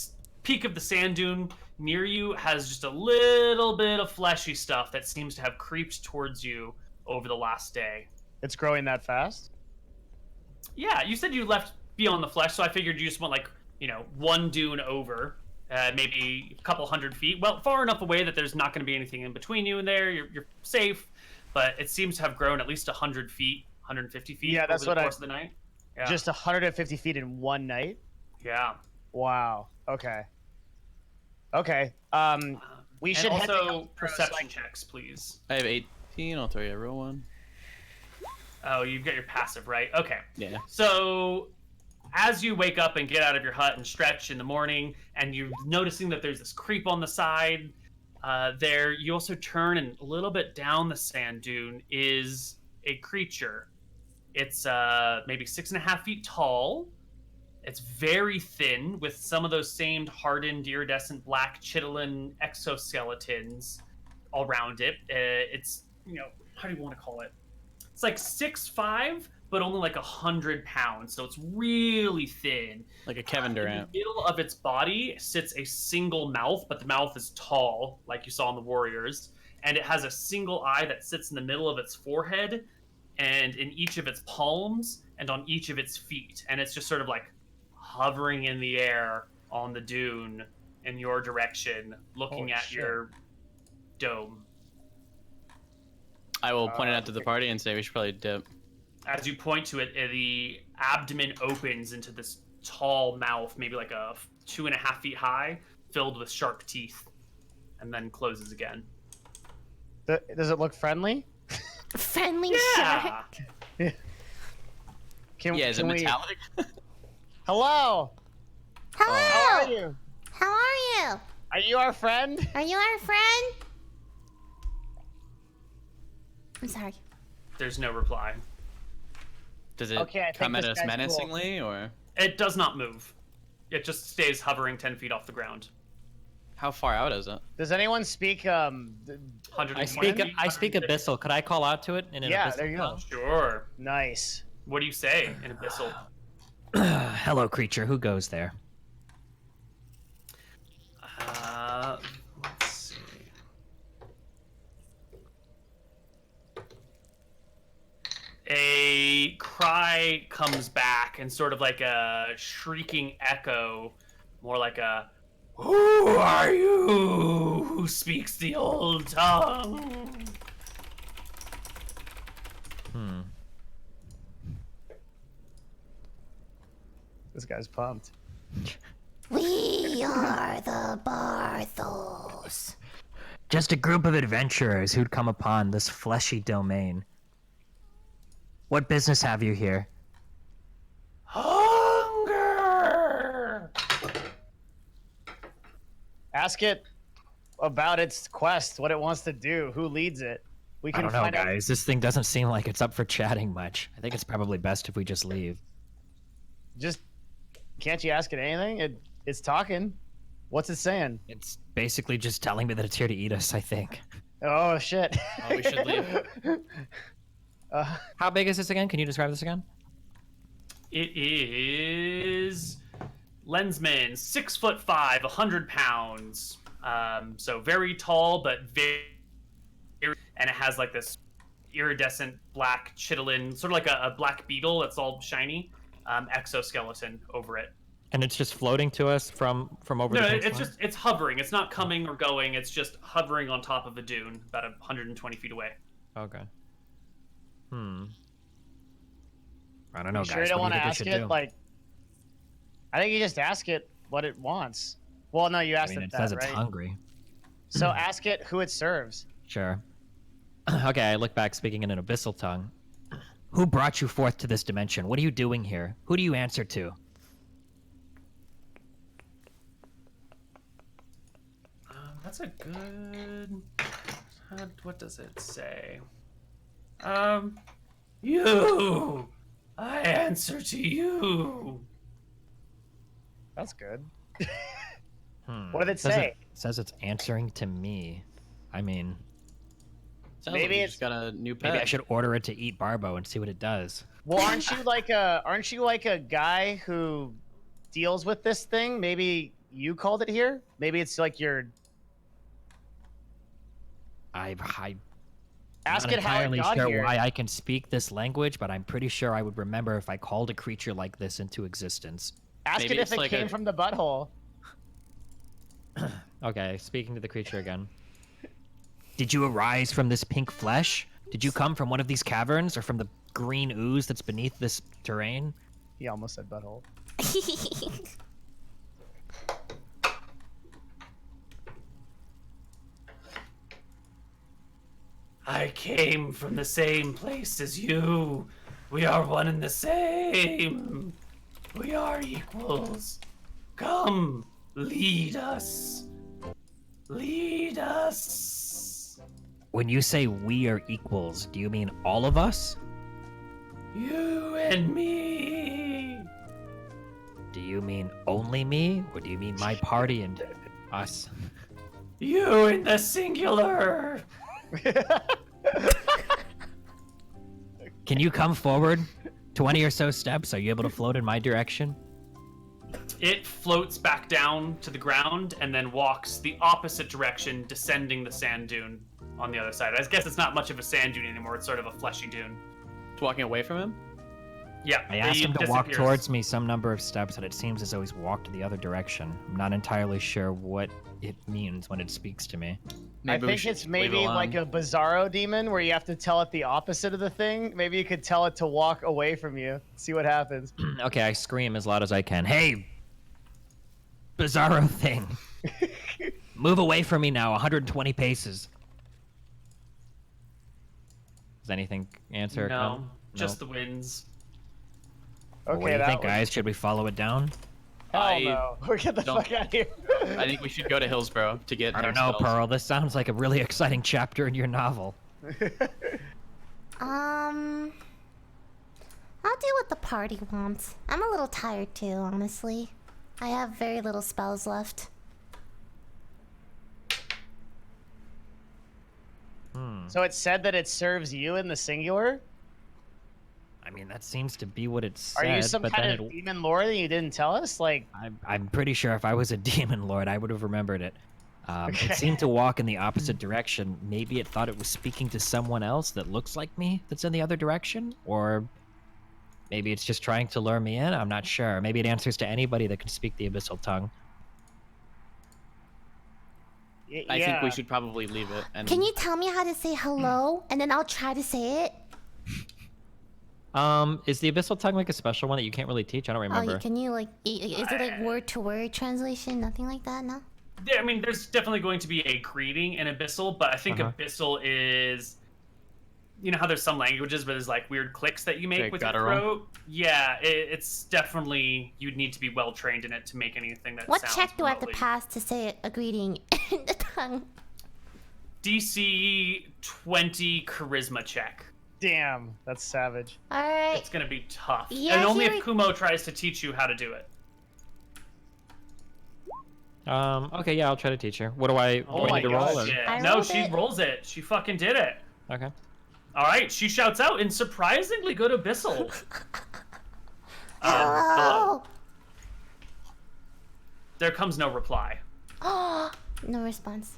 peak of the sand dune near you has just a little bit of fleshy stuff that seems to have creeped towards you over the last day. It's growing that fast? Yeah, you said you left beyond the flesh, so I figured you just went like, one dune over. Maybe a couple 100 feet. Well, far enough away that there's not going to be anything in between you and there. You're safe, but it seems to have grown at least 100 feet, 150 feet. Yeah, that's over the course of the night. Yeah. Just 150 feet in one night? Yeah. Wow. Okay. We should also perception checks, please. I have 18. I'll throw you a real one. Oh, you've got your passive, right? Okay. Yeah. So as you wake up and get out of your hut and stretch in the morning, and you're noticing that there's this creep on the side there, you also turn, and a little bit down the sand dune is a creature. It's maybe 6.5 feet tall. It's very thin, with some of those same hardened, iridescent black chitin exoskeletons all around it. It's, how do you want to call it? It's like 6'5", but only like 100 pounds, so it's really thin. Like a Kevin Durant. In the middle of its body sits a single mouth, but the mouth is tall, like you saw in the Warriors, and it has a single eye that sits in the middle of its forehead, and in each of its palms, and on each of its feet, and it's just sort of like hovering in the air on the dune in your direction, looking at your dome. I will point it out to the party and say we should probably dip. As you point to it, the abdomen opens into this tall mouth, maybe like a 2.5 feet high, filled with sharp teeth, and then closes again. Does it look friendly? Friendly Yeah. shark. Is it metallic? Hello. Hello. How are you? How are you? Are you our friend? Are you our friend? I'm sorry. There's no reply. Does it Okay, come at this us guy's menacingly, or It does not move. It just stays hovering 10 feet off the ground. how far out is it? Does anyone speak 120 I speak feet, abyssal. Could I call out to it in an Yeah, abyssal there you go. tongue? Sure. nice? What do you say in abyssal? Hello, creature. Who goes there? Let's see. A cry comes back, and sort of like a shrieking echo, more like a, "Who are you who speaks the old tongue?" This guy's pumped. We are the Barthos. Just a group of adventurers who'd come upon this fleshy domain. What business have you here? Hunger! Ask it about its quest, what it wants to do, who leads it. We I can don't know, find out. guys. This thing doesn't seem like it's up for chatting much. I think it's probably best if we just leave. Just can't you ask it anything? It's talking. What's it saying? It's basically just telling me that it's here to eat us, I think. Oh shit. Oh, we should leave. How big is this again? Can you describe this again? It is Lensman, 6'5", 100 pounds. So very tall, but very, and it has like this iridescent black chitin, sort of like a black beetle that's all shiny, exoskeleton over it. And it's just floating to us from over No, the it's hovering. It's not coming or going. It's just hovering on top of a dune, about 120 feet away. Okay. I don't know, You guys. sure you don't What want do to you ask think we should it? do? Like, I think you just ask it what it wants. Well, no, you I asked mean, it it that, says right? it's hungry. So ask it who it serves. Sure. Okay, I look back, speaking in an abyssal tongue. Who brought you forth to this dimension? What are you doing here? Who do you answer to? That's a good. What does it say? You. I answer to you. That's good. What did it Says say? It says it's answering to me. I mean, Sounds Maybe like you it's- just got a new pet. maybe I should order it to eat Barbo and see what it does. Well, aren't you like a guy who deals with this thing? Maybe you called it here. Maybe it's like your. I'm Ask not it how it entirely got sure here. why I can speak this language, but I'm pretty sure I would remember if I called a creature like this into existence. Ask Maybe it if it's it like came a- from the butthole. Okay, speaking to the creature again. Did you arise from this pink flesh? Did you come from one of these caverns or from the green ooze that's beneath this terrain? He almost said butthole. I came from the same place as you. We are one and the same. We are equals. Come, lead us. Lead us. When you say we are equals, do you mean all of us? You and me. Do you mean only me? Or do you mean my party and us? You in the singular. Can you come forward 20 or so steps? Are you able to float in my direction? It floats back down to the ground and then walks the opposite direction, descending the sand dune on the other side. I guess it's not much of a sand dune anymore. It's sort of a fleshy dune. It's walking away from him. Yeah. I asked he him to walk disappears. towards me some number of steps, and it seems as though he's walked the other direction. I'm not entirely sure what it means when it speaks to me. I we think should it's leave it maybe like alone. a Bizarro demon where you have to tell it the opposite of the thing. Maybe you could tell it to walk away from you. See what happens. Okay, I scream as loud as I can. Hey, Bizarro thing. Move away from me now, 120 paces. Does anything answer? No, come? just the winds. Well, Okay, what do you that think, was- guys? Should we follow it down? Hell I no. We're get the don't- fuck out of here. I think we should go to Hillsborough to get. I don't him know, spells. Pearl. This sounds like a really exciting chapter in your novel. I'll do what the party wants. I'm a little tired too, honestly. I have very little spells left. So it said that it serves you in the singular? I mean, that seems to be what it said. Are you some but kind then of demon lord that you didn't tell us? Like, I'm pretty sure if I was a demon lord, I would have remembered it. Okay. It seemed to walk in the opposite direction. Maybe it thought it was speaking to someone else that looks like me that's in the other direction? Or maybe it's just trying to lure me in? I'm not sure. Maybe it answers to anybody that can speak the abyssal tongue. I yeah. think we should probably leave it. And Can you tell me how to say hello, and then I'll try to say it? Is the abyssal tongue like a special one that you can't really teach? I don't remember. Oh, can you like? Is it like word to word translation? Nothing like that, no. Yeah, I mean, there's definitely going to be a greeting in Abyssal, but I think Uh-huh. Abyssal is, you know how there's some languages where there's like weird clicks that you make Like with your guttural? throat? Yeah, it's definitely, you'd need to be well trained in it to make anything that What sounds check do I have to remotely- pass to say a greeting in the tongue? DC 20 charisma check. Damn, that's savage. All right. It's gonna be tough, Yeah, and only here if Kumo tries to teach you how to do it. Okay, yeah, I'll try to teach her. What do I Oh need to my roll? gosh. Or... Shit. I No, rolled she it. rolls it. She fucking did it. Okay. All right, she shouts out in surprisingly good abyssal. Hello. There comes no reply. No response.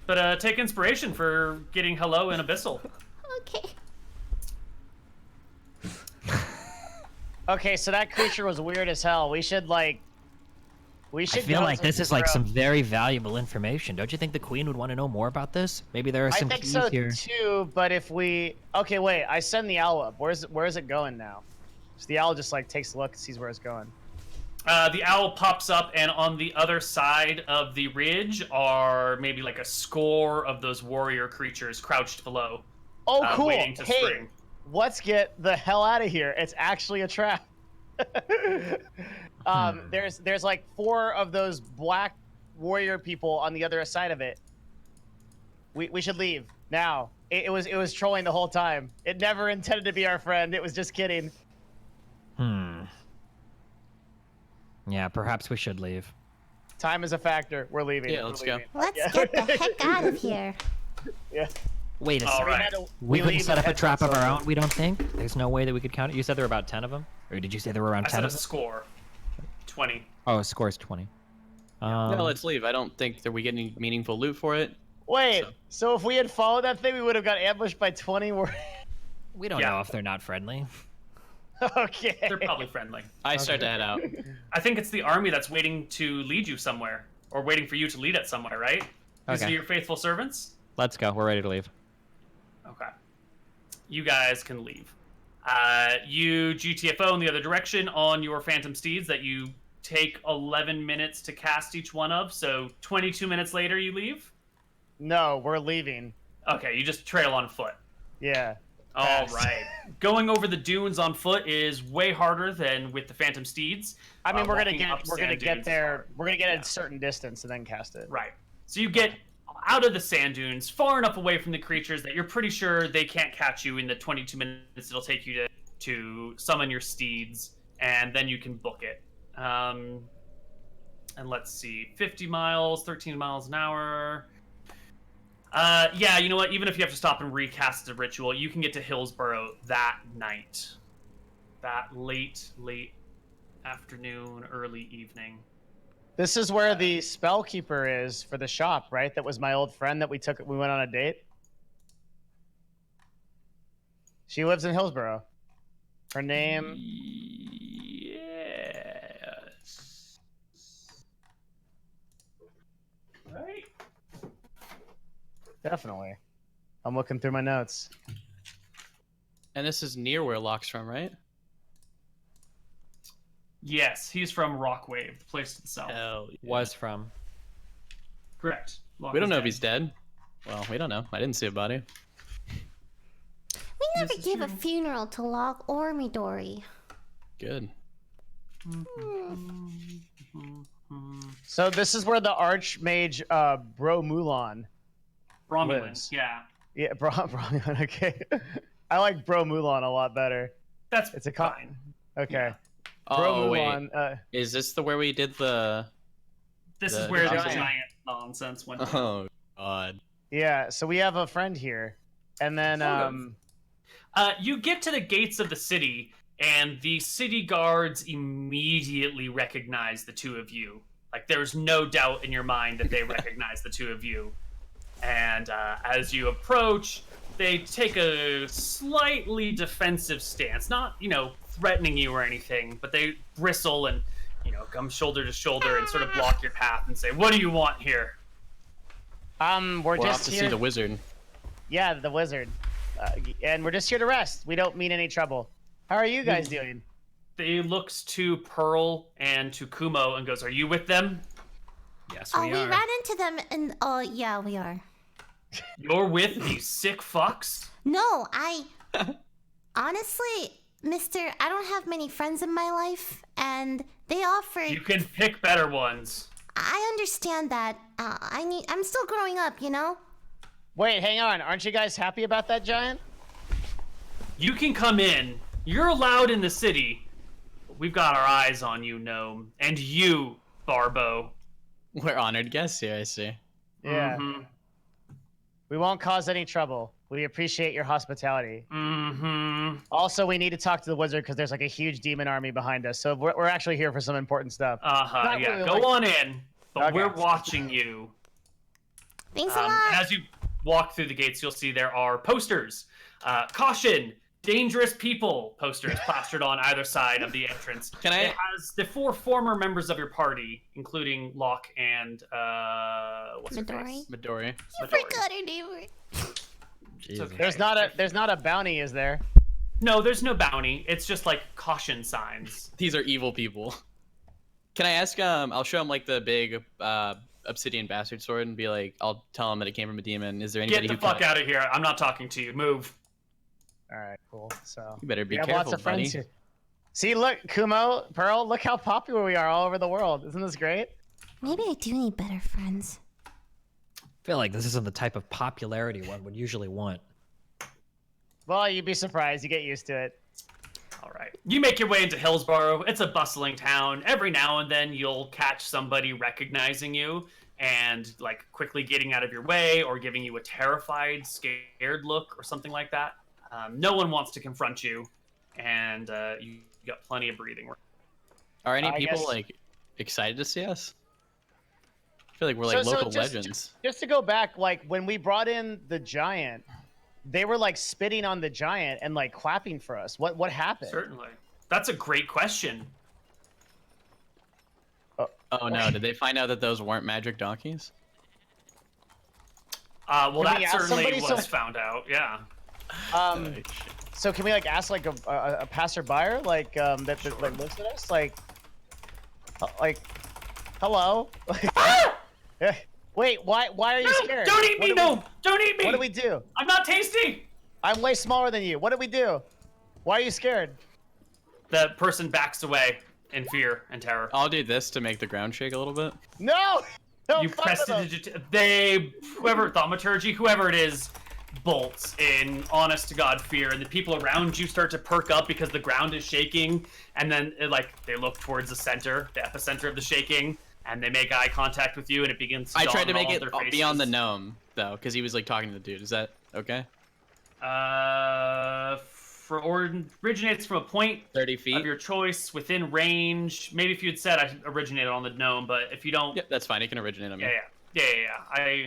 But take inspiration for getting hello in abyssal. Okay. Okay, so that creature was weird as hell. We should I feel go like to this is like Zero. some very valuable information. Don't you think the queen would want to know more about this? Maybe there are I some think keys so here. too, but if we okay, wait, I send the owl up. Where is it going now? So the owl just like takes a look and sees where it's going. The owl pops up, and on the other side of the ridge are maybe like a score of those warrior creatures crouched below. Oh, cool. Waiting to Hey, spring. let's get the hell out of here. It's actually a trap. There's like 4 of those black warrior people on the other side of it. We should leave now. It was trolling the whole time. It never intended to be our friend. It was just kidding. Yeah, perhaps we should leave. Time is a factor. We're leaving. Yeah, let's We're go. leaving. Let's Yeah. get the heck out of here. Yeah. Wait a All second. right. We couldn't leave set up a and trap head of our south. own, we don't think? There's no way that we could count it? You said there were about 10 of them? Or did you say there were around I 10 said a of them? score. 20. Oh, a score is 20. No, let's leave. I don't think that we get any meaningful loot for it. Wait. So if we had followed that thing, we would have got ambushed by 20 warriors. we don't Yeah. know if they're not friendly. Okay. They're probably friendly. I start to head out. I think it's the army that's waiting to lead you somewhere, or waiting for you to lead it somewhere, right? These are Okay. your faithful servants? Let's go. We're ready to leave. Okay. You guys can leave. You GTFO in the other direction on your phantom steeds that you take 11 minutes to cast each one of, so 22 minutes later you leave? No, we're leaving. Okay, you just trail on foot. Yeah. All Fast. right. Going over the dunes on foot is way harder than with the phantom steeds. I mean, we're gonna Walking up get sand there. dunes is hard. We're gonna get Yeah. a certain distance and then cast it. Right. So you get out of the sand dunes, far enough away from the creatures that you're pretty sure they can't catch you in the 22 minutes it'll take you to summon your steeds, and then you can book it. And let's see, 50 miles, 13 miles an hour. Yeah, you know what? Even if you have to stop and recast the ritual, you can get to Hillsborough that night. That late afternoon, early evening. This is where the spellkeeper is for the shop, right? That was my old friend that we went on a date. She lives in Hillsborough. Her name. Yes. Right. Definitely. I'm looking through my notes. And this is near where Locke's from, right? Yes, he's from Rockwave, the place to the south. Hell yeah. Was from. Correct. We don't know if he's dead. Well, we don't know. I didn't see a body. We never This is gave a true. funeral to Locke or Midori. Good. So this is where the Archmage Bro Mulan. Romulan. lives. Yeah. Yeah, Bro Mulan. Okay. I like Bro Mulan a lot better. That's It's a fine. Okay. Oh, Bro wait. Mulan. Is this the where we did the... This The is where the giant. giant nonsense went down. Oh, God. Yeah. So we have a friend here, and then Sort of. You get to the gates of the city, and the city guards immediately recognize the two of you. Like, there's no doubt in your mind that they recognize the two of you. And as you approach, they take a slightly defensive stance. Not, threatening you or anything, but they bristle and, come shoulder to shoulder and sort of block your path and say, "What do you want here?" we're We're just off to here. see the wizard. Yeah, the wizard. And we're just here to rest. We don't mean any trouble. How are you guys doing? He looks to Pearl and to Kumo and goes, "Are you with them?" Yes, Oh, we ran into them and yeah, we are. You're with these sick fucks? No, honestly, mister, I don't have many friends in my life, and they offered. You can pick better ones. I understand that. I'm still growing up, Wait, hang on. Aren't you guys happy about that giant? You can come in. You're allowed in the city. We've got our eyes on you, Gnome. And you, Barbo. We're honored guests here, I see. Yeah. Mm-hmm. We won't cause any trouble. We appreciate your hospitality. Mm-hmm. Also, we need to talk to the wizard because there's like a huge demon army behind us. So we're actually here for some important stuff. Uh-huh, Not yeah. really, Go like- on in. But Okay. we're watching you. Thanks a lot. And as you walk through the gates, you'll see there are posters. Caution! Dangerous people posters plastered on either side of the entrance. Can I- It has the 4 former members of your party, including Locke and what's her Midori? face? Midori. I Midori. forgot her name. It's okay. There's not a bounty, is there? No, there's no bounty. It's just like caution signs. These are evil people. Can I ask, I'll show him like the big obsidian bastard sword and be like, I'll tell him that it came from a demon. Is there anybody Get the who fuck out of here. I'm not talking to you. Move. All right, cool. So You better be we have careful, lots of buddy. friends here. See, look, Kumo, Pearl, look how popular we are all over the world. Isn't this great? Maybe I do need better friends. I feel like this isn't the type of popularity one would usually want. Well, you'd be surprised. You get used to it. All right. You make your way into Hillsborough. It's a bustling town. Every now and then you'll catch somebody recognizing you and like quickly getting out of your way or giving you a terrified, scared look or something like that. No one wants to confront you, and you got plenty of breathing room. Are any I people guess- like excited to see us? I feel like we're like local legends. Just to go back, like when we brought in the giant, they were like spitting on the giant and like clapping for us. What happened? Certainly. That's a great question. Oh no, did they find out that those weren't magic donkeys? Well, Can we that ask certainly somebody was so- found out, yeah. So can we like ask like a passerby like that like looks at us like hello? Wait, why are you scared? Don't eat What me, do no! Don't eat me! What do we do? I'm not tasty! I'm way smaller than you. What do we do? Why are you scared? The person backs away in fear and terror. I'll do this to make the ground shake a little bit. No! Don't You fuck press with them. whoever thaumaturgy, whoever it is, bolts in honest to God fear, and the people around you start to perk up because the ground is shaking, and then they look towards the center, the epicenter of the shaking, and they make eye contact with you, and it begins to I dawn tried to on make all it their faces. beyond the gnome though, because he was like talking to the dude. Is that okay? Originates from a point 30 feet. of your choice within range. Maybe if you had said I originated on the gnome, but if you don't, Yep, that's fine. He can originate on me. yeah.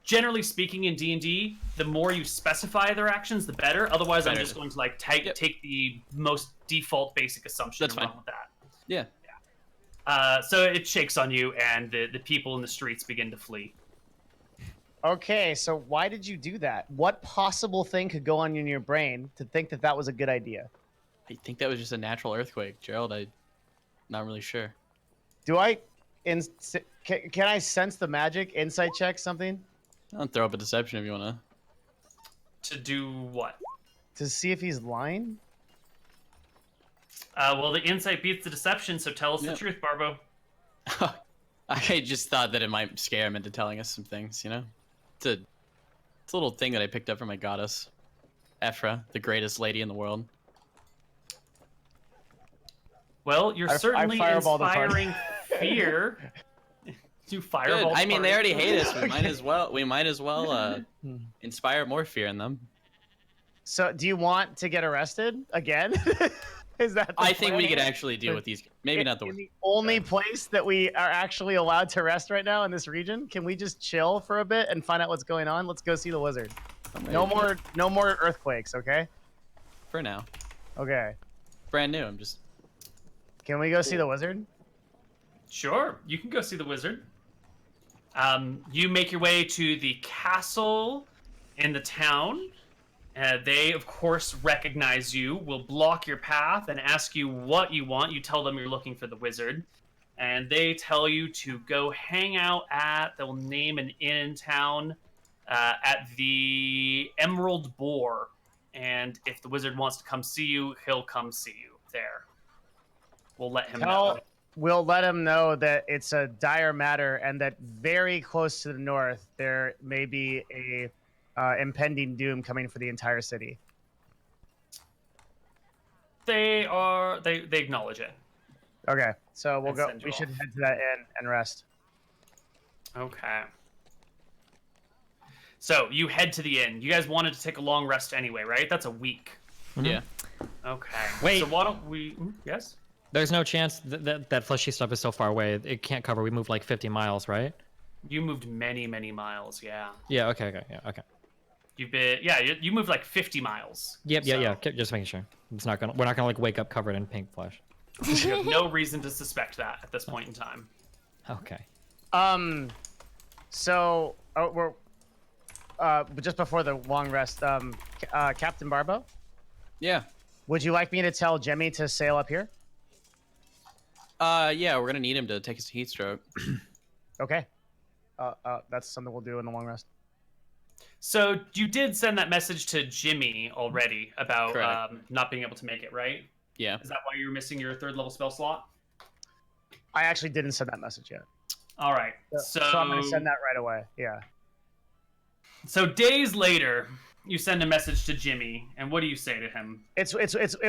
Generally speaking, in D&D, the more you specify their actions, the better. Otherwise, I'm Better. just going to like take the most default basic assumption That's and run fine. with that. Yeah. So it shakes on you, and the people in the streets begin to flee. Okay, so why did you do that? What possible thing could go on in your brain to think that that was a good idea? I think that was just a natural earthquake, Gerald. I'm not really sure. Do I can I sense the magic? Insight check something I'll throw up a deception if you wanna. To do what? to see if he's lying? Well, the insight beats the deception, so tell us the Yep. truth, Barbo. I just thought that it might scare him into telling us some things, you know? It's a little thing that I picked up from my goddess, Ephra, the greatest lady in the world. Well, you're I certainly fireballed the party. inspiring fear. You fireball. Good. I mean, they party. already hate us. We might as well inspire more fear in them. So, do you want to get arrested again? Is that? The I think we plan could here? actually deal with these. Maybe not the in the only place that we are actually allowed to rest right now in this region. Can we just chill for a bit and find out what's going on? Let's go see the wizard. No more earthquakes, okay? for now. Okay. Brand new. I'm just. Can we go see the wizard? Sure, you can go see the wizard. You make your way to the castle in the town. They, of course, recognize you, will block your path, and ask you what you want. You tell them you're looking for the wizard. And they tell you to go hang out at, they'll name an inn in town, at the Emerald Boar. And if the wizard wants to come see you, he'll come see you there. We'll let him know. we'll let him know that it's a dire matter and that very close to the north there may be a impending doom coming for the entire city. They acknowledge it. Okay, so we'll And go. send you We should off. head to that inn and rest. Okay. So you head to the inn. You guys wanted to take a long rest anyway, right? That's a week. Yeah. Okay. Wait. So why don't we? Yes. There's no chance that fleshy stuff is so far away. It can't cover. We moved like 50 miles, right? You moved many, many miles. Yeah. Yeah. Okay. Yeah. Okay. You've been. Yeah. You moved like 50 miles. Yep. Yeah. So Yeah. Just making sure. It's not gonna. We're not gonna like wake up covered in pink flesh. You have no reason to suspect that at this point in time. Okay. So we're just before the long rest. Captain Barbo, Yeah. would you like me to tell Jimmy to sail up here? Yeah, we're gonna need him to take us to Heatstroke. Okay. That's something we'll do in the long rest. So you did send that message to Jimmy already about Correct. not being able to make it, right? Yeah. Is that why you were missing your 3rd level spell slot? I actually didn't send that message yet. All right. So I'm gonna send that right away. Yeah. So days later, you send a message to Jimmy, and what do you say to him? It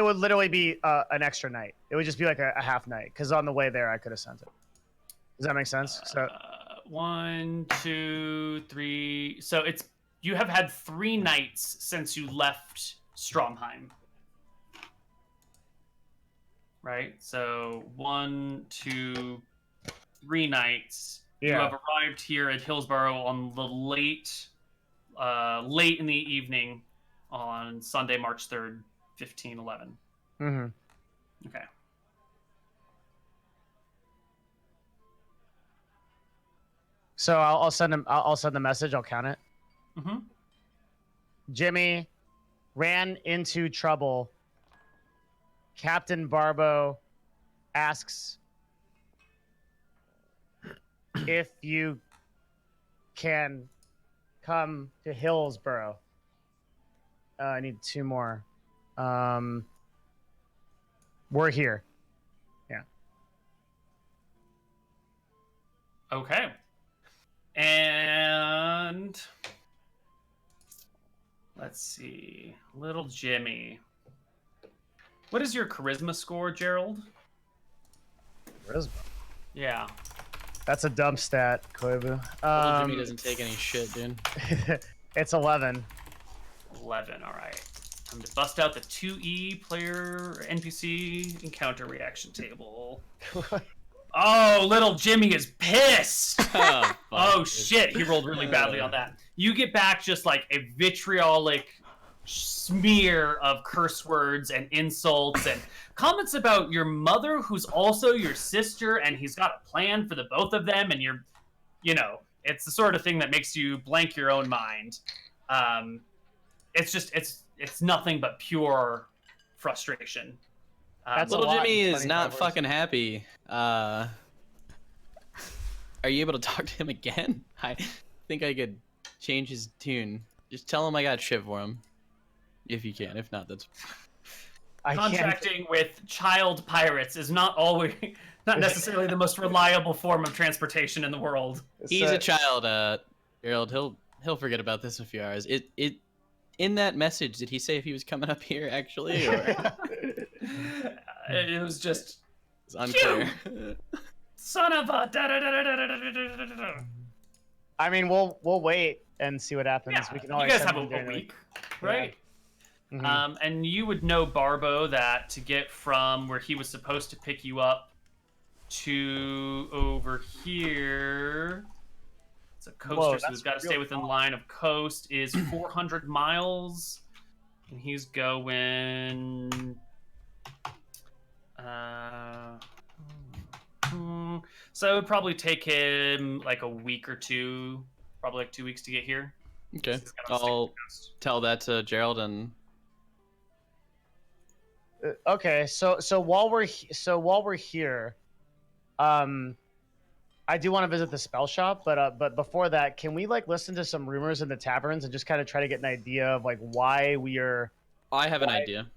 would literally be an extra night. It would just be like a half night because on the way there I could have sent it. Does that make sense? So 1, 2, 3. So you have had 3 nights since you left Stromheim. Right? So 1, 2, 3 nights. Yeah. You have arrived here at Hillsborough on the late in the evening on Sunday, March 3rd, 1511. mm-hmm. Okay. So I'll send him. I'll send the message. I'll count it. Mm-hmm. Jimmy ran into trouble. Captain Barbo asks if you can come to Hillsborough. I need 2 more. We're here. Yeah. Okay. And let's see. Little Jimmy. What is your charisma score, Gerald? Charisma. Yeah. That's a dumb stat, Koibu. Little Jimmy doesn't take any shit, dude. It's 11. 11. All right. Time to bust out the 2E player NPC encounter reaction table. Oh, little Jimmy is pissed. Oh shit, he rolled really badly on that. You get back just like a vitriolic smear of curse words and insults and comments about your mother, who's also your sister, and he's got a plan for the both of them, and it's the sort of thing that makes you blank your own mind. It's nothing but pure frustration. Little Jimmy is not fucking happy. Are you able to talk to him again? I think I could change his tune. Just tell him I got shit for him. If you can. If not, that's... Contracting with child pirates is not necessarily the most reliable form of transportation in the world. He's a child, Gerald. He'll forget about this in a few hours. In that message, did he say if he was coming up here actually, or it was just it's unclear? Son of a I mean, we'll wait and see what happens. Yeah, We can you always guys send have him during a the week, right? Yeah. Mm-hmm. And you would know, Barbo, that to get from where he was supposed to pick you up to over here, it's a coaster, so he's got to stay within the line of coast, is 400 miles. And he's going... so it would probably take him like a week or 2, probably like 2 weeks to get here. Okay, I'll tell that to Gerald and... Okay, so while we're here, I do want to visit the spell shop, but before that, can we like listen to some rumors in the taverns and just kind of try to get an idea of like why we are? I have an idea.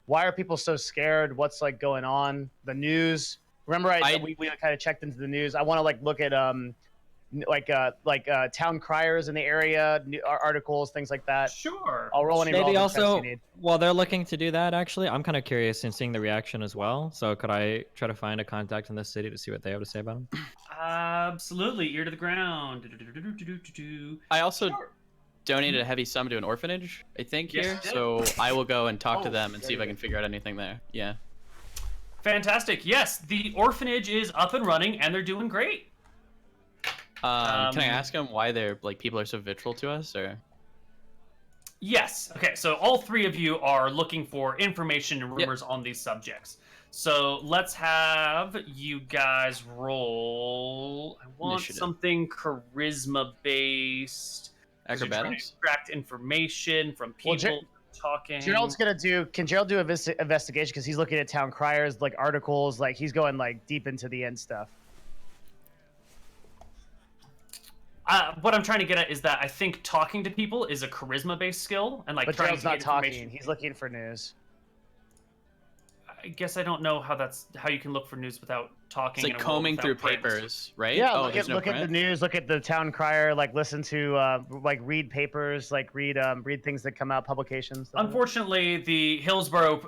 Why are people so scared? What's like going on? The news. Remember, we kind of checked into the news. I want to look at town criers in the area, articles, things like that. Sure. I'll roll any Maybe relevant checks also, you need. while they're looking to do that, actually, I'm kind of curious in seeing the reaction as well. So could I try to find a contact in this city to see what they have to say about him? Absolutely. Ear to the ground. I also donated a heavy sum to an orphanage, I think, here. So I will go and talk to them and see if I can figure out anything there. Yeah. Fantastic. Yes, the orphanage is up and running, and they're doing great. Can I ask them why they're people are so vitriol to us, or? Yes. Okay. So all three of you are looking for information and rumors on these subjects. So let's have you guys roll. I want something charisma based. Acrobatics. Extract information from people talking. Gerald's gonna do. Can Gerald do investigation because he's looking at town criers, articles, he's going deep into the end stuff. What I'm trying to get at is that I think talking to people is a charisma-based skill, and but Gerald's not talking. He's looking for news. I guess I don't know how you can look for news without talking. It's like combing through papers, right? Yeah, look at the news, look at the town crier, listen to, read papers, read things that come out, publications. Unfortunately, the Hillsborough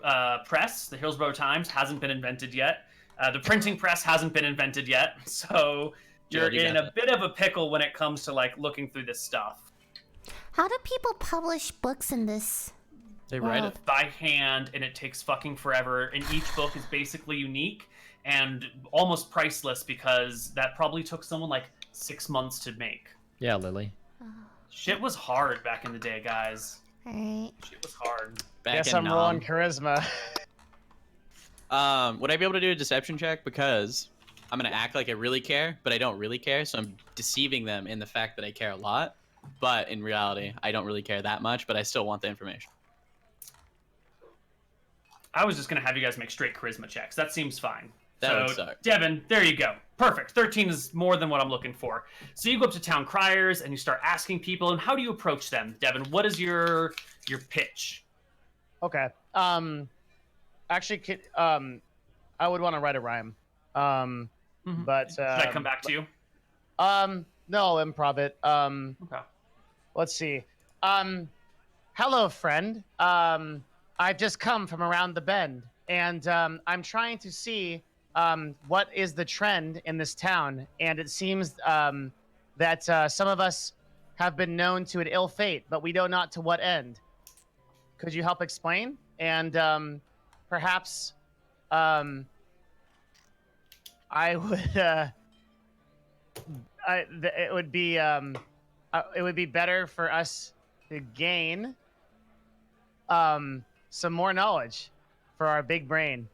Press, the Hillsborough Times, hasn't been invented yet. The printing press hasn't been invented yet, so you're in a bit of a pickle when it comes to looking through this stuff. How do people publish books in this? They write it by hand, and it takes fucking forever. And each book is basically unique and almost priceless because that probably took someone 6 months to make. Yeah, Lily. Shit was hard back in the day, guys. Alright. Shit was hard. Guess I'm rolling charisma. Would I be able to do a deception check? Because I'm gonna act like I really care, but I don't really care, so I'm deceiving them in the fact that I care a lot. But in reality, I don't really care that much, but I still want the information. I was just going to have you guys make straight charisma checks. That seems fine. That would suck. Devin, there you go. Perfect. 13 is more than what I'm looking for. So you go up to town criers and you start asking people. And how do you approach them, Devin? What is your pitch? Okay. Actually, I would want to write a rhyme. But should I come back to you? No, improv it. Okay. Let's see. Hello, friend. I've just come from around the bend, and I'm trying to see what is the trend in this town. And it seems that some of us have been known to an ill fate, but we know not to what end. Could you help explain? And perhaps I would. It would be better for us to gain some more knowledge for our big brain.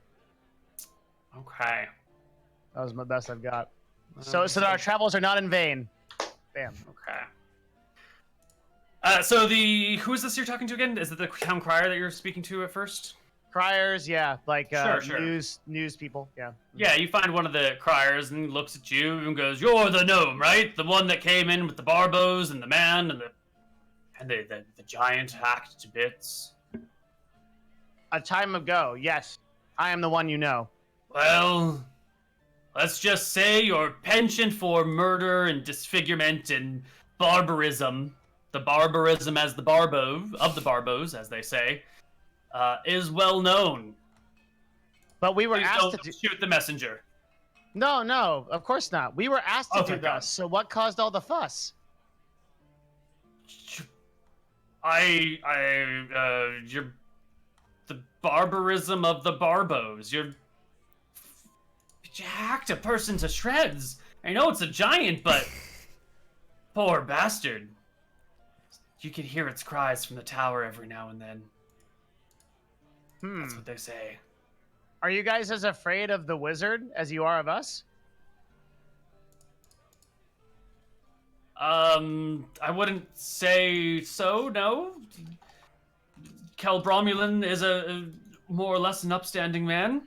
Okay. That was my best I've got. So that our travels are not in vain. Bam. Okay. So who is this you're talking to again? Is it the town crier that you're speaking to at first? Criers, yeah, Sure. news people, yeah. Yeah, you find one of the criers and he looks at you and goes, "You're the gnome, right? The one that came in with the barbos and the man and the giant hacked to bits." A time ago, yes. I am the one you know. Well, let's just say your penchant for murder and disfigurement and barbarism, the barbarism as the barbos, as they say, is well known. But we were Please asked don't to shoot the messenger. No, of course not. We were asked to do this. So what caused all the fuss? You're the barbarism of the barbos. You hacked a person to shreds. I know it's a giant, but poor bastard. You can hear its cries from the tower every now and then. That's what they say. Are you guys as afraid of the wizard as you are of us? I wouldn't say so, no. Kel Bromulin is a more or less an upstanding man.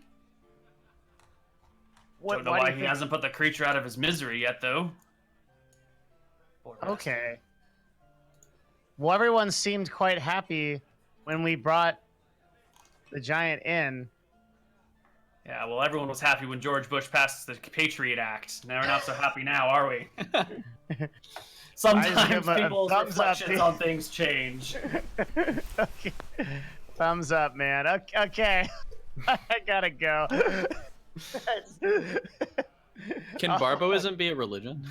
Don't know why he hasn't put the creature out of his misery yet, though. Okay. Well, everyone seemed quite happy when we brought the giant in. Yeah, well, everyone was happy when George Bush passed the Patriot Act. Now we're not so happy now, are we? Sometimes people's reflections on things change. Okay. Thumbs up, man. Okay. I gotta go. Can Barboism be a religion?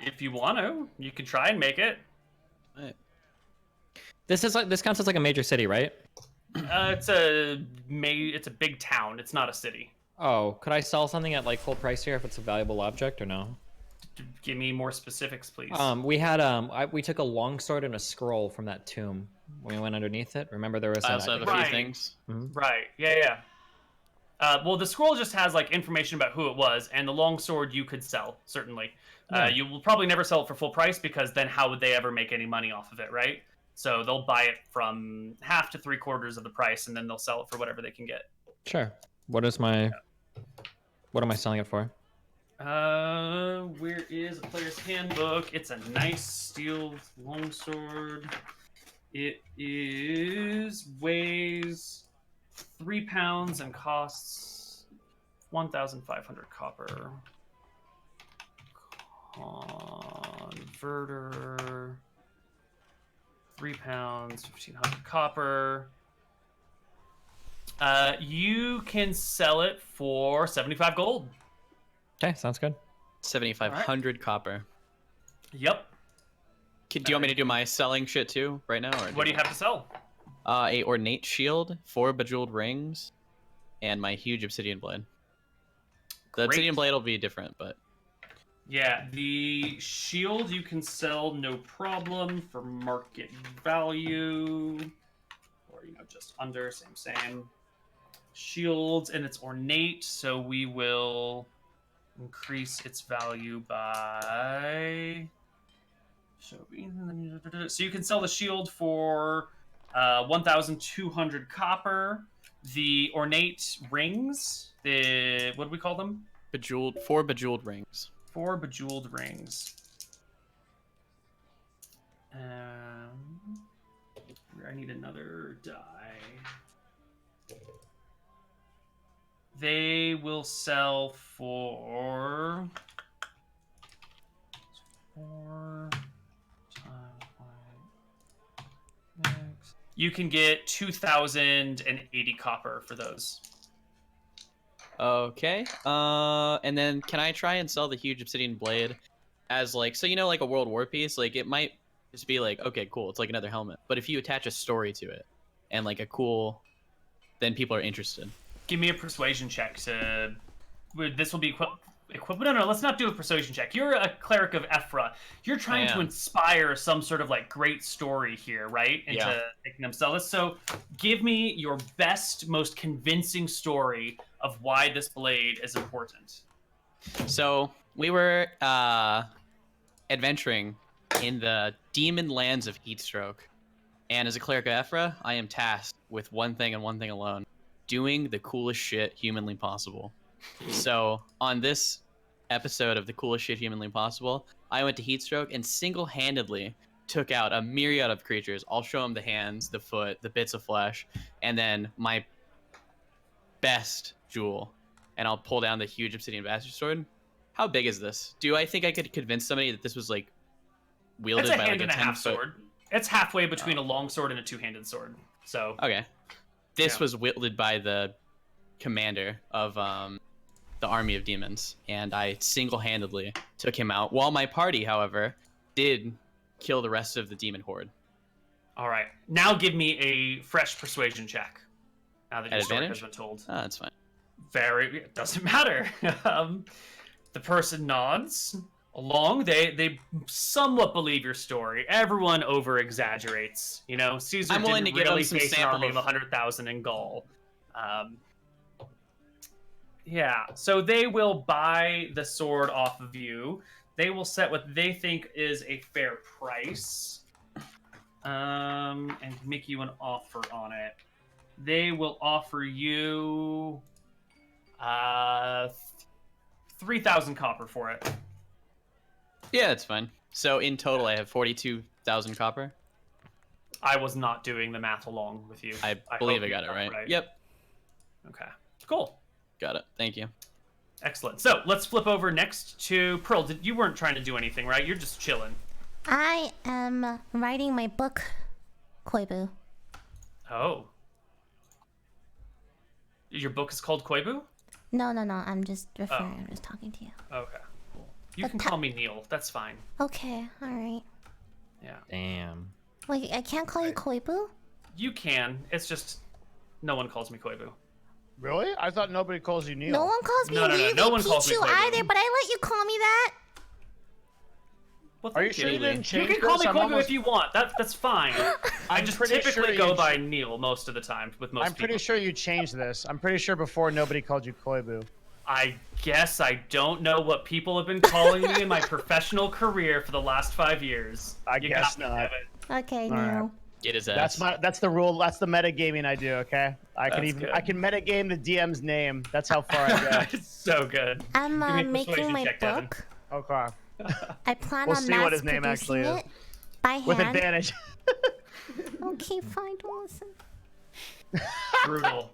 If you want to, you can try and make it. Right. This counts as like a major city, right? It's a big town. It's not a city. Oh, could I sell something at like full price here if it's a valuable object or no? Give me more specifics, please. We had we took a longsword and a scroll from that tomb when we went underneath it. Remember there was. I also have a few things. Right. Yeah. Well, the scroll just has like information about who it was, and the longsword you could sell certainly. Yeah. You will probably never sell it for full price because then how would they ever make any money off of it, right? So they'll buy it from half to 3/4 of the price, and then they'll sell it for whatever they can get. Sure. What am I selling it for? Where is a player's handbook? It's a nice steel longsword. It weighs 3 pounds and costs 1,500 copper. Converter. 3 pounds, 1,500 copper. You can sell it for 75 gold. Okay, sounds good. 7,500 copper. Yep. Do you want me to do my selling shit too right now? Or What do you have to sell? A ornate shield, 4 bejeweled rings, and my huge obsidian blade. The obsidian blade will be different, but yeah, the shield you can sell no problem for market value, or just under same. Shields and it's ornate, so we will increase its value by. So you can sell the shield for 1,200 copper. The ornate rings, what do we call them? 4 bejeweled rings. 4 bejeweled rings. I need another die. They will sell for 4 times 5. You can get 2,080 copper for those. Okay. And then can I try and sell the huge obsidian blade as like like a World War piece? Like it might just be like, okay, cool, it's like another helmet. But if you attach a story to it and like then people are interested. Give me a persuasion check to. This will be equivalent. No, let's not do a persuasion check. You're a cleric of Ephra. You're trying to inspire some sort of like great story here, right? Into making them sell this. So give me your best, most convincing story of why this blade is important. So we were adventuring in the demon lands of Heatstroke. And as a cleric of Ephra, I am tasked with one thing and one thing alone. Doing the coolest shit humanly possible. So on this episode of the coolest shit humanly possible, I went to Heatstroke and single-handedly took out a myriad of creatures. I'll show them the hands, the foot, the bits of flesh, and then best jewel. And I'll pull down the huge obsidian bastard sword. How big is this? Do I think I could convince somebody that this was like wielded by like a 10-foot sword? It's halfway between a long sword and a two-handed sword. So okay. This was wielded by the commander of the army of demons, and I single-handedly took him out, while my party, however, did kill the rest of the demon horde. All right. Now give me a fresh persuasion check. Now that your story has been told. Oh, that's fine. It doesn't matter. The person nods along. They somewhat believe your story. Everyone over-exaggerates. Caesar didn't really face an army of 100,000 in Gaul. Yeah, so they will buy the sword off of you. They will set what they think is a fair price, and make you an offer on it. They will offer you 3,000 copper for it. Yeah, that's fine. So in total, I have 42,000 copper. I was not doing the math along with you. I believe hope I got you it right. right. Yep. Okay. Cool. Got it. Thank you. Excellent. So let's flip over next to Pearl. You weren't trying to do anything, right? You're just chilling. I am writing my book, Koibu. Oh. Your book is called Koibu? No. I'm just referring. I'm just talking to you. Okay. Cool. You can call me Neil. That's fine. Okay. All right. Yeah. Damn. Wait, I can't call you Koibu? You can. It's just no one calls me Koibu. Really? I thought nobody calls you Neil. No one calls me No one calls me LilyPichu Koibu. either, but I let you call me that. Well, Are you thank sure you didn't You change can call this? me I'm Koibu almost- if you want. That's fine. I I'm just pretty typically sure go you- by Neil most of the time with most I'm pretty people. sure you changed this. I'm pretty sure before nobody called you Koibu. I guess I don't know what people have been calling me in my professional career for the last 5 years. I You guess got me, not. Devin. Okay, All right. Neil. Get his ass. That's the rule. That's the metagaming I do. Okay. I That's good. can metagame the DM's name. That's how far I It's so good. I'm Give me a making persuasion my check, Devin. book. go. Okay. I plan We'll on see mass what his name producing actually is. it by With hand. advantage. Okay, fine, don't listen.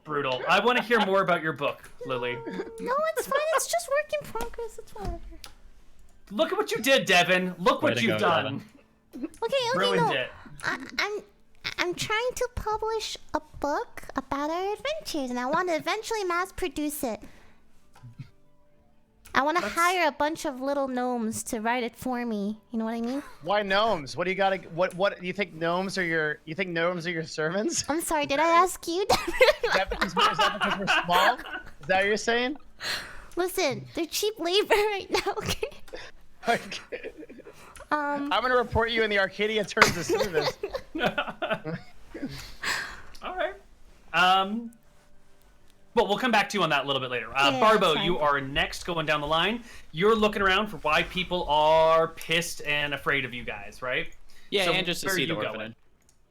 Brutal. I want to hear more about your book, Lily. No, it's fine. It's just work in progress. It's whatever. Look at what you did, Devin. Look Way what to you've go, done. Okay, Ruined no. it. I'm trying to publish a book about our adventures, and I want to eventually mass produce it. I want to hire a bunch of little gnomes to write it for me. You know what I mean? Why gnomes? What do you got to? What you think gnomes are your? You think gnomes are your servants? I'm sorry. Did I ask you? Is that because we're small? Is that what you're saying? Listen, they're cheap labor right now. Okay. Okay. Um. I'm gonna report you in the Arcadia terms of service. All right. Well, we'll come back to you on that a little bit later. Yeah, Barbo, that's fine. you are next going down the line. You're looking around for why people are pissed and afraid of you guys, right? Yeah, So and just to where are see the you orphanage. going?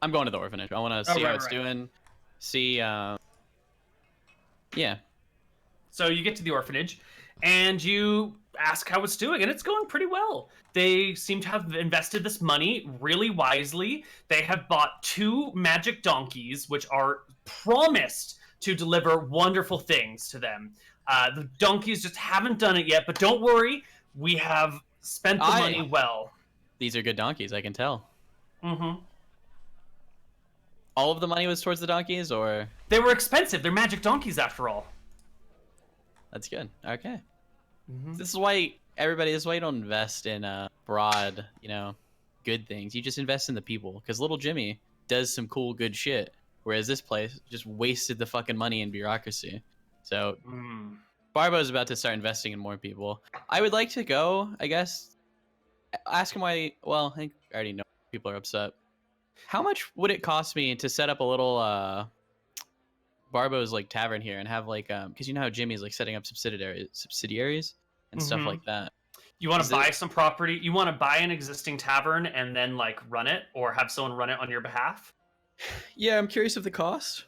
I'm going to the orphanage. I want to see how right, it's right. doing. See, yeah. So you get to the orphanage, and you ask how it's doing, and it's going pretty well. They seem to have invested this money really wisely. They have bought 2 magic donkeys, which are promised to deliver wonderful things to them. The donkeys just haven't done it yet, but don't worry, we have spent the money well. These are good donkeys, I can tell. Mm-hmm. All of the money was towards the donkeys, or? They were expensive. They're magic donkeys, after all. That's good. Okay. Mm-hmm. This is why everybody. This is why you don't invest in broad, good things. You just invest in the people, because little Jimmy does some cool, good shit. Whereas this place just wasted the fucking money in bureaucracy. So Barbo's about to start investing in more people. I would like to go, I guess. Ask him why. Well, I think I already know people are upset. How much would it cost me to set up a little Barbo's like tavern here and have like because you know how Jimmy's like setting up subsidiaries and stuff like that. You want to buy some property? You want to buy an existing tavern and then like run it, or have someone run it on your behalf? Yeah, I'm curious of the cost.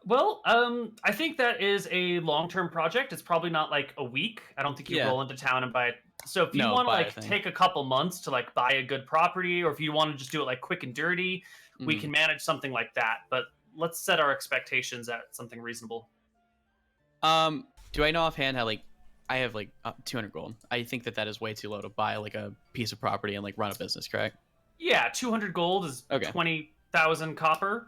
Well, I think that is a long-term project. It's probably not like a week. I don't think you roll into town and buy it. So if you want to like take a couple months to like buy a good property, or if you want to just do it like quick and dirty, we can manage something like that. But let's set our expectations at something reasonable. Do I know offhand how like I have like 200 gold? I think that is way too low to buy like a piece of property and like run a business, correct? Yeah, 200 gold is 20,000 copper.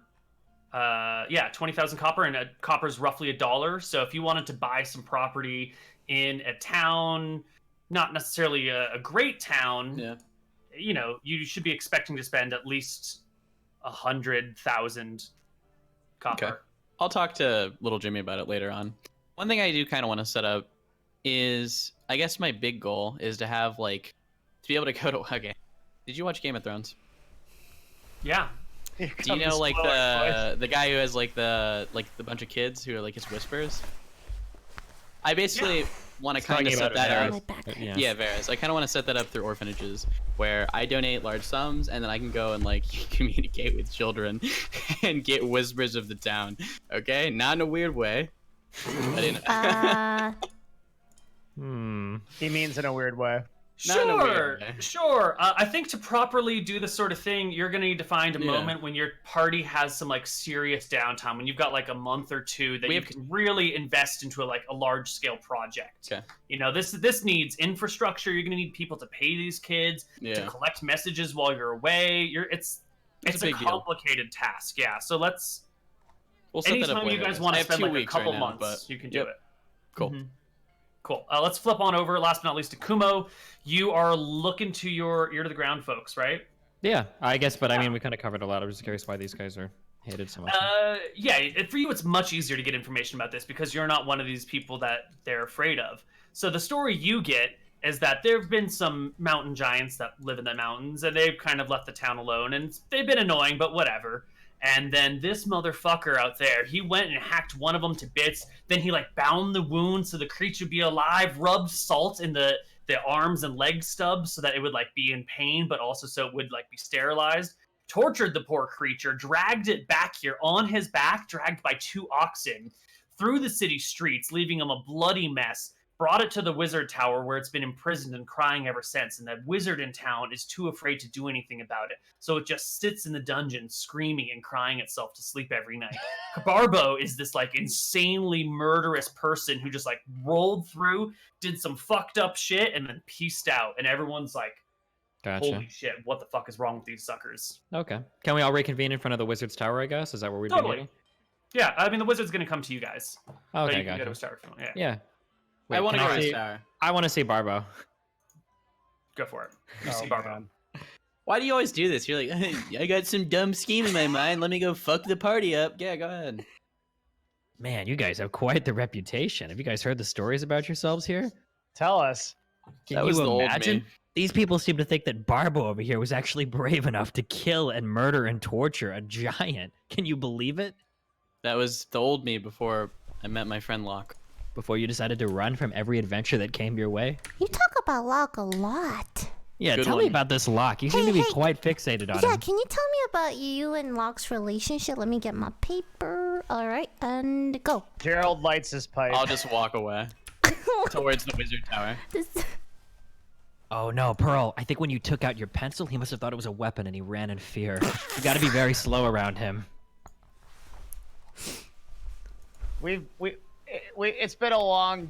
20,000 copper, and a copper is roughly $1. So if you wanted to buy some property in a town, not necessarily a great town, you should be expecting to spend at least 100,000 copper. Okay. I'll talk to little Jimmy about it later on. One thing I do kind of want to set up is, I guess my big goal is to have like to be able to go to. Okay, did you watch Game of Thrones? Yeah. Do you know like the guy who has like the bunch of kids who are like his whispers? I basically want to kind of set that up. Yeah, Varys. I kind of want to set that up through orphanages where I donate large sums and then I can go and like communicate with children and get whispers of the town. Okay, not in a weird way. He means in a weird way. Not in a weird Sure, way. sure. I think to properly do this sort of thing, you're gonna need to find a moment when your party has some like serious downtime, when you've got like a month or two that you can really invest into a large scale project. Okay. You know, this needs infrastructure. You're gonna need people to pay these kids to collect messages while you're away. It's a complicated task. Yeah. So we'll set that up anytime you later. guys want I to have spend 2 like a weeks right couple now, months, but you can do it. Cool. Cool. Let's flip on over. Last but not least, to Kumo. You are looking to your ear to the ground folks, right? Yeah, I guess, but I mean, we kind of covered a lot. I was just curious why these guys are hated so much. Yeah, for you, it's much easier to get information about this because you're not one of these people that they're afraid of. So the story you get is that there have been some mountain giants that live in the mountains, and they've kind of left the town alone, and they've been annoying, but whatever. And then this motherfucker out there, he went and hacked one of them to bits. Then he like bound the wound so the creature would be alive, rubbed salt in the arms and leg stubs so that it would like be in pain, but also so it would like be sterilized. Tortured the poor creature, dragged it back here on his back, dragged by 2 oxen, through the city streets, leaving him a bloody mess. Brought it to the wizard tower where it's been imprisoned and crying ever since, and that wizard in town is too afraid to do anything about it, so it just sits in the dungeon screaming and crying itself to sleep every night. Barbo is this like insanely murderous person who just like rolled through, did some fucked up shit, and then pieced out, and everyone's like, Gotcha. holy shit, what the fuck is wrong with these suckers? Okay. Can we all reconvene in front of the wizard's tower, I guess? Is that where we'd be meeting? Yeah, I mean, the wizard's gonna come to you guys. Okay, you can go to a tower if you want. Yeah. Wait, I want to can go to see- the tower. I want to see Barbo. Go for it. You see Barbo. Why do you always do this? You're like, hey, I got some dumb scheme in my mind. Let me go fuck the party up. Yeah, go ahead. Man, you guys have quite the reputation. Have you guys heard the stories about yourselves here? Tell us. Can That was you the old imagine? me. These people seem to think that Barbo over here was actually brave enough to kill and murder and torture a giant. Can you believe it? That was the old me before I met my friend Locke. Before you decided to run from every adventure that came your way? You talk about Locke a lot. Yeah, Good tell me one. about this Locke. You seem to be quite fixated on Yeah, him. can you tell me about you and Locke's relationship? Let me get my paper. All right, and go. Gerald lights his pipe. I'll just walk away towards the wizard tower. This- Oh no, Pearl, I think when you took out your pencil, he must have thought it was a weapon and he ran in fear. You gotta be very slow around him. It's been a long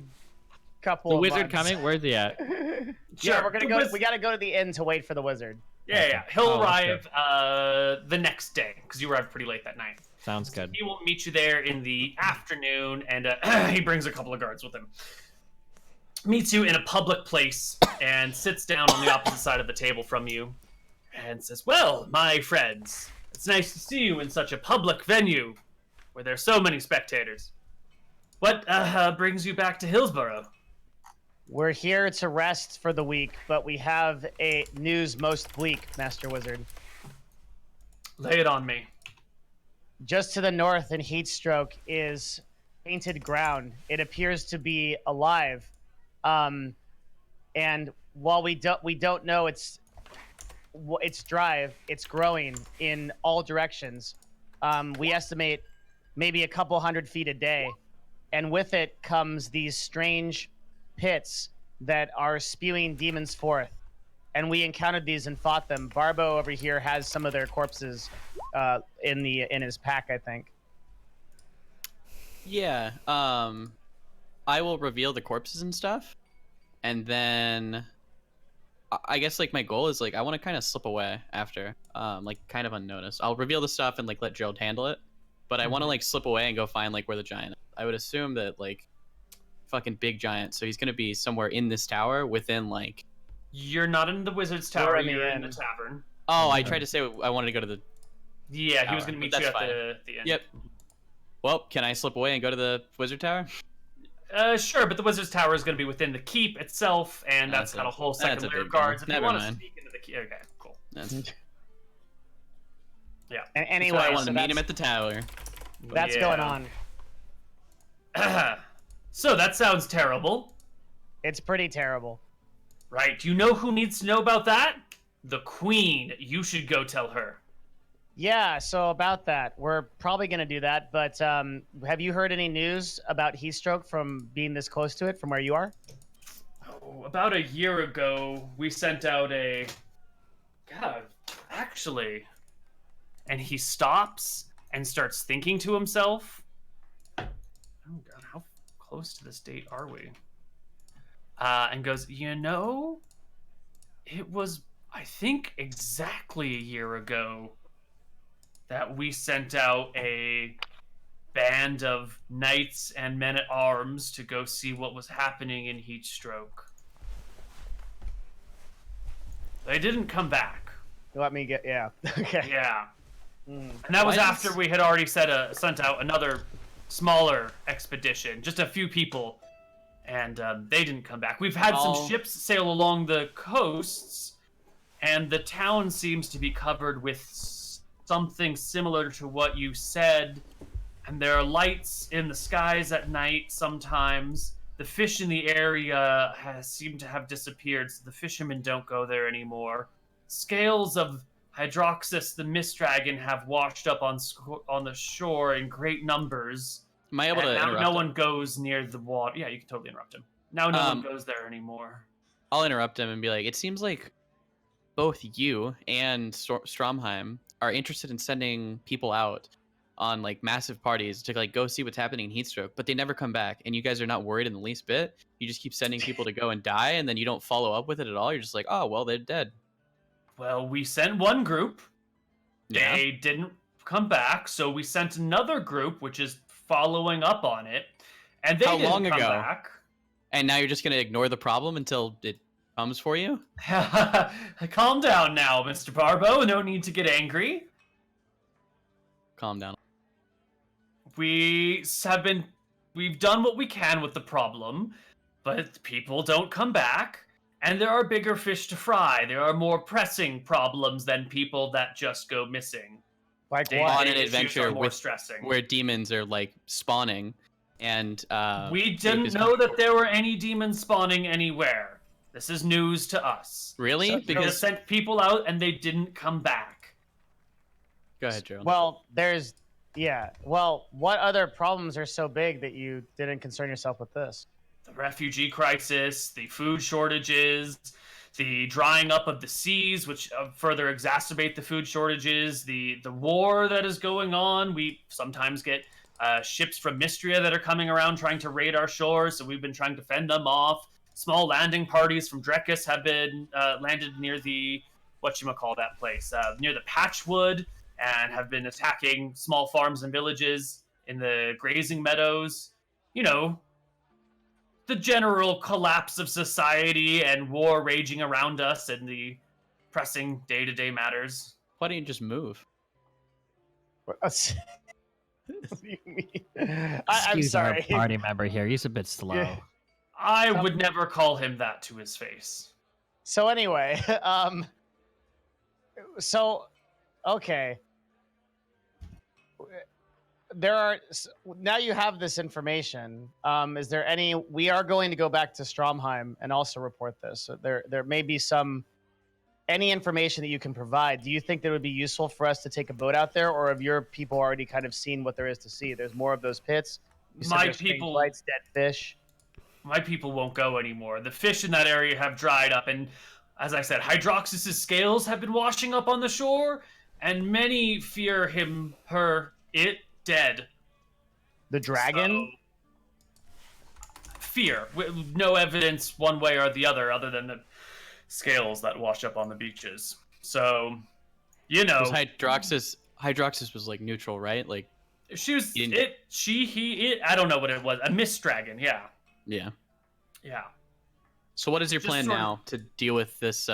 couple The of wizard months. coming? Where's he at? Yeah, we're gonna go. We gotta go to the inn to wait for the wizard. Yeah. He'll Oh, arrive the next day because you arrived pretty late that night. Sounds good. He will meet you there in the afternoon, and he brings a couple of guards with him. Meets you in a public place and sits down on the opposite side of the table from you and says, "Well, my friends, it's nice to see you in such a public venue where there's so many spectators. What brings you back to Hillsborough?" We're here to rest for the week, but we have a news most bleak, Master Wizard. Lay it on me. Just to the north in Heatstroke is painted ground. It appears to be alive. And while we don't know its drive, it's growing in all directions. We estimate maybe a couple 100 feet a day, and with it comes these strange pits that are spewing demons forth. And we encountered these and fought them. Barbo over here has some of their corpses in his pack, I think. Yeah. I will reveal the corpses and stuff, and then I guess like my goal is like I want to kind of slip away after, like kind of unnoticed. I'll reveal the stuff and like let Gerald handle it, but I want to like slip away and go find like where the giant is. I would assume that like fucking big giant, so he's gonna be somewhere in this tower within like. You're not in the wizard's tower. We're in the You're in inn. the tavern. Oh, I tried to say I wanted to go to the. Yeah, he was Tower, going to meet but you that's at fine. the inn. Yep. Well, can I slip away and go to the wizard tower? Sure, but the wizard's tower is going to be within the keep itself, and that's got a whole second that's a layer of big guards. deal. If you Never want to mind. sneak into the keep, okay, cool. That's, Yeah. And that's anyway, why I wanted so to meet him that's- at the tower. That's going on. So that sounds terrible, It's pretty terrible. right? Do you know who needs to know about that? The queen. You should go tell her. Yeah, so about that, we're probably going to do that. But have you heard any news about Heatstroke from being this close to it from where you are? Oh, about a year ago, we sent out a... God, actually... And he stops and starts thinking to himself. Oh God, how close to this date are we? And goes, you know, it was, I think, exactly a year ago that we sent out a band of knights and men-at-arms to go see what was happening in Heatstroke. They didn't come back. Let me get, yeah. Okay. Yeah. And that was after we had already sent out another smaller expedition, just a few people, and they didn't come back. We've had some ships sail along the coasts, and the town seems to be covered with something similar to what you said, and there are lights in the skies at night sometimes. The fish in the area seem to have disappeared, so the fishermen don't go there anymore. Scales of Hydroxus, the mist dragon, have washed up on the shore in great numbers. Am I able to now interrupt no him? one goes near the water. Yeah, you can totally interrupt him. Now no one goes there anymore. I'll interrupt him and be like, it seems like both you and Stromheim are interested in sending people out on like massive parties to like go see what's happening in Heatstroke, but they never come back, and you guys are not worried in the least bit. You just keep sending people to go and die, and then you don't follow up with it at all. You're just like, oh well, they're dead. Well, we sent one group. Yeah. They didn't come back, so we sent another group, which is following up on it, and they How didn't long come ago? back. And now you're just gonna ignore the problem until it comes for you? Calm down now, Mr. Barbo. No need to get angry. Calm down. We've done what we can with the problem, but people don't come back, and there are bigger fish to fry. There are more pressing problems than people that just go missing. Like Day-to-day what? On an issues adventure are more with stressing. where demons are like spawning, and We didn't know that there were any demons spawning anywhere. This is news to us. Really? So we Because just sent people out and they didn't come back. go ahead, Gerald. Well, Well, what other problems are so big that you didn't concern yourself with this? The refugee crisis, the food shortages, the drying up of the seas, which further exacerbate the food shortages, the war that is going on. We sometimes get ships from Mystria that are coming around trying to raid our shores, so we've been trying to fend them off. Small landing parties from Drekis have been landed near the, whatchamacall that place, near the Patchwood, and have been attacking small farms and villages in the grazing meadows. You know, the general collapse of society and war raging around us and the pressing day-to-day matters. Why don't you just move? What do you mean? I'm Excuse sorry. our party member here. He's a bit slow. Yeah. I would never call him that to his face. So anyway, okay. Now you have this information. Is there any? We are going to go back to Stromheim and also report this. So there may be any information that you can provide. Do you think that it would be useful for us to take a boat out there, or have your people already kind of seen what there is to see? There's more of those pits. You said My there's strange people- lights, dead fish. My people won't go anymore. The fish in that area have dried up, and as I said, Hydroxus's scales have been washing up on the shore, and many fear it dead. The dragon. So, fear. With no evidence one way or the other than the scales that wash up on the beaches. So, you know. Because Hydroxus was like neutral, right? Like She was, You didn't- it, she, he, it, I don't know what it was. A mist dragon, yeah. yeah. Yeah. So what is your Just plan sort of- now to deal with this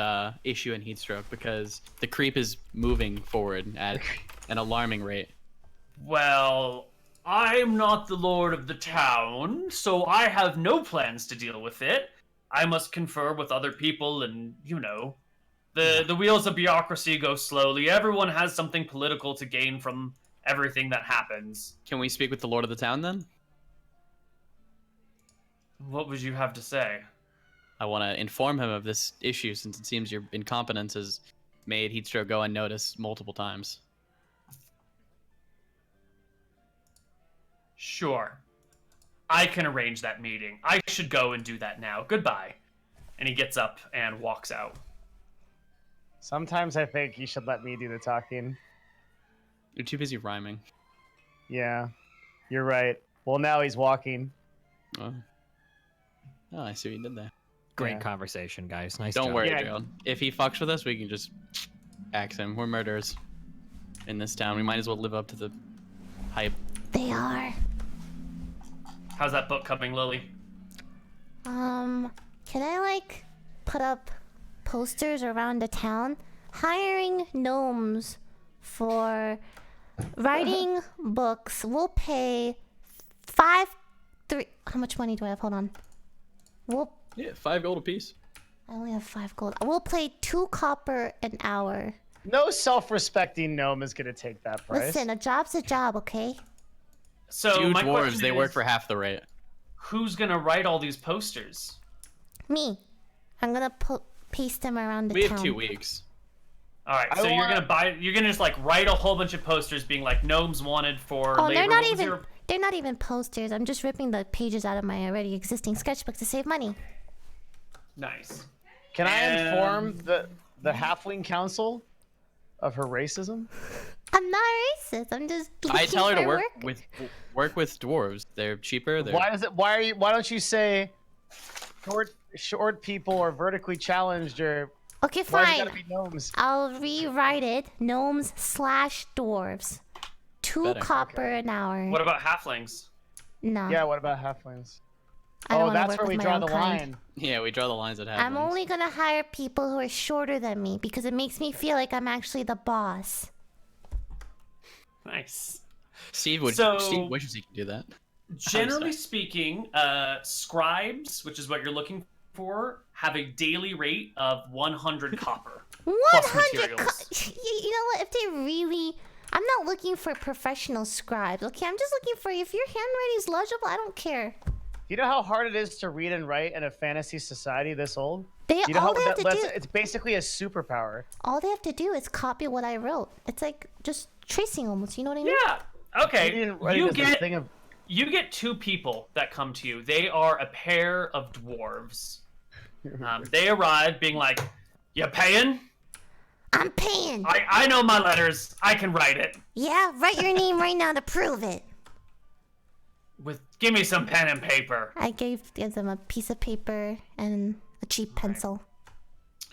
issue in Heatstroke? Because the creep is moving forward at an alarming rate. Well, I'm not the lord of the town, so I have no plans to deal with it. I must confer with other people and, you know, the wheels of bureaucracy go slowly. Everyone has something political to gain from everything that happens. Can we speak with the Lord of the Town then? What would you have to say? I want to inform him of this issue since it seems your incompetence has made Heatstroke go unnoticed multiple times. Sure. I can arrange that meeting. I should go and do that now. Goodbye. And he gets up and walks out. Sometimes I think you should let me do the talking. You're too busy rhyming. Yeah, you're right. Well, now he's walking. Oh, I see what you did there. Great Yeah. conversation, guys. Nice Don't job. worry, Yeah. Gerald. If he fucks with us, we can just axe him. We're murderers in this town. We might as well live up to the hype. They are. How's that book coming, Lily? Can I like put up posters around the town? Hiring gnomes for writing books. We'll pay 3. How much money do I have? Hold on. Yeah, 5 gold apiece. I only have 5 gold. We'll pay 2 copper an hour. No self-respecting gnome is gonna take that price. Listen, a job's a job, okay? So Two my dwarves, question they work is, for half the rate. who's gonna write all these posters? Me. I'm gonna paste them around the We town. have 2 weeks. All right, so you're gonna just like write a whole bunch of posters being like gnomes wanted for Oh, labor. they're not What was even. your- They're not even posters. I'm just ripping the pages out of my already existing sketchbook to save money. Nice. Can I inform the halfling council of her racism? I'm not racist. I'm just. I looking tell her to for work with dwarves. They're cheaper. They're... Why don't you say short people are vertically challenged or Okay, why does it fine. gotta be gnomes? I'll rewrite it. Gnomes / dwarves. 2 Better. copper an hour. What about halflings? No. Yeah, what about halflings? I don't Oh, wanna that's work where we with my draw own the kind. line. Yeah, we draw the lines at half. I'm only gonna hire people who are shorter than me because it makes me feel like I'm actually the boss. Nice. Steve wishes he could do that. Generally speaking, scribes, which is what you're looking for, have a daily rate of 100 copper. 100. materials. You know what? If they really, I'm not looking for professional scribes. Okay, I'm just looking for if your handwriting is legible. I don't care. You know how hard it is to read and write in a fantasy society this old? They You know all how they have to do. it's basically a superpower. All they have to do is copy what I wrote. It's like just tracing almost. You know what I mean? Yeah. Okay. You didn't write it as a thing of You get 2 people that come to you. They are a pair of dwarves. They arrive being like, "You paying? I'm paying. I know my letters. I can write it. Yeah, write your name right now to prove it. Give me some pen and paper." I gave them a piece of paper and a cheap pencil.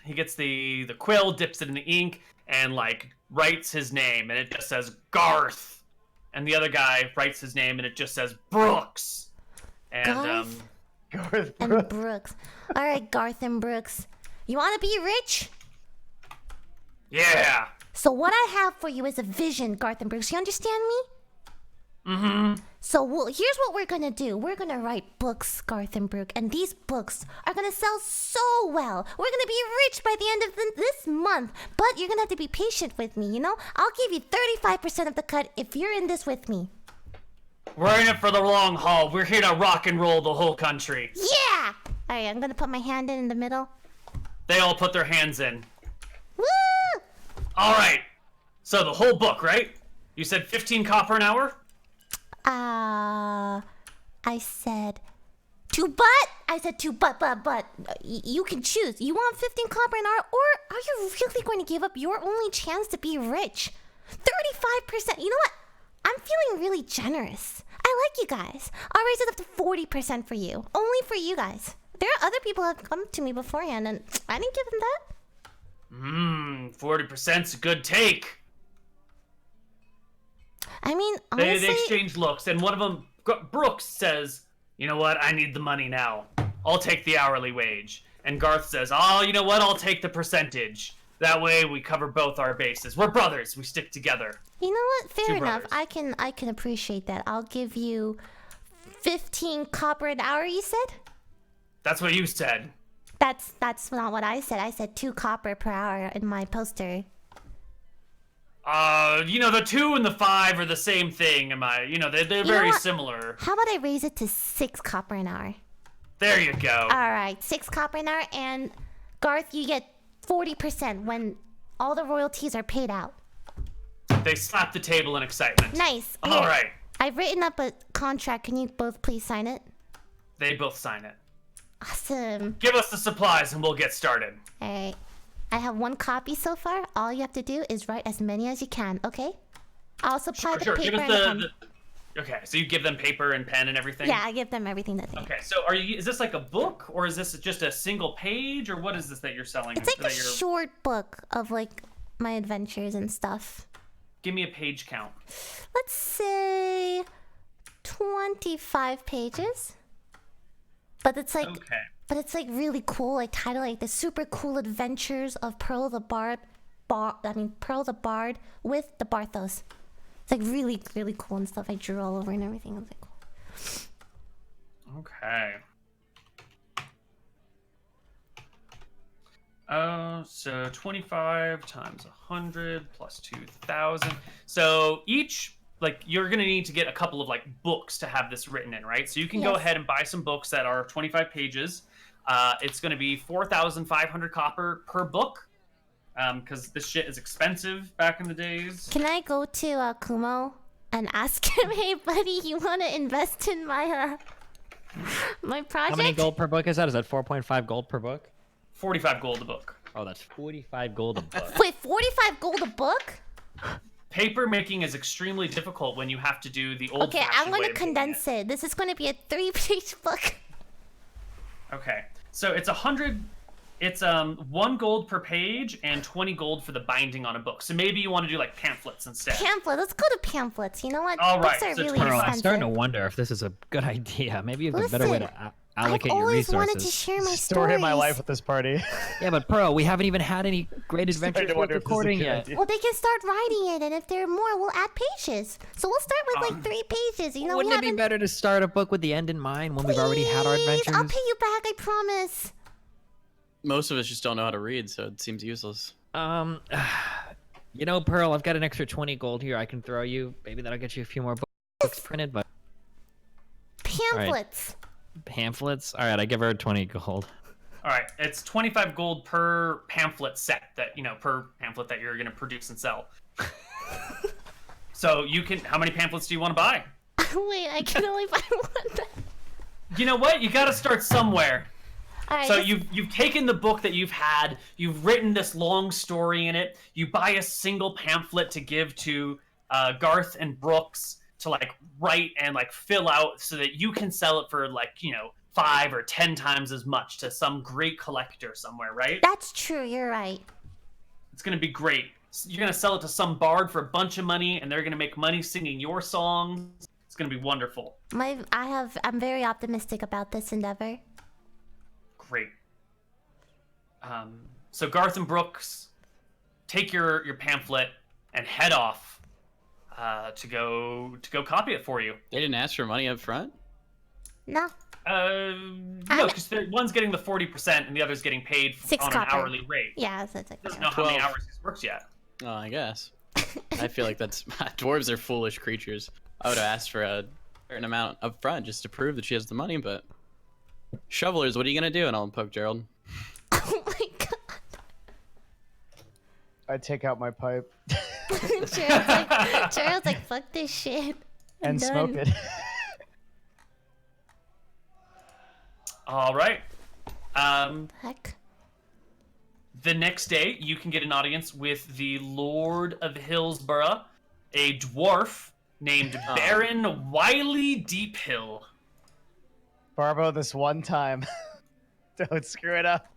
He gets the quill, dips it in the ink, and like writes his name, and it just says Garth. And the other guy writes his name, and it just says Brooks. And Garth? Garth And Brooks. Brooks. All right, Garth and Brooks. You want to be rich? yeah. So what I have for you is a vision, Garth and Brooks. You understand me? Mm-hmm. So here's what we're gonna do. We're gonna write books, Garth and Brooke, and these books are gonna sell so well. We're gonna be rich by the end of this month. But you're gonna have to be patient with me, you know? I'll give you 35% of the cut if you're in this with me. We're in it for the long haul. We're here to rock and roll the whole country. Yeah! All right, I'm gonna put my hand in the middle. They all put their hands in. Woo! All right. So the whole book, right? You said 15 copper an hour? I said to but. I said to but. You can choose. You want 15 copper an hour, or are you really going to give up your only chance to be rich? 35%. You know what? I'm feeling really generous. I like you guys. I'll raise it up to 40% for you. Only for you guys. There are other people who have come to me beforehand, and I didn't give them that. 40%'s a good take. I mean, They honestly, exchange looks, and one of them, Brooks, says, "You know what? I need the money now. I'll take the hourly wage." And Garth says, "Oh, you know what? I'll take the percentage. That way we cover both our bases. We're brothers. We stick together." you know what? Fair 2 enough. brothers. I can appreciate that. I'll give you 15 copper an hour. You said? That's what you said. That's not what I said. I said 2 copper per hour in my poster. You know, the 2 and the 5 are the same thing. They're very what? similar. How about I raise it to 6 copper an hour? There you go. All right, 6 copper an hour, and Garth, you get 40% when all the royalties are paid out. They slap the table in excitement. Nice. All right. I've written up a contract. Can you both please sign it? They both sign it. Awesome. Give us the supplies and we'll get started. All right. I have 1 copy so far. All you have to do is write as many as you can, okay? I'll supply the Give paper us and the pen. Okay, so you give them paper and pen and everything? Yeah, I give them everything that they need. Okay, so is this like a book or is this just a single page or what is this that you're selling? It's like a short book of like my adventures and stuff. Give me a page count. Let's say 25 pages. But it's like really cool, like title like the super cool adventures of Pearl the Bard with the Barthos. It's like really, really cool and stuff. I drew all over and everything. It was like cool. Okay. So 25 times 100 plus 2,000. So each, like, you're gonna need to get a couple of like books to have this written in, right? So you can go ahead and buy some books that are 25 pages. It's gonna be 4,500 copper per book. Because this shit is expensive back in the days. Can I go to Kumo and ask him, hey buddy, you want to invest in my my project? How many gold per book is that? Is that 4.5 gold per book? 45 gold a book. Oh, that's 45 gold a book. Wait, 45 gold a book? Paper making is extremely difficult when you have to do the old. Okay, I'm going to condense it. This is going to be a 3-page book. Okay, so it's 100. It's 1 gold per page and 20 gold for the binding on a book. So maybe you want to do like pamphlets instead. Pamphlet. Let's go to pamphlets. You know what? All right, Books are so really Pearl, expensive. I'm starting to wonder if this is a good idea. Maybe you have a better way to allocate I've your always resources. wanted to share my Story of my stories. life with this party. Yeah, but Pearl, we haven't even had any great adventures worth recording yet. Well, they can start writing it, and if there are more, we'll add pages. So we'll start with like 3 pages. You know, Wouldn't we it be haven't... better to start a book with the end in mind when we've already had our Please, adventures? I'll pay you back, I promise. Most of us just don't know how to read, so it seems useless. You know, Pearl, I've got an extra 20 gold here I can throw you. Maybe that'll get you a few more books printed, but... Pamphlets. Pamphlets? All right, I give her 20 gold. All right, it's 25 gold per pamphlet set that per pamphlet that you're gonna produce and sell. So you can. How many pamphlets do you want to buy? Wait, I can only buy one. You know what? You got to start somewhere. All right, So you've taken the book that you've had, you've written this long story in it. You buy a single pamphlet to give to Garth and Brooks to like write and like fill out so that you can sell it for like 5 or 10 times as much to some great collector somewhere, right? That's true. You're right. It's gonna be great. You're gonna sell it to some bard for a bunch of money, and they're gonna make money singing your songs. It's gonna be wonderful. I'm very optimistic about this endeavor. Great. So Garth and Brooks, take your pamphlet and head off to go copy it for you. They didn't ask for money up front? No. No, because one's getting the 40% and the other's getting paid 6 on copper. an hourly rate. Yeah, that's like Doesn't know how many 12. hours he's worked yet. Oh, I guess. I feel like that's... Dwarves are foolish creatures. I would have asked for a certain amount up front just to prove that she has the money, but... Shovelers, what are you gonna do? And I'll poke Gerald. Oh my god. I take out my pipe Gerald's like, fuck this shit. I'm and done. smoke it. All right. Heck. The next day, you can get an audience with the Lord of Hillsborough, a dwarf named Baron Wiley Deephill. Barbo, this one time. Don't screw it up.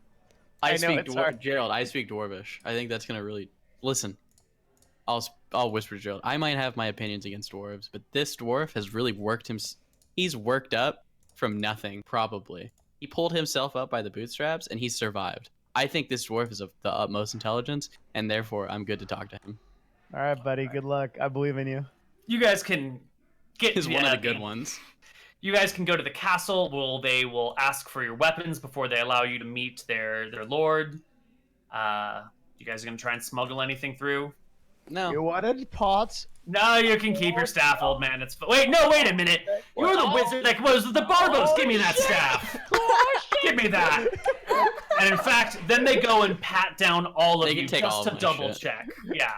I know speak it's hard. Gerald, I speak Dwarvish. I think that's gonna really... Listen. I'll whisper to Gerald. I might have my opinions against dwarves, but this dwarf has really worked him... He's worked up from nothing, probably. He pulled himself up by the bootstraps, and he survived. I think this dwarf is of the utmost intelligence, and therefore I'm good to talk to him. All right, buddy. Good luck. I believe in you. You guys can get... He's one of the good ones. You guys can go to the castle. They will ask for your weapons before they allow you to meet their lord. You guys are gonna try and smuggle anything through? No. You wanted pots? No, you can keep your staff, old man. Wait a minute. You're the wizard that was the Barbos. Give me that staff. Give me that. And in fact, then they go and pat down all of They you can take just all to of my double shit. check. Yeah,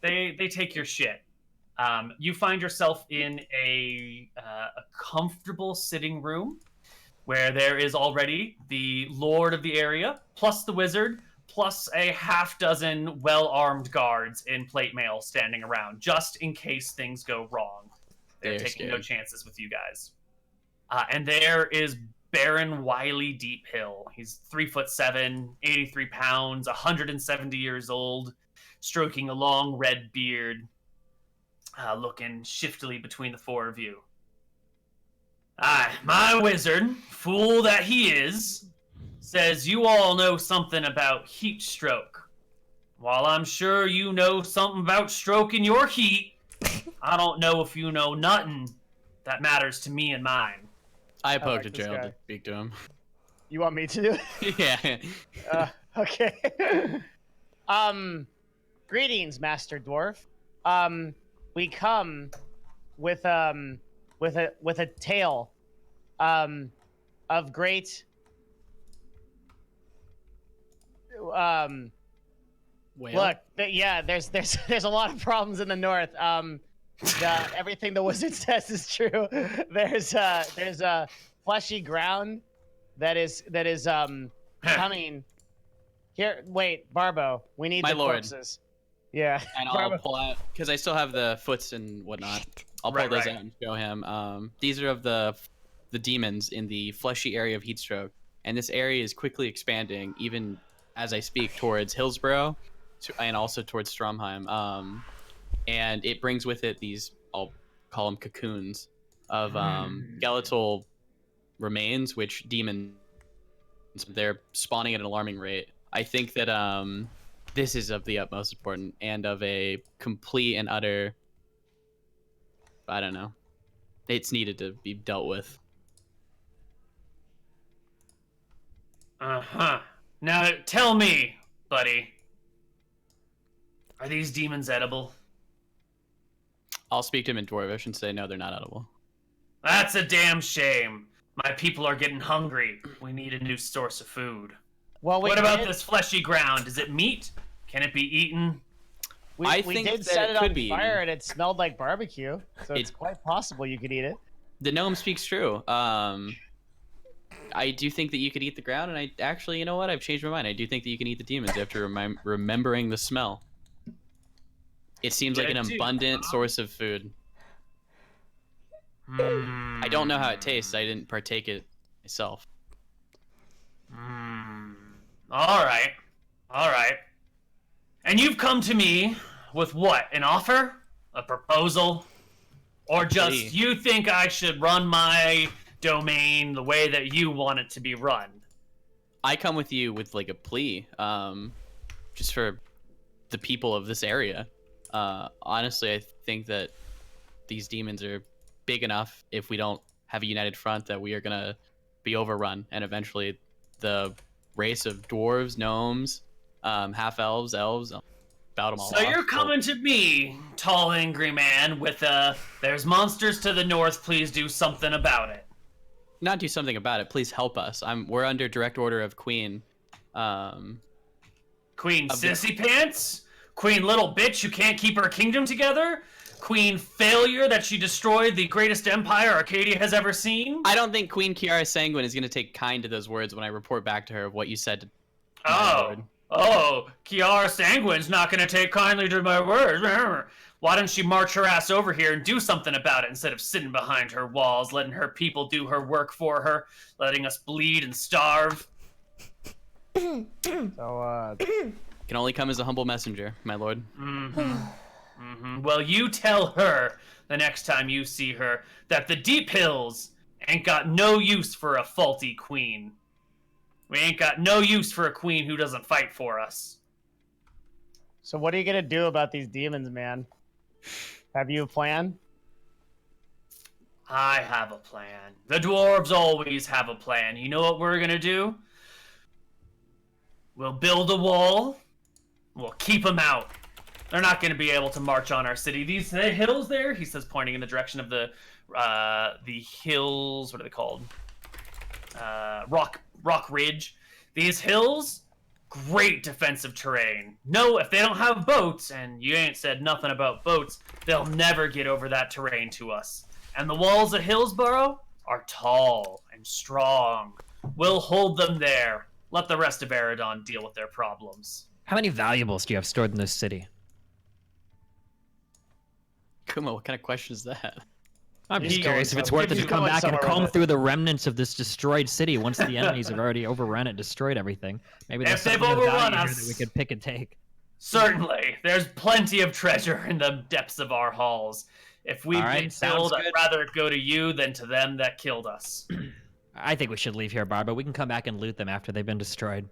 they take your shit. You find yourself in a comfortable sitting room. where there is already the lord of the area, plus the wizard, plus a half dozen well-armed guards in plate mail standing around, just in case things go wrong. They're taking no chances with you guys. And there is Baron Wiley Deephill. He's 3'7", 83 pounds, 170 years old, stroking a long red beard, looking shiftily between the four of you. My wizard, fool that he is, says you all know something about Heatstroke. While I'm sure you know something about stroking your heat, I don't know if you know nothing that matters to me and mine. I poked at Gerald to speak to him. You want me to do it? Yeah. Okay. Greetings, Master Dwarf. We come with a tale of great look, there's a lot of problems in the north. Everything the wizard says is true. There's a fleshy ground that is coming here. Wait, Barbo, we need My the lord. corpses. Yeah, And I'll pull out, because I still have the foots and whatnot. I'll pull those out and show him. These are of the demons in the fleshy area of Heatstroke, and this area is quickly expanding, even as I speak, towards Hillsborough, and also towards Stromheim. And it brings with it these, I'll call them cocoons, of skeletal remains, which demons, they're spawning at an alarming rate. I think that this is of the utmost importance and of a complete and utter, I don't know, it's needed to be dealt with. Now tell me, buddy, are these demons edible? I'll speak to him in Dwarvish and say, no, they're not edible. That's a damn shame. My people are getting hungry. We need a new source of food. Well, what about this fleshy ground? Is it meat? Can it be eaten? We did set it on fire and it smelled like barbecue, so it's quite possible you could eat it. The gnome speaks true. I do think that you could eat the ground, and I actually, you know what? I've changed my mind. I do think that you can eat the demons after remembering the smell. It seems like an abundant source of food. I don't know how it tastes. I didn't partake it myself. All right. And you've come to me with what? An offer? A proposal? Or just you think I should run my domain the way that you want it to be run? I come with you with like a plea, just for the people of this area. Honestly, I think that these demons are big enough, if we don't have a united front, that we are gonna be overrun, and eventually the race of dwarves, gnomes, half elves, about them all. So you're coming to me, tall, angry man, with there's monsters to the north, please do something about it. Not do something about it, please help us. We're under direct order of Queen. Queen Sissy Pants? Queen Little Bitch who can't keep her kingdom together? Queen Failure that she destroyed the greatest empire Arcadia has ever seen? I don't think Queen Kiara Sanguine is going to take kind to those words when I report back to her of what you said to Kiara Sanguine's not going to take kindly to my words. Why don't she march her ass over here and do something about it instead of sitting behind her walls, letting her people do her work for her, letting us bleed and starve? Can only come as a humble messenger, my lord. Well, you tell her the next time you see her that the Deep Hills ain't got no use for a faulty queen. We ain't got no use for a queen who doesn't fight for us. So what are you gonna do about these demons, man? Have you a plan? I have a plan. The dwarves always have a plan. You know what we're gonna do? We'll build a wall. We'll keep them out. They're not going to be able to march on our city. These hills there, he says, pointing in the direction of the hills. What are they called? Rock Ridge. These hills, great defensive terrain. No, if they don't have boats, and you ain't said nothing about boats, they'll never get over that terrain to us. And the walls of Hillsborough, are tall and strong. We'll hold them there. Let the rest of Eridon deal with their problems. How many valuables do you have stored in this city? Kuma, what kind of question is that? I'm just He curious if goes- it's worth it he's to come going back and somewhere comb with it. through the remnants of this destroyed city once the enemies have already overrun it, destroyed everything. Maybe there's If they've something of overrun value here us- that we could pick and take. Certainly, there's plenty of treasure in the depths of our halls. If we've All right, been sounds killed, I'd good. rather it go to you than to them that killed us. I think we should leave here, Barba. We can come back and loot them after they've been destroyed.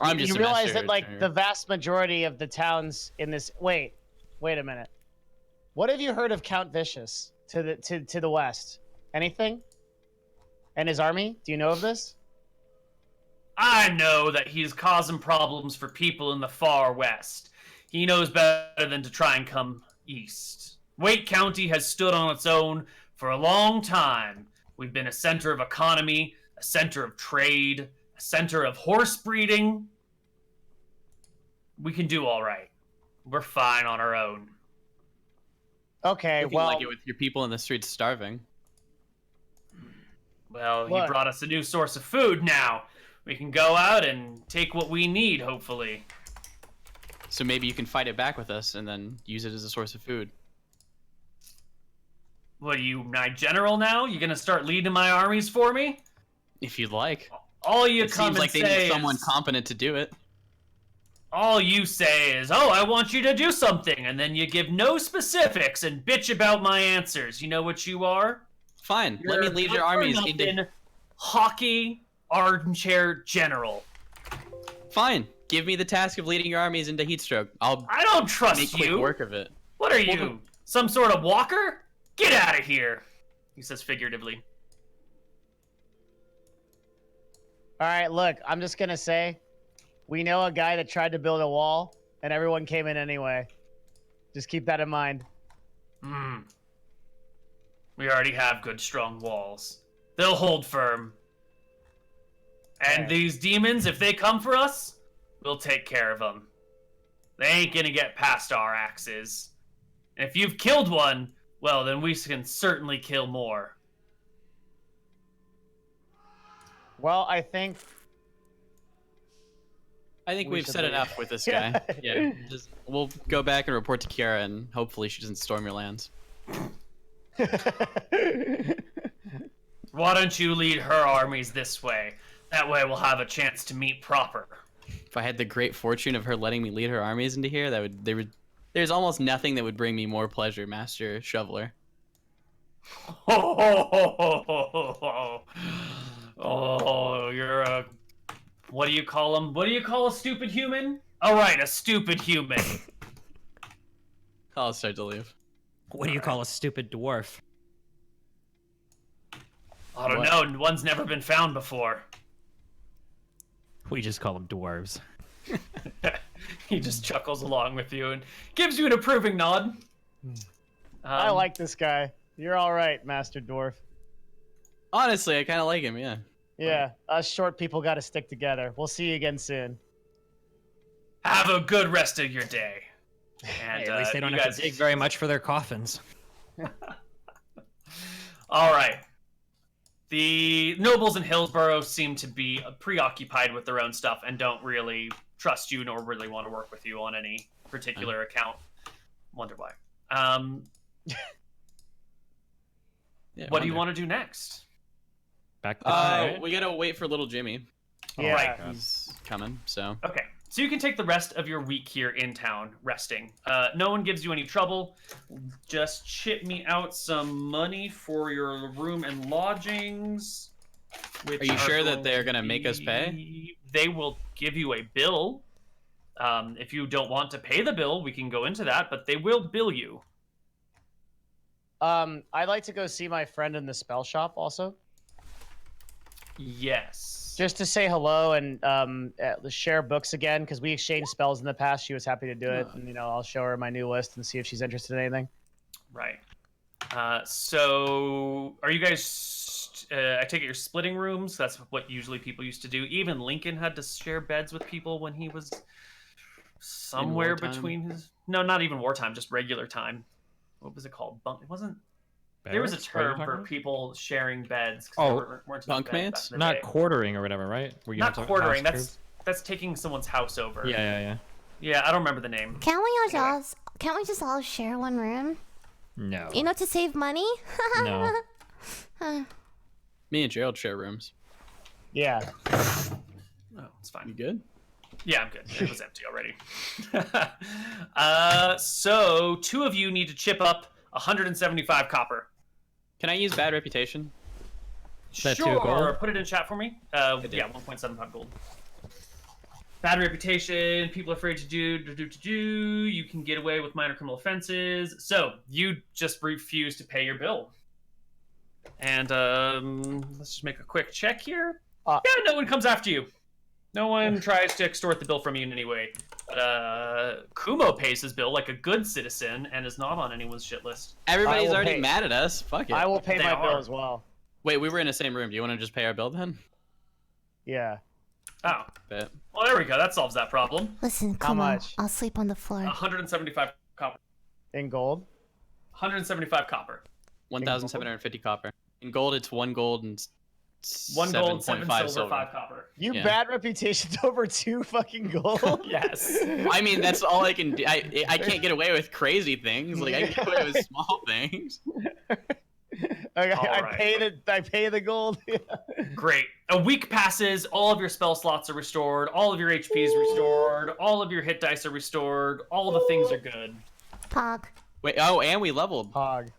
I'm just You a realize master that like trainer. the vast majority of the towns in this. Wait a minute. What have you heard of Count Vicious to the west? Anything? And his army? Do you know of this? I know that he's causing problems for people in the far west. He knows better than to try and come east. Wake County has stood on its own for a long time. We've been a center of economy, a center of trade, a center of horse breeding. We can do all right. We're fine on our own. Okay, Looking well, like it with your people in the streets starving. Well, he Look. brought us a new source of food now. We can go out and take what we need, hopefully. So maybe you can fight it back with us and then use it as a source of food. What are you, my general now? You gonna start leading my armies for me? If you'd like. All you It come seems and like they say need someone is, competent to do it. all you say is, "Oh, I want you to do something," and then you give no specifics and bitch about my answers. You know what you are? Fine, let me You're lead a your armies into... good-for-nothing hockey armchair general. Fine, give me the task of leading your armies into Heatstroke. I'll I don't trust make quick you. work of it. What are you? Some sort of walker? Get out of here. He says figuratively. all right. Look, I'm just gonna say, we know a guy that tried to build a wall, and everyone came in anyway. Just keep that in mind. We already have good, strong walls. They'll hold firm. And Okay. these demons, if they come for us, we'll take care of them. They ain't gonna get past our axes. And if you've killed one, well, then we can certainly kill more. Well, I think I think We we've should said leave. enough with this guy. Yeah, we'll go back and report to Kiara, and hopefully she doesn't storm your lands. Why don't you lead her armies this way? That way we'll have a chance to meet proper. If I had the great fortune of her letting me lead her armies into here, there's almost nothing that would bring me more pleasure, Master Shoveler. Oh, you're a... What do you call him? What do you call a stupid human? All right, a stupid human. I'll start to leave. What do you call a stupid dwarf? I don't What? know. One's never been found before. We just call them dwarves. He just chuckles along with you and gives you an approving nod. I like this guy. You're all right, Master Dwarf. Honestly, I kind of like him, yeah. Yeah, us short people got to stick together. We'll see you again soon. Have a good rest of your day. And Hey, at least they don't you have guys... to dig very much for their coffins. All right. The nobles in Hillsborough seem to be preoccupied with their own stuff and don't really trust you nor really want to work with you on any particular account. Wonder why. Yeah, What do you wonder. want to do next? Back to the right? We gotta wait for little Jimmy. Yeah. Right. He's coming, so. Okay, so you can take the rest of your week here in town resting. No one gives you any trouble. Just chip me out some money for your room and lodgings. Which Are you sure that going they're to gonna make us pay? be- They will give you a bill. If you don't want to pay the bill, we can go into that, but they will bill you. I'd like to go see my friend in the spell shop also, Yes. just to say hello and share books again because we exchanged spells in the past. She was happy to do it, and I'll show her my new list and see if she's interested in anything. Right. So, are you guys? I take it you're splitting rooms. That's what usually people used to do. Even Lincoln had to share beds with people when he was somewhere wartime? between his. No, not even wartime, just regular time. What was it called? Bunk. It wasn't. There was a Barracks? What are you term talking for about? people sharing beds. 'Cause Oh, there weren't enough bunk beds back mates? in the Not day. quartering or whatever, right? Where you Not have quartering. house That's taking someone's house over. groups? Yeah. Yeah, I don't remember the name. Can't we Anyway. just all share one room? No. You know, to save money? No. Me and Gerald share rooms. Yeah. Oh, it's You fine. good? Yeah, I'm good. It was empty already. So 2 of you need to chip up 175 copper. Can I use bad reputation? that 2 Sure. gold? Put it in chat for me. did. Yeah, 1.75 gold. Bad reputation. People afraid to do. You can get away with minor criminal offenses. So you just refuse to pay your bill. And let's just make a quick check here. Yeah, no one comes after you. No one tries to extort the bill from you in any way. But Kumo pays his bill like a good citizen and is not on anyone's shit list. Everybody's will already pay. mad at us. Fuck it. I will pay They my are. bill as well. Wait, we were in the same room. Do you want to just pay our bill then? Yeah. Oh, Bet. well, there we go. That solves that problem. Listen, How Kumo, much? I'll sleep on the floor. 175 copper. In gold? 175 copper. 1,750 copper. In gold, it's 1 gold and 1 gold, 7 7.5 silver, 5 copper. You Yeah. bad reputation's over 2 fucking gold? Yes. I mean, that's all I can do. I can't get away with crazy things. Like, I can get away with small things. Okay, All I right. pay the gold. Great. A week passes, all of your spell slots are restored, all of your HP is restored, all of your hit dice are restored, all the things are good. Pog. Wait, oh, and we leveled. Hog.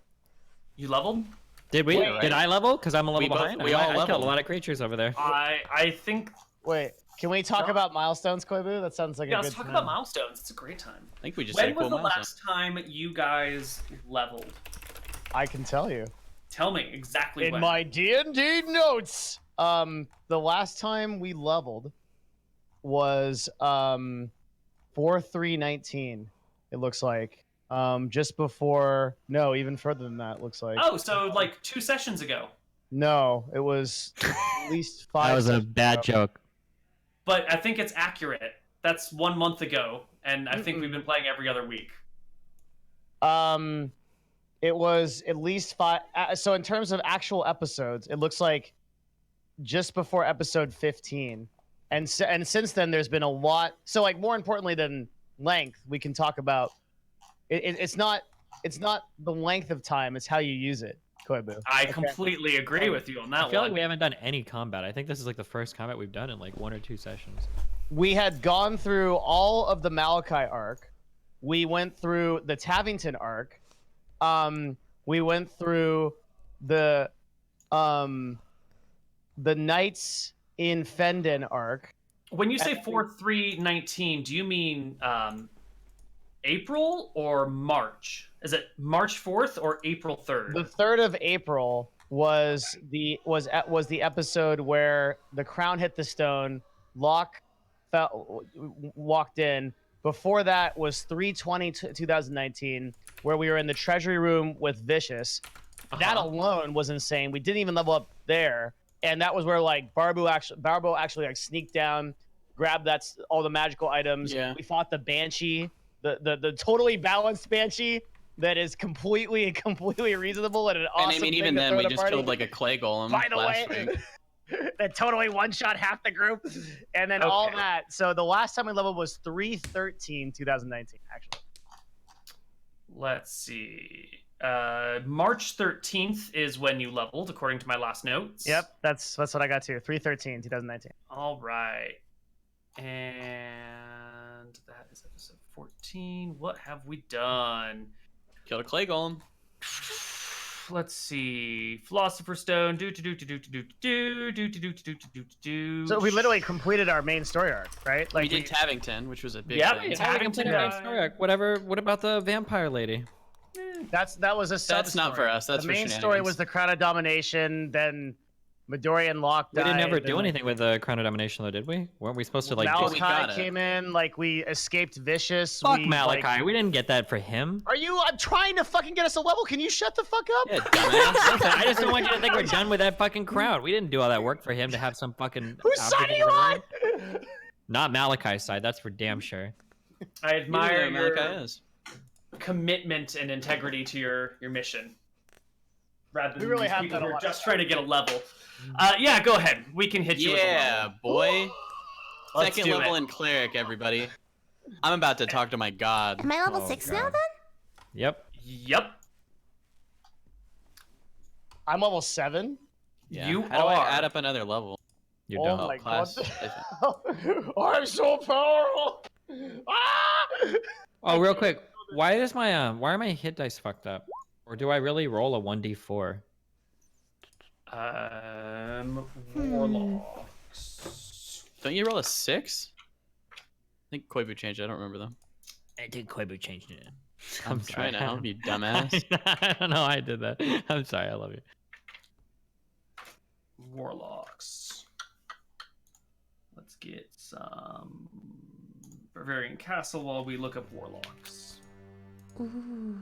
You leveled? Did we? Wait, Did I level? Because I'm a level We both- behind. we all I killed leveled. a lot of creatures over there. I think. Wait, can we talk about milestones, Koibu? That sounds like Yeah, a good let's talk time. about milestones. It's a great time. I think we just When said was cool the milestone. last time you guys leveled? I can tell you. Tell me exactly In when. my D&D notes, the last time we leveled was 4/3/19. It looks like just before. No, even further than that. It looks like. Oh, so like 2 sessions ago. No, it was at least 5. That was a sessions bad ago. joke. But I think it's accurate. That's 1 month ago, and I think Mm-mm. we've been playing every other week. It was at least 5. So in terms of actual episodes, it looks like just before episode 15, and since then there's been a lot. So like more importantly than length, we can talk about. It's not the length of time; it's how you use it, Koibu. I completely agree with you on that I feel one. like we haven't done any combat. I think this is like the first combat we've done in like 1 or 2 sessions. We had gone through all of the Malachi arc. We went through the Tavington arc. We went through the Knights in Fendon arc. When you say 4/3/19, do you mean April or March? Is it March 4th or April 3rd? The 3rd of April was the episode where the crown hit the stone. Locke walked in. Before that was 3/20/2019, where we were in the treasury room with Vicious. That alone was insane. We didn't even level up there, and that was where like Barbo actually like sneaked down, grabbed all the magical items. Yeah. We fought the Banshee, the totally balanced Banshee that is completely reasonable and an awesome. And I mean, thing even to then, throw we at a just party. killed like a clay golem By the last way, week. that totally one-shot half the group, and then all Okay. that. So the last time we leveled was 3/13/2019, actually. Let's see. March 13th is when you leveled, according to my last notes. Yep, that's what I got to. 3/13/2019. All right. And that is episode 14. What have we done? Killed a clay golem. Let's see. Philosopher's Stone. Do. So we literally completed our main story arc, right? We did Tavington, which was a big Yeah, thing. it's Yeah, we Tavington completed our guy. story arc. Whatever. What about the vampire lady? that was a sub. That's not for us. That's the for main story shenanigans. was the Crown of Domination. Then Midori and Locke We didn't died, ever then, do like, anything with the Crown of Domination, though, did we? Weren't we supposed to like Malachi we got it. came in, like we escaped Vicious. fuck we, Malachi? like- We didn't get that for him. Are you? I'm trying to fucking get us a level. Can you shut the fuck up? Yeah, dumbass. Listen, I just don't want you to think we're done with that fucking crown. We didn't do all that work for him to have some fucking. Whose object side are in you the on? room. Not Malachi's side. That's for damn sure. I admire You know who your Malachi is. commitment and integrity to your mission. rather than We really these have people done a who are lot just of trying to get a level. Yeah, go ahead. We can hit you with a Yeah, level. boy. Let's Second do level it. in cleric, everybody. I'm about to talk to my god. Am I level Oh, 6 God. now then? Yep. Yep. I'm level 7. Yeah. You How do I are. add up another level? You Oh don't. my class. god. I'm so powerful. Ah! Oh, real quick. Why are my hit dice fucked up? Or do I really roll a 1d4? Warlocks. Don't you roll a 6? I think Koibu changed it. I don't remember them. I think Koibu changed it. I'm trying to help you, dumbass. I don't know. I did that. I'm sorry. I love you. Warlocks. Let's get some Bavarian Castle while we look up warlocks. Ooh.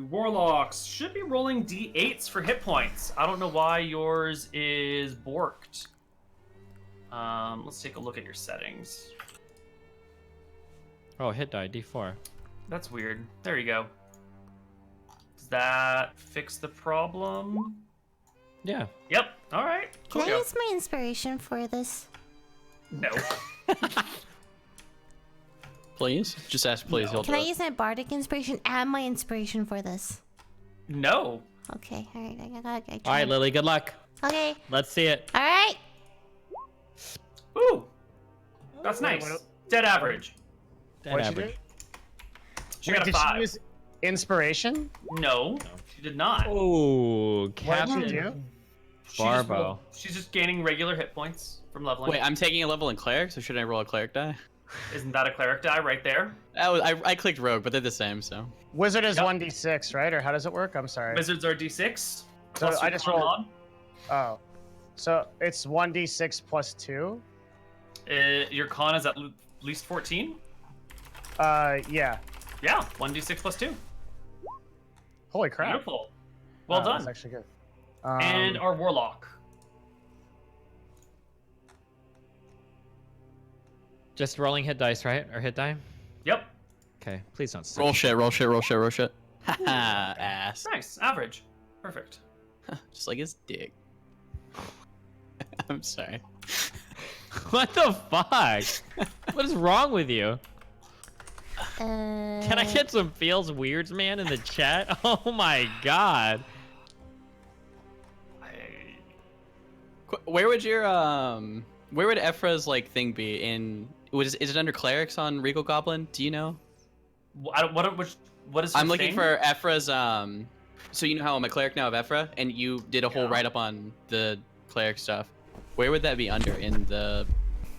Warlocks should be rolling d8s for hit points. I don't know why yours is borked. Let's take a look at your settings. Oh, hit die d4. That's weird. There you go. Does that fix the problem? Yeah. Yep. All right. Can I Cool. use my inspiration for this? No. Please? Just ask please. No. He'll Can I do it. use my bardic inspiration and my inspiration for this? No. Okay, alright, I All tried. right, Lily. Good luck. Okay, Let's see it. alright. Ooh. That's nice. Dead average. Dead What'd average. you She Wait, got a did 5. she use inspiration? No, she did not. Oh, What did Captain. you do? She just Barbo. rolled- She's just gaining regular hit points from leveling. Wait, I'm taking a level in cleric, so should I roll a cleric die? Isn't that a cleric die right there? I clicked rogue, but they're the same, so. Wizard is Yep. 1d6, right? Or how does it work? I'm sorry. Wizards are d6. So plus I your just con rolled- Oh. So it's 1d6 plus 2? mod. Your con is at least 14? Yeah. Yeah, 1d6 plus 2. Holy crap. Beautiful. Well Wow, That's done. actually good. And our warlock. Just rolling hit dice, right? Or hit die? Yep. Okay. Please don't. Roll shit, roll shit, roll shit, roll shit. Haha, ass. Nice. Average. Perfect. Just like his dick. I'm sorry. What the fuck? What is wrong with you? Can I get some feels weirds, man, in the chat? Oh my god. Where would your where would Ephra's like thing be in? Is it under clerics on Regal Goblin? Do you know? What is her I'm looking thing? for Ephra's so you know how I'm a cleric now of Ephra, and you did a whole Yeah. write up on the cleric stuff. Where would that be under in the?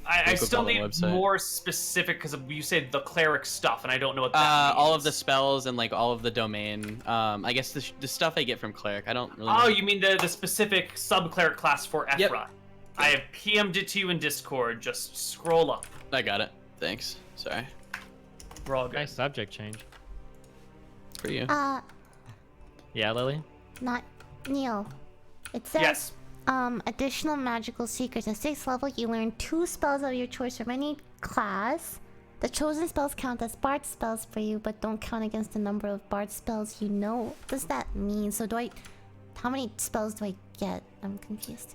I Regal still Goblin need website? more specific because you said the cleric stuff, and I don't know what that means. All of the spells and like all of the domain. I guess the stuff I get from cleric. I don't really. Oh, know. you mean the specific sub-cleric class for Ephra? Yep. I have PM'd it to you in Discord. Just scroll up. I got it. Thanks. Sorry. We're all good. Nice subject change. For you. Yeah, Lily? Not Neil. It says, Yes. Additional magical secrets. At 6th level, you learn 2 spells of your choice from any class. The chosen spells count as bard spells for you, but don't count against the number of bard spells you know. What does that mean? So how many spells do I get? I'm confused.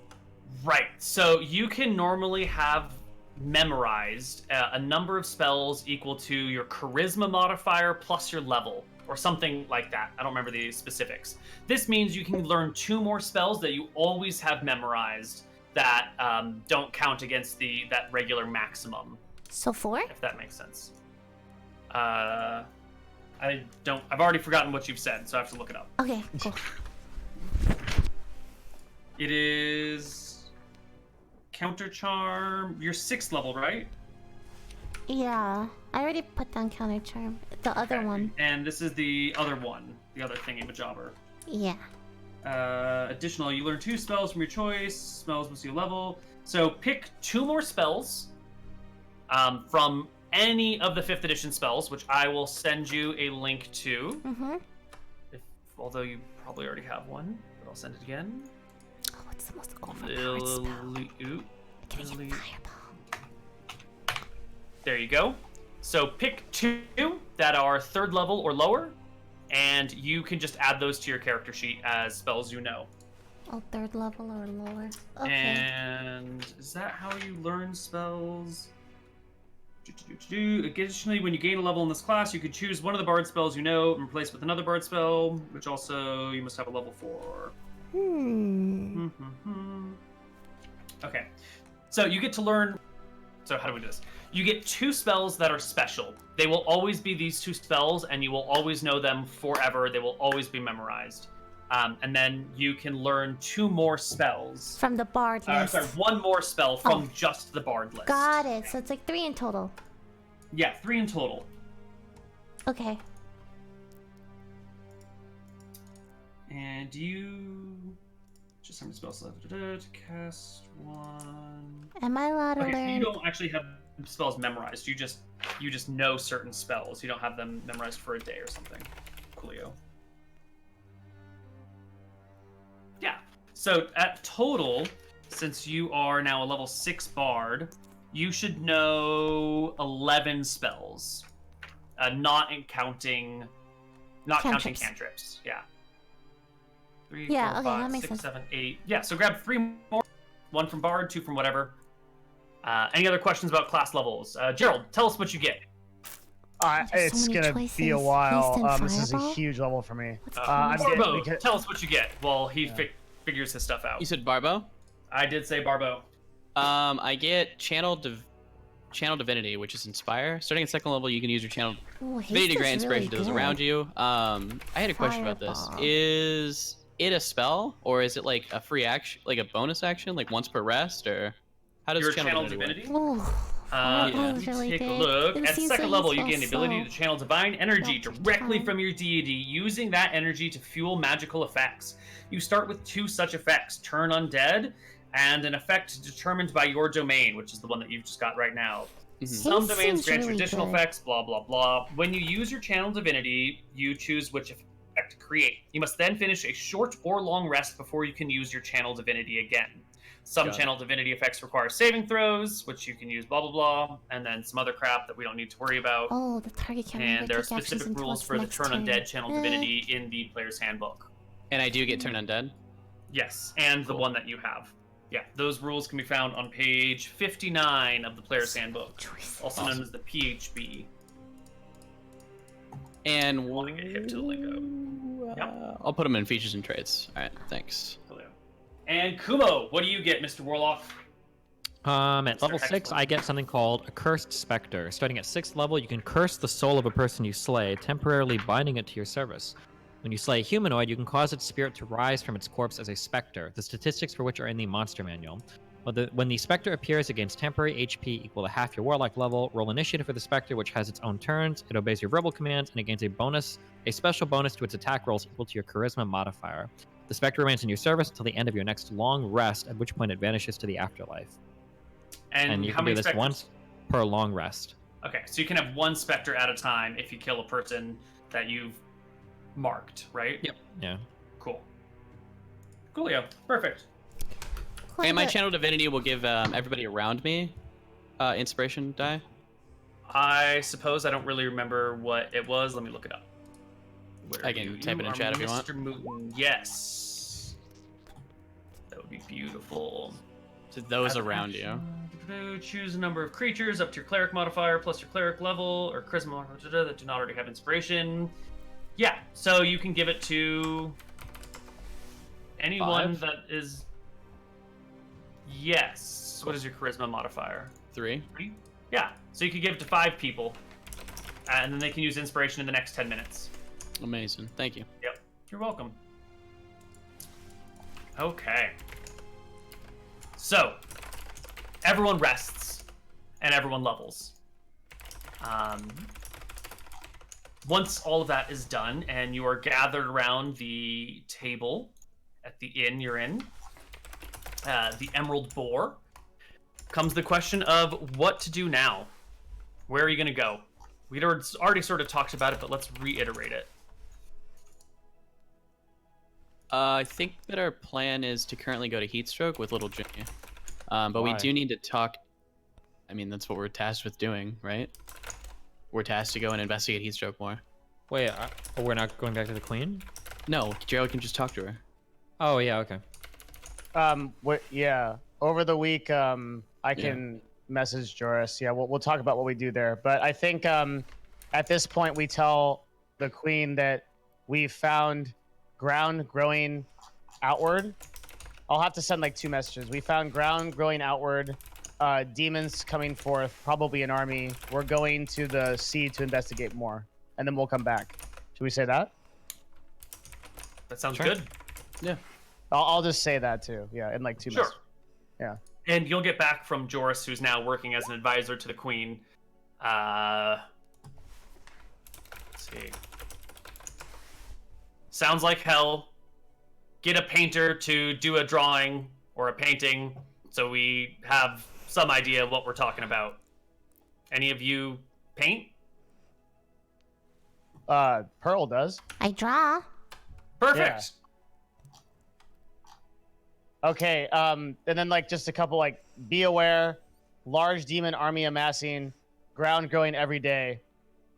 Right. So you can normally have memorized a number of spells equal to your charisma modifier plus your level, or something like that. I don't remember the specifics. This means you can learn 2 more spells that you always have memorized that don't count against that regular maximum, So 4? if that makes sense. I've already forgotten what you've said, so I have to look it up. Okay, cool. It is counter charm. You're 6th level, right? Yeah, I already put down counter charm. The other Okay. one. And this is the other one, the other thingy-majobber. Yeah. Additional, you learn 2 spells from your choice. Spells must be a level. So pick 2 more spells from any of the 5th edition spells, which I will send you a link to. Mm-hmm. Although you probably already have one, but I'll send it again. Oh, what's the most overpowered spell? Ooh, Can I Lily- get fireball? There you go. So pick 2 that are 3rd level or lower, and you can just add those to your character sheet as spells you know. Oh, 3rd level or lower. Okay. And is that how you learn spells? Additionally, when you gain a level in this class, you can choose one of the bard spells you know and replace with another bard spell, which also you must have a level 4. Okay, so you get to learn. So how do we do this? You get 2 spells that are special. They will always be these 2 spells, and you will always know them forever. They will always be memorized. And then you can learn 2 more spells. From the bard list. Sorry, 1 more spell from just the bard list. Got it. So it's like 3 in total. Yeah, 3 in total. Okay. And you just how many spells left to cast 1. Am I allowed to Okay, so learn? you don't actually have spells memorized. You just know certain spells. You don't have them memorized for a day or something. Coolio. Yeah. So at total, since you are now a level 6 bard, you should know 11 spells. Not counting cantrips. Yeah. 3, Yeah, 4, okay, 5, that makes 6, sense. 7, 8. Yeah, so grab 3 more. 1 from bard, 2 from whatever. Any other questions about class levels? Gerald, tell us what you get. There's It's so many gonna choices. be a while. Haste and This is a Fireball? huge level for me. Barbo, getting- tell us what you get while he figures his stuff out. You said Barbo? I did say Barbo. I get Channel Divinity, which is Inspire. Starting at 2nd level, you can use your Channel Ooh, haste Divinity to is grant inspiration really to those good. around you. I had a question about this. Fireball. Is it a spell, or is it like a free action, like a bonus action, like once per rest, or how does Your Channel channel Divinity divinity. work? Ooh, Let Fireball me is really take good. a look. It At seems 2nd like level, it's you gain the ability also to channel divine energy not directly time. from your deity, using that energy to fuel magical effects. You start with 2 such effects: Turn Undead, and an effect determined by your domain, which is the one that you've just got right now. Some Haste domains seems grant really traditional good. effects, blah, blah, blah. When you use your channel divinity, you choose which effect to create. You must then finish a short or long rest before you can use your channel divinity again. Some Got it. channel divinity effects require saving throws, which you can use, blah, blah, blah, and then some other crap that we don't need to worry about. Oh, the target can And never there are take actions specific until rules its for the next turn turn. undead channel divinity in the player's handbook. And I do get Turn Undead. Yes, and the one that you have. Yeah, those rules can be found on page 59 of the player's handbook, Choices. also known as the PHB. And Wanna get hip to the lingo. Yep. I'll put them in features and traits. All right, thanks. And Kumo, what do you get, Mr. Warlock? At level 6, I get something called a Cursed Spectre. Starting at 6th level, you can curse the soul of a person you slay, temporarily binding it to your service. When you slay a humanoid, you can cause its spirit to rise from its corpse as a specter, the statistics for which are in the monster manual. When the specter appears against temporary HP equal to half your warlock level, roll initiative for the specter, which has its own turns. It obeys your verbal commands, and it gains a special bonus to its attack rolls equal to your charisma modifier. The specter remains in your service until the end of your next long rest, at which point it vanishes to the afterlife. And you how can do many this specters? once per long rest. Okay, so you can have 1 specter at a time if you kill a person that you've marked, right? Yep. Yeah. Cool. Coolio. Perfect. And my Channel Divinity will give everybody around me inspiration die. I suppose I don't really remember what it was. Let me look it up. Where I can type it in chat if you want. Mr. Mouton. Yes. That would be beautiful. To those around you. Choose a number of creatures up to your cleric modifier plus your cleric level or charisma modifier that do not already have inspiration. Yeah, so you can give it to anyone 5? that is. Yes. What is your charisma modifier? 3. 3? Yeah, so you could give it to 5 people, and then they can use inspiration in the next 10 minutes. Amazing. Thank you. Yep. You're welcome. Okay. So, everyone rests, and everyone levels. Once all of that is done, and you are gathered around the table at the inn you're in, the Emerald Boar, comes the question of what to do now. Where are you going to go? We'd already sort of talked about it, but let's reiterate it. I think that our plan is to currently go to Heatstroke with Little Jimmy. But we Why? do need to talk. I mean, that's what we're tasked with doing, right? We're tasked to go and investigate Heatstroke more. Wait, we're not going back to the queen? No, Gerald can just talk to her. Oh yeah, okay. Yeah. Over the week, I can message Joris. Yeah, we'll talk about what we do there. But I think at this point we tell the queen that we found ground growing outward. I'll have to send like 2 messages. We found ground growing outward, demons coming forth, probably an army. We're going to the sea to investigate more, and then we'll come back. Should we say that? That sounds Sure. good. Yeah. I'll just say that too. Yeah, in like 2 Sure. messages. Yeah. And you'll get back from Joris, who's now working as an advisor to the queen. Let's see. Sounds like hell. Get a painter to do a drawing or a painting so we have some idea of what we're talking about. Any of you paint? Pearl does. I draw. Perfect. Okay, and then like just a couple like be aware, large demon army amassing, ground growing every day.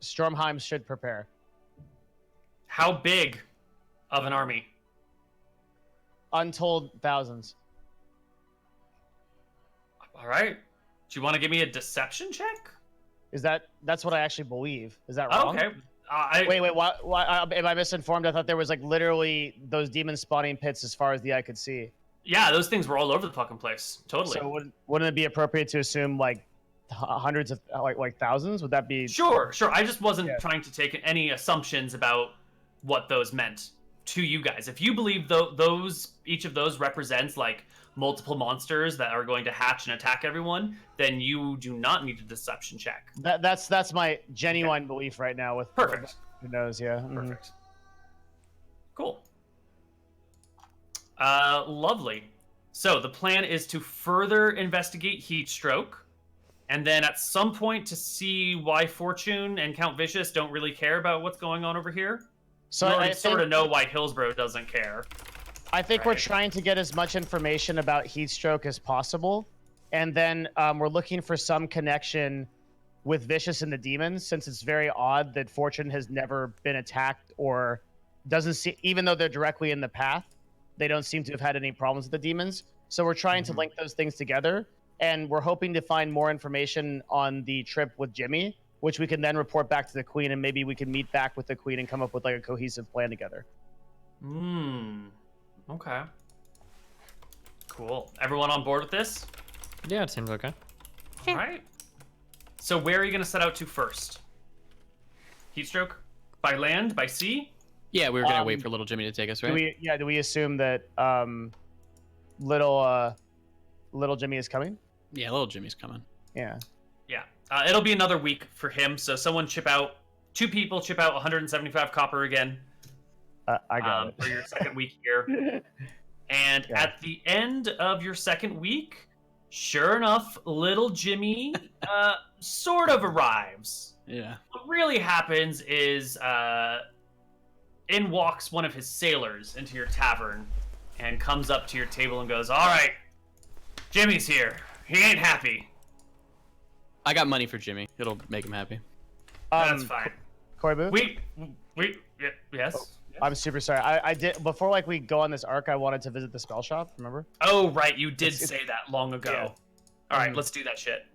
Stormheim should prepare. How big of an army? Untold thousands. All right. Do you want to give me a deception check? That's what I actually believe? Is that wrong? Okay. Wait, why am I misinformed? I thought there was like literally those demon spawning pits as far as the eye could see. Yeah, those things were all over the fucking place. Totally. So wouldn't it be appropriate to assume like hundreds of like thousands? Would that be Sure. I just wasn't trying to take any assumptions about what those meant to you guys. If you believe each of those represents like multiple monsters that are going to hatch and attack everyone, then you do not need a deception check. That's my genuine belief right now. With Perfect. Who knows? Yeah. Perfect. Cool. Lovely. So the plan is to further investigate Heatstroke, and then at some point to see why Fortune and Count Vicious don't really care about what's going on over here. So you I already think, sort of know why Hillsborough doesn't care. I think we're Right. trying to get as much information about Heatstroke as possible, and then we're looking for some connection with Vicious and the demons, since it's very odd that Fortune has never been attacked or doesn't see, even though they're directly in the path, they don't seem to have had any problems with the demons. So we're trying to link those things together, and we're hoping to find more information on the trip with Jimmy, which we can then report back to the Queen, and maybe we can meet back with the Queen and come up with like a cohesive plan together. Okay. Cool. Everyone on board with this? Yeah, it seems okay. All right. So where are you going to set out to first? Heatstroke? By land? By sea? Yeah, we were gonna wait for little Jimmy to take us, right? Do we assume that little Jimmy is coming? Yeah, little Jimmy's coming. Yeah. Yeah. It'll be another week for him, so someone chip out, 2 people chip out 175 copper again. I got it. For your second week here. And at the end of your second week, sure enough, little Jimmy sort of arrives. Yeah. What really happens is in walks one of his sailors into your tavern and comes up to your table and goes, "All right, Jimmy's here. He ain't happy." I got money for Jimmy. It'll make him happy. That's fine. Koibu? Yes. I'm super sorry. I did before like we go on this arc. I wanted to visit the spell shop. Remember? Oh right, you did say that long ago. Yeah. All right, let's do that shit.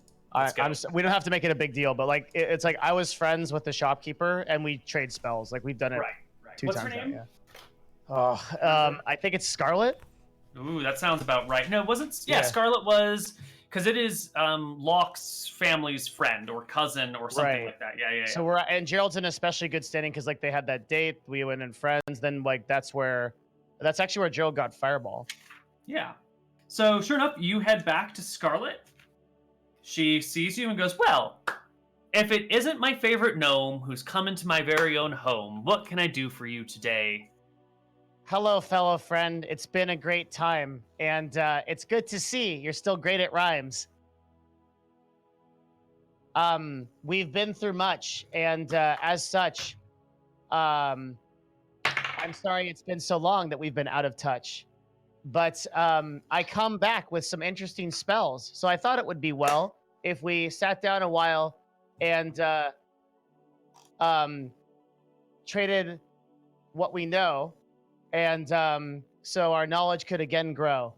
We don't have to make it a big deal, but like it's like I was friends with the shopkeeper and we trade spells. Like we've done it Right. 2 What's times. her name? Now, yeah. I think it's Scarlet. Ooh, that sounds about right. No, it wasn't. Yeah, Yeah. Scarlet was because it is Locke's family's friend or cousin or something Right. like that. Yeah. So and Gerald's in especially good standing because like they had that date. We went in friends. Then like that's actually where Gerald got Fireball. Yeah. So sure enough, you head back to Scarlet. She sees you and goes, "Well, if it isn't my favorite gnome who's come into my very own home, what can I do for you today?" Hello, fellow friend. It's been a great time, and it's good to see you're still great at rhymes. We've been through much, and as such, I'm sorry it's been so long that we've been out of touch. But I come back with some interesting spells, so I thought it would be well if traded what we know, and so our knowledge could again grow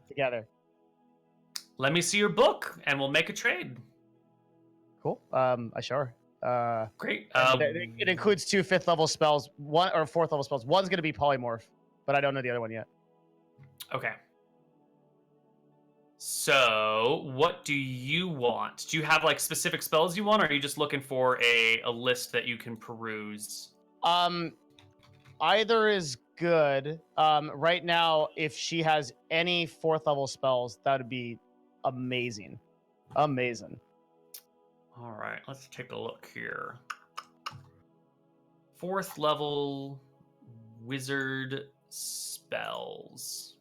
together. Let me see your book, and we'll make a trade. Cool. Sure. Great. It includes 2 5th level spells, 1 or 4th level spells. One's going to be polymorph, but I don't know the other one yet. Okay. So, what do you want? Do you have like specific spells you want, or are you just looking for a list that you can peruse? Either is good. Right now, if she has any 4th level spells, that would be amazing. Amazing. All right, let's take a look here. 4th level wizard spells.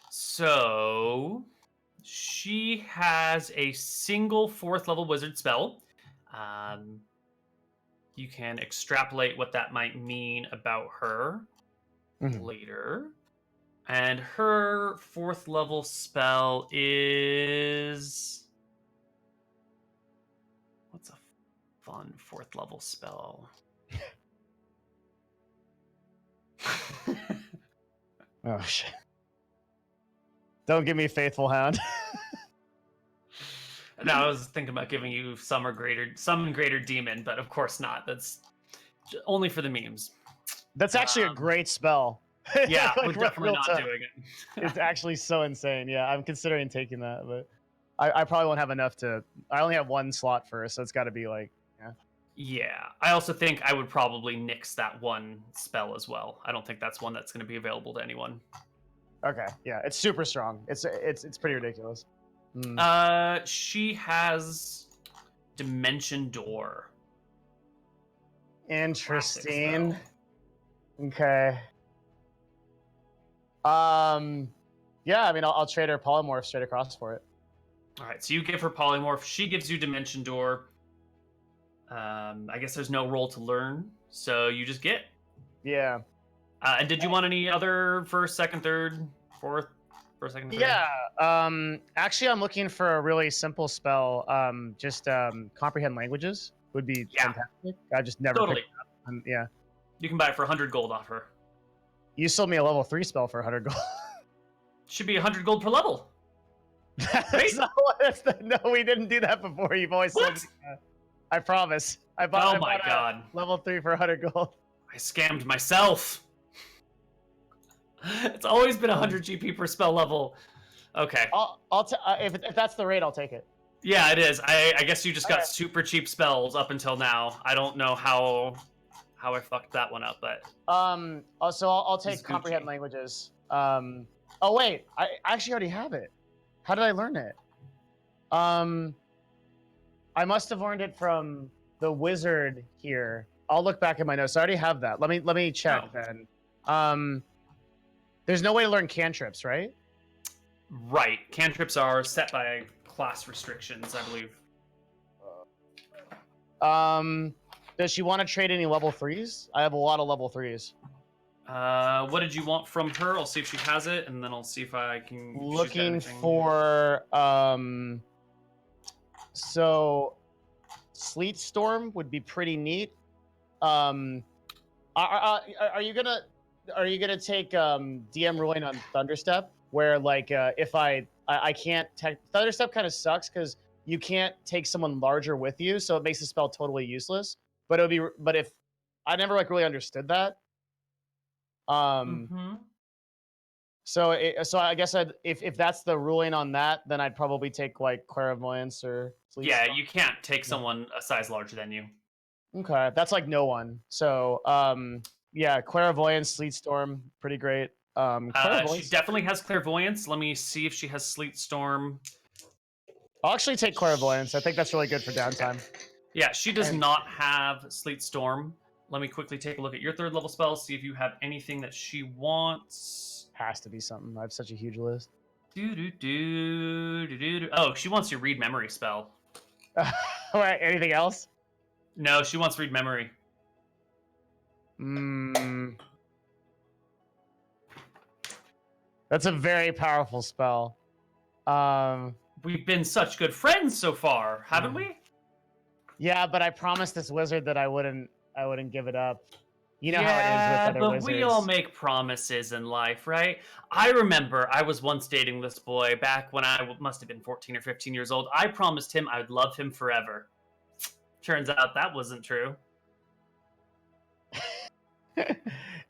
So, she has a single 4th level wizard spell. You can extrapolate what that might mean about her later. And her 4th level spell is... What's a fun 4th level spell? Oh, shit. Don't give me Faithful Hound. No, I was thinking about giving you Summon Greater Demon, but of course not. That's only for the memes. That's actually a great spell. Yeah, Like, we're definitely not talk. doing it. It's actually so insane. Yeah, I'm considering taking that, but I probably won't have enough to. I only have 1 slot for it, so it's got to be like. Yeah. Yeah, I also think I would probably nix that one spell as well. I don't think that's one that's going to be available to anyone. Okay, yeah, it's super strong. It's pretty ridiculous. She has Dimension Door. Interesting. Okay. Yeah, I mean, I'll trade her polymorph straight across for it. All right, so you give her polymorph. She gives you Dimension Door. I guess there's no roll to learn, so you just get. Yeah. And did you want any other first, second, third, fourth, first, second, third? Yeah. Actually, I'm looking for a really simple spell. Just comprehend languages would be fantastic. I just never totally. picked it up. And, yeah. You can buy it for 100 gold off her. You sold me a level 3 spell for 100 gold. Should be 100 gold per level. That's not what, no, we didn't do that before. You've always sold me that. I promise. I bought God. Level 3 for 100 gold. I scammed myself. It's always been 100 GP per spell level. Okay. If that's the rate, I'll take it. Yeah, it is. I guess you just got super cheap spells up until now. I don't know how I fucked that one up, but So I'll take comprehend languages. Oh wait, I actually already have it. How did I learn it? I must have learned it from the wizard here. I'll look back at my notes. I already have that. Let me check then. There's no way to learn cantrips, right? Right. Cantrips are set by class restrictions, I believe. Does she want to trade any level 3s? I have a lot of level 3s. What did you want from her? I'll see if she has it, and then I'll see if I can. Looking for so Sleet Storm would be pretty neat. Are you gonna take DM ruling on Thunderstep, where like if I can't Thunderstep kind of sucks because you can't take someone larger with you, so it makes the spell totally useless. But if I never like really understood that. So I guess if that's the ruling on that, then I'd probably take like Clairvoyance or Sleep Storm. You can't take someone a size larger than you. Okay, that's like no one. So yeah, Clairvoyance, Sleet Storm, pretty great. She definitely has Clairvoyance. Let me see if she has Sleet Storm. I'll actually take Clairvoyance. I think that's really good for downtime. Yeah, she does not have Sleet Storm. Let me quickly take a look at your 3rd level spells, see if you have anything that she wants. Has to be something. I have such a huge list. Oh, she wants your Read Memory spell. Wait, anything else? No, she wants Read Memory. That's a very powerful spell. We've been such good friends so far, haven't we? Yeah, but I promised this wizard that I wouldn't give it up. You know how it is Yeah, with other but wizards. we all make promises in life, right? I remember I was once dating this boy back when I must have been 14 or 15 years old. I promised him I would love him forever. Turns out that wasn't true.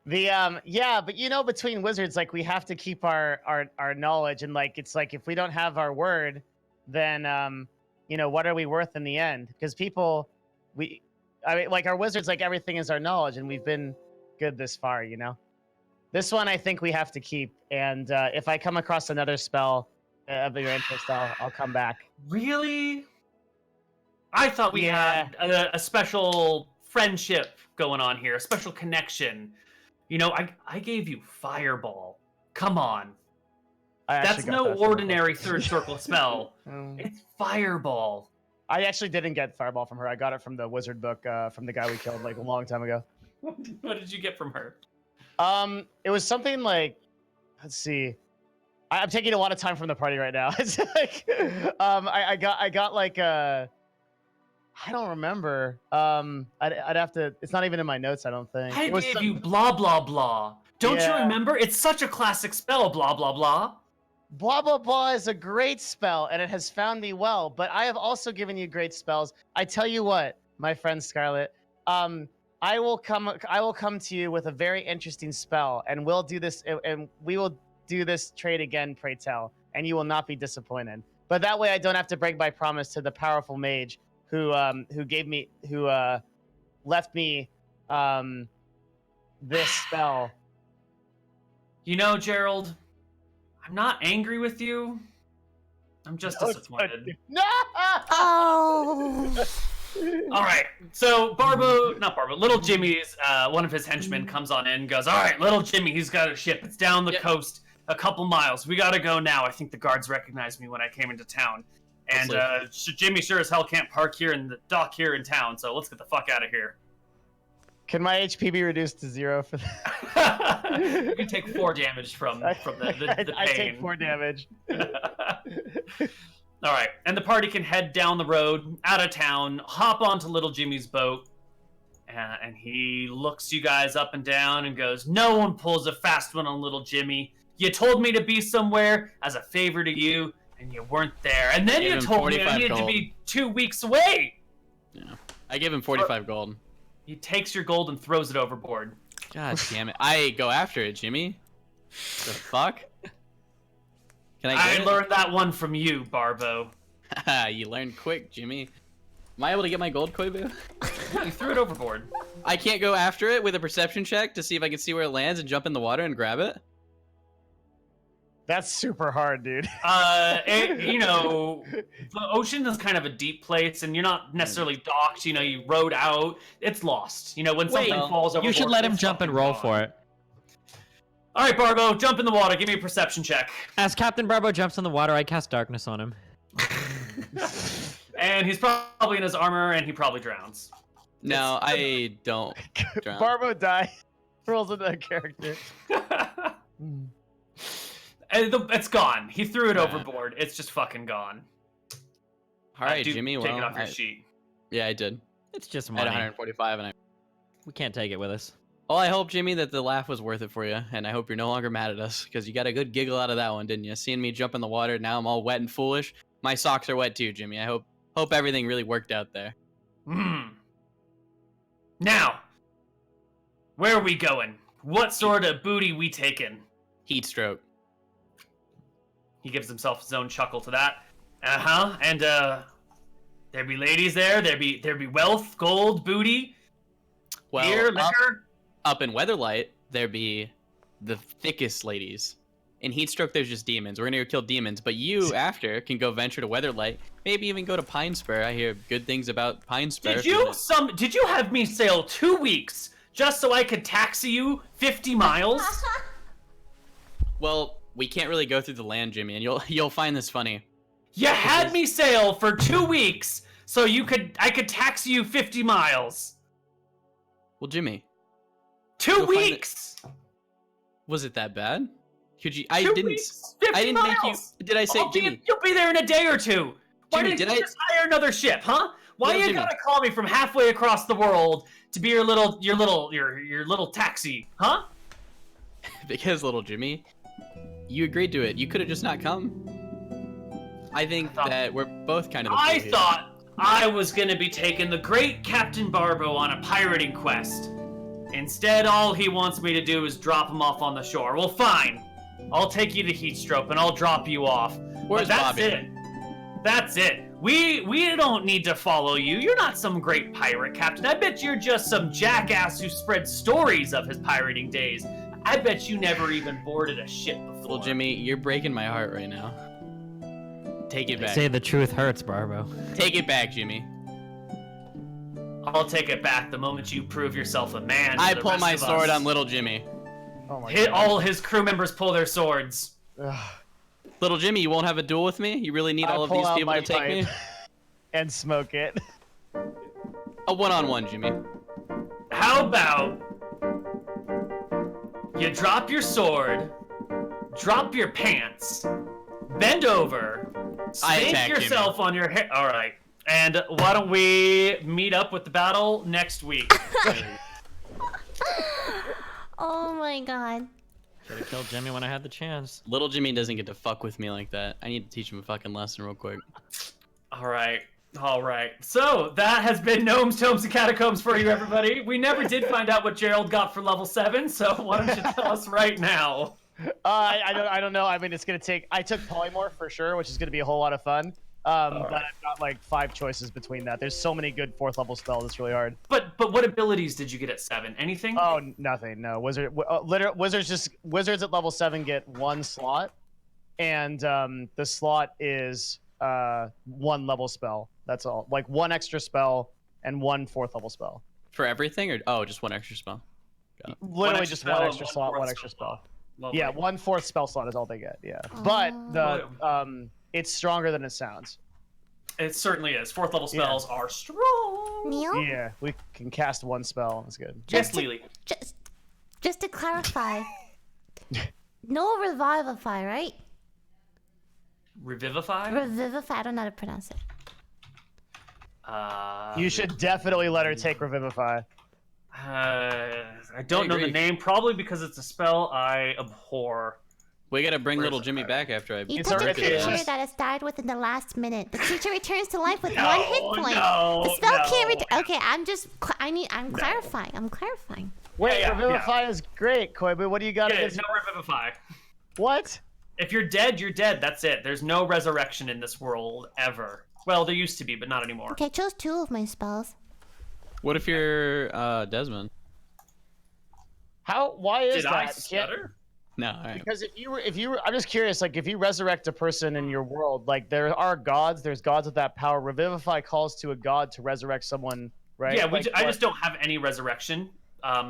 Yeah, but you know, between wizards, like we have to keep our knowledge, and like it's like if we don't have our word, then you know, what are we worth in the end? Because I mean, like our wizards, like everything is our knowledge, and we've been good this far, you know. This one I think we have to keep, and if I come across another spell of your interest, I'll come back. Really? I thought we had a special friendship going on here, a special connection. You know, I gave you Fireball. Come on. That's no ordinary third circle spell. It's Fireball. I actually didn't get Fireball from her. I got it from the wizard book from the guy we killed like a long time ago. What did you get from her? It was something like, let's see. I'm taking a lot of time from the party right now. It's like, I got like I don't remember. I'd have to. It's not even in my notes. I don't think. I gave you blah blah blah. Don't you Yeah. remember? It's such a classic spell. Blah blah blah. Blah blah blah is a great spell, and it has found me well. But I have also given you great spells. I tell you what, my friend Scarlet. I will come to you with a very interesting spell, and we'll do this, and we will do this trade again, pray tell, and you will not be disappointed. But that way, I don't have to break my promise to the powerful mage who left me this spell. You know, Gerald, I'm not angry with you. I'm just disappointed. No! Oh. All right, so Little Jimmy's one of his henchmen comes on in and goes, all right, Little Jimmy, he's got a ship. It's down the coast a couple miles. We gotta go now. I think the guards recognized me when I came into town. And Jimmy sure as hell can't park here in the dock here in town, so let's get the fuck out of here. Can my HP be reduced to 0 for that? You can take 4 damage from the pain. I take 4 damage. All right, and the party can head down the road, out of town, hop onto Little Jimmy's boat, and he looks you guys up and down and goes, no one pulls a fast one on Little Jimmy. You told me to be somewhere as a favor to you, and you weren't there. And then you told me I needed to be 2 weeks away. Yeah, I gave him 45 gold. He takes your gold and throws it overboard. God damn it. I go after it, Jimmy. The fuck? Can I learned that one from you, Barbo. You learned quick, Jimmy. Am I able to get my gold, Koibu? Yeah, you threw it overboard. I can't go after it with a perception check to see if I can see where it lands and jump in the water and grab it? That's super hard, dude. You know, the ocean is kind of a deep place, and you're not necessarily docked. You know, you rowed out. It's lost. You know, when something falls overboard. You should let him jump and roll for it. All right, Barbo, jump in the water. Give me a perception check. As Captain Barbo jumps in the water, I cast darkness on him. And he's probably in his armor, and he probably drowns. No, I don't drown. Barbo dies. Rolls into that character. It's gone. He threw it overboard. It's just fucking gone. All right, Jimmy. Take it off your sheet. Yeah, I did. It's just I money. had 145, and We can't take it with us. Well, I hope, Jimmy, that the laugh was worth it for you, and I hope you're no longer mad at us, because you got a good giggle out of that one, didn't you? Seeing me jump in the water, now I'm all wet and foolish. My socks are wet too, Jimmy. I hope everything really worked out there. Now, where are we going? What sort of booty we taking? Heatstroke. He gives himself his own chuckle to that. And there be ladies there. There be wealth, gold, booty, beer, liquor. Up in Weatherlight, there be the thickest ladies. In Heatstroke, there's just demons. We're gonna go kill demons, but you after can go venture to Weatherlight. Maybe even go to Pine Spur. I hear good things about Pine Spur. Did you have me sail 2 weeks just so I could taxi you 50 miles? Well, we can't really go through the land, Jimmy, and you'll find this funny. You had me sail for 2 weeks so I could taxi you 50 miles. Well, Jimmy. 2 weeks. Was it that bad? Could you? 2 weeks, 50 make you. miles. Did I say, Jimmy? You'll be there in a day or two. Why Jimmy, didn't you just hire another ship, huh? Why Little you Jimmy. gotta call me from halfway across the world to be your little taxi, huh? Because little Jimmy, you agreed to it. You could have just not come. I think that we're both kind of. I thought I was gonna be taking the great Captain Barbo on a pirating quest. Instead, all he wants me to do is drop him off on the shore. Well, fine. I'll take you to Heatstroke and I'll drop you off. Where's but that's Bobby? it. That's it. We don't need to follow you. You're not some great pirate captain. I bet you're just some jackass who spreads stories of his pirating days. I bet you never even boarded a ship before. Little Jimmy, you're breaking my heart right now. Take it They back. say the truth hurts, Barbo. Take it back, Jimmy. I'll take it back the moment you prove yourself a man. I to the pull rest my of sword us. on little Jimmy. Oh my Hit god. all his crew members pull their swords. Ugh. Little Jimmy, you won't have a duel with me? You really need I all of pull these out people my to take me? pipe and smoke it. A one-on-one, Jimmy. How about you drop your sword, drop your pants, bend over, I spank attack yourself on your head. All right. And why don't we meet up with the battle next week? Oh my god. Should have killed Jimmy when I had the chance. Little Jimmy doesn't get to fuck with me like that. I need to teach him a fucking lesson real quick. All right. All right. So that has been Gnomes, Tomes, and Catacombs for you, everybody. We never did find out what Gerald got for level 7, so why don't you tell us right now? I don't know. I mean, it's gonna take. I took polymorph for sure, which is gonna be a whole lot of fun. But I've got like 5 choices between that. There's so many good 4th level spells. It's really hard. But what abilities did you get at 7? Anything? Oh, nothing. No wizards at level 7 get 1 slot, and the slot is 1 level spell. That's all. Like 1 extra spell and 1 4th level spell. For everything, or just one extra spell? Literally extra just spell 1 and extra one slot, fourth 1 extra spell. Lovely. Yeah, 1 4th spell slot is all they get. Yeah, but the it's stronger than it sounds. It certainly is. 4th level spells are strong. Neil? Yeah, we can cast 1 spell. That's good. Yes, Lily. Just to clarify. No revivify, right? Revivify? Revivify, I don't know how to pronounce it. You should definitely let her take Revivify. I don't know the agree. name, probably because it's a spell I abhor. We gotta bring Where's little the Jimmy card? back after I You It's touch a already- creature it's- that has died within the last minute. The creature returns to life with No, 1 hit point. no, The spell no. can't return. Okay, I'm clarifying. I'm clarifying. Wait, Yeah, Revivify is great, Koibu. What do you got Yeah, against no Revivify. What? If you're dead, you're dead. That's it. There's no resurrection in this world, ever. Well, there used to be, but not anymore. Okay, I chose 2 of my spells. What if you're Desmond? How? Why is Did that? I Can't- stutter? No, all right. Because if you were, I'm just curious. Like, if you resurrect a person in your world, like there are gods. There's gods with that power. Revivify calls to a god to resurrect someone, right? Yeah, Like, I what- just don't have any resurrection,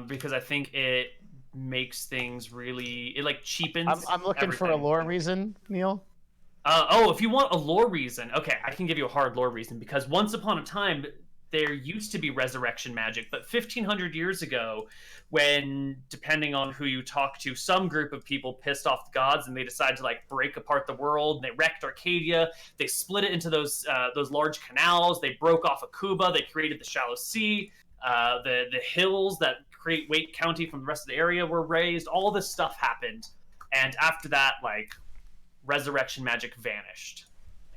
because I think it makes things really, it like cheapens. I'm looking for a everything. lore reason, Neil. If you want a lore reason, okay, I can give you a hard lore reason, because once upon a time there used to be resurrection magic, but 1500 years ago, when, depending on who you talk to, some group of people pissed off the gods and they decided to like break apart the world, and they wrecked Arcadia, they split it into those large canals, they broke off Akuba, they created the shallow sea, the hills that create Wake County from the rest of the area were raised, all this stuff happened, and after that, like, resurrection magic vanished,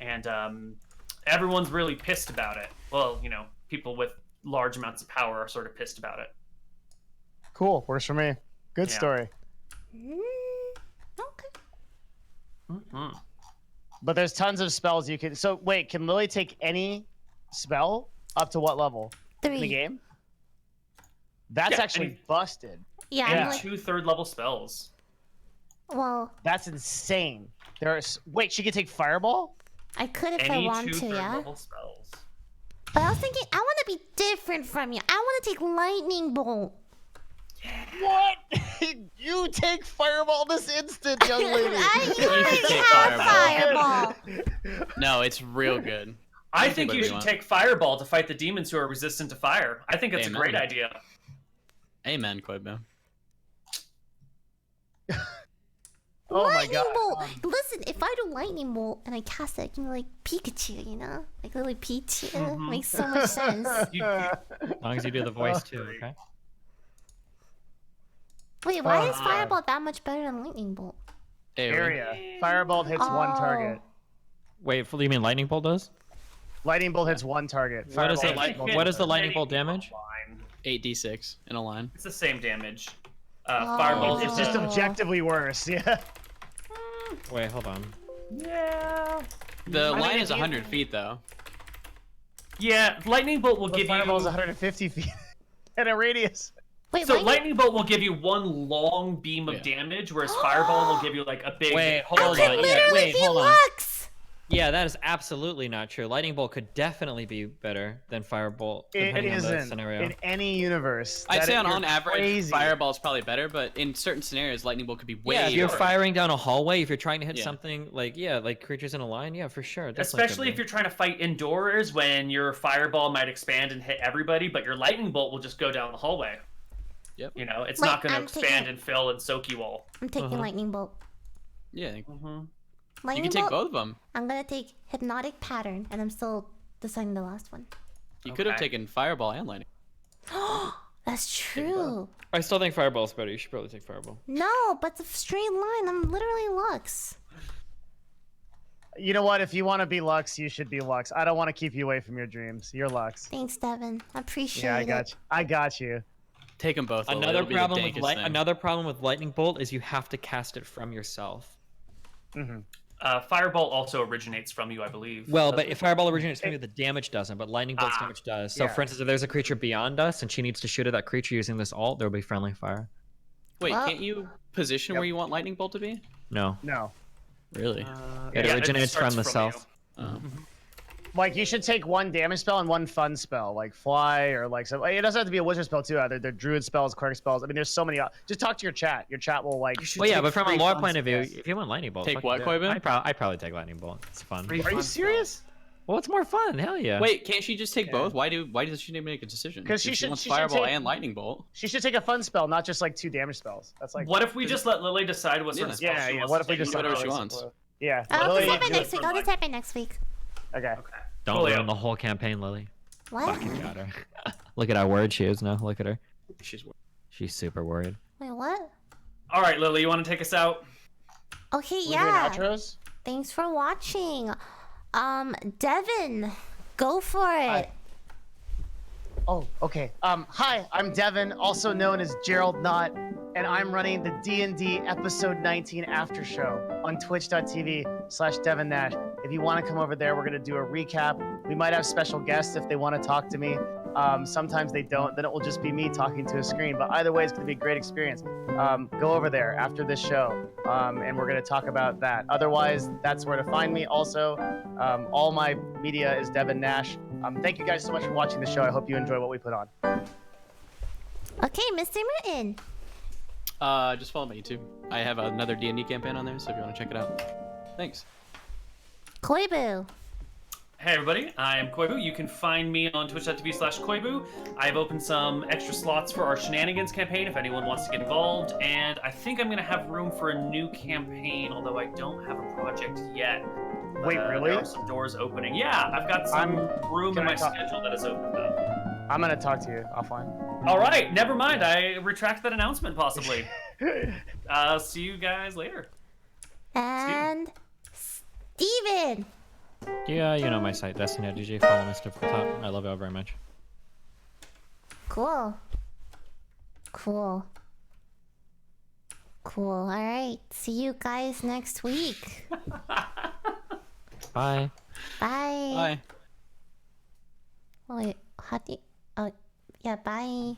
and everyone's really pissed about it. Well, people with large amounts of power are sort of pissed about it. Cool, works for me. Good Yeah. story. Okay. Mm-hmm. But there's tons of spells you can. So wait, can Lily take any spell up to what level in the 3. game? That's Yeah, actually any- busted. Yeah, And I'm like, 2 third-level spells. well, That's insane. Wait, she can take Fireball? I could if I Any want 2 to, yeah? third-level spells. But I was thinking, I want to be different from you. I want to take Lightning Bolt. What? You take Fireball this instant, young lady. You already take have Fireball. Fireball. No, it's real good. I You think do you whatever you should want. take Fireball to fight the demons who are resistant to fire. I think it's a Amen. great idea. Amen, Koibu. Oh my lightning god. bolt. Listen, if I do lightning bolt and I cast it, I can be like Pikachu, you know, like LilyPichu. Makes so much sense. As long as you do the voice too, okay? Wait, why is Fireball that much better than lightning bolt? Area. Firebolt hits one target. Wait, you mean lightning bolt does? Lightning bolt hits one target. What is Fireball what is the lightning Lightning bolt damage? line. 8d6 in a line. It's the same damage. Fireball. It's just objectively worse. Yeah. Wait, hold on. Yeah. The line is 100 feet though. Yeah, lightning bolt will But give Fireball's you. 150 feet at a radius. Wait, So lightning bolt will give you one long beam of damage, whereas fireball will give you like a big. Wait, that hold could on. literally Wait, be hold on. Lux. Yeah, that is absolutely not true. Lightning bolt could definitely be better than firebolt, It depending on the isn't scenario. in any universe. I'd say you're on average, crazy. fireball's probably better, but in certain scenarios, lightning bolt could be way. Yeah, if you're better. firing down a hallway, if you're trying to hit Yeah. something like like creatures in a line, yeah, for sure. Especially if you're trying to fight indoors, when your fireball might expand and hit everybody, but your lightning bolt will just go down the hallway. Yep. You know, it's Like, not going to I'm expand taking- and fill and soak you all. I'm taking lightning bolt. Yeah, you Lightning can take bolt. both of them. I'm gonna take hypnotic pattern, and I'm still deciding the last one. You could have Okay. taken fireball and lightning. That's true. I still think fireball's better. You should probably take fireball. No, but it's a straight line. I'm literally Lux. You know what? If you want to be Lux, you should be Lux. I don't want to keep you away from your dreams. You're Lux. Thanks, Devin. I appreciate Yeah, I it. got you. I got you. Take them both. Lily. Another It'll be the problem with dankest thing. another problem with lightning bolt is you have to cast it from yourself. Fireball also originates from you, I believe. Well, but if fireball originates from you, the damage doesn't, but lightning bolt's damage does. So, yeah. for instance, if there's a creature beyond us and she needs to shoot at that creature using this alt, there will be friendly fire. Wait, Well- can't you position where you want lightning bolt to be? No, No. Really? it yeah, originates from starts the from self. Like, you should take one damage spell and one fun spell, like fly or like some. It doesn't have to be a wizard spell too. Either they're druid spells, cleric spells. I mean, there's so many. Just talk to your chat. Your chat will like. Well, yeah, take but from a free lore fun point of view, spells. if you want lightning bolt, Take fucking what, do it. Koibu? I'd probably take lightning bolt. It's fun. Are you serious? Well, it's more fun. Hell yeah. Wait, can't she just take both? Why does she need to make a decision? 'Cause If she wants should fireball take- and lightning bolt. She should take a fun spell, not just like 2 damage spells. That's like. What if we just let Lily decide what sort of spell Yeah, she yeah. wants What to if we take? just whatever let she her wants. Yeah. I'll Lily, just type it do next it. week. I'll just type it next week. Okay. Okay. Don't Coolio. ruin the whole campaign, Lily. What? Fucking got her. Look at how worried she is now. Look at her. She's She's super worried. Wait, what? All right, Lily, you want to take us out? Okay, We doing yeah. outros? Thanks for watching. Devin, go for it. Oh, okay. Hi, I'm Devin, also known as Gerald Knott, and I'm running the D&D Episode 19 After Show on twitch.tv/Devin Nash. If you want to come over there, we're going to do a recap. We might have special guests if they want to talk to me. Sometimes they don't, then it will just be me talking to a screen. But either way, it's going to be a great experience. Go over there after this show, and we're going to talk about that. Otherwise, that's where to find me. Also, all my media is Devin Nash. Thank you guys so much for watching the show. I hope you enjoy what we put on. Okay, Mr. Mouton. just follow my YouTube. I have another D&D campaign on there, so if you want to check it out. Thanks. Koibu. Hey everybody, I'm Koibu. You can find me on twitch.tv/Koibu. I've opened some extra slots for our Shenanigans campaign if anyone wants to get involved, and I think I'm going to have room for a new campaign, although I don't have a project yet. Wait, really? There are some doors opening. Yeah, I've got some room can in I my talk- schedule that is opened up. I'm going to talk to you offline. All right, never mind. I retract that announcement, possibly. See you guys later. And Steven. Yeah, you know my site, Destiny.dg. Follow me stuff at the top. I love you all very much. Cool. Cool. Cool. All right. See you guys next week. Bye. Bye. Bye. Wait, how do you... Oh, yeah, bye.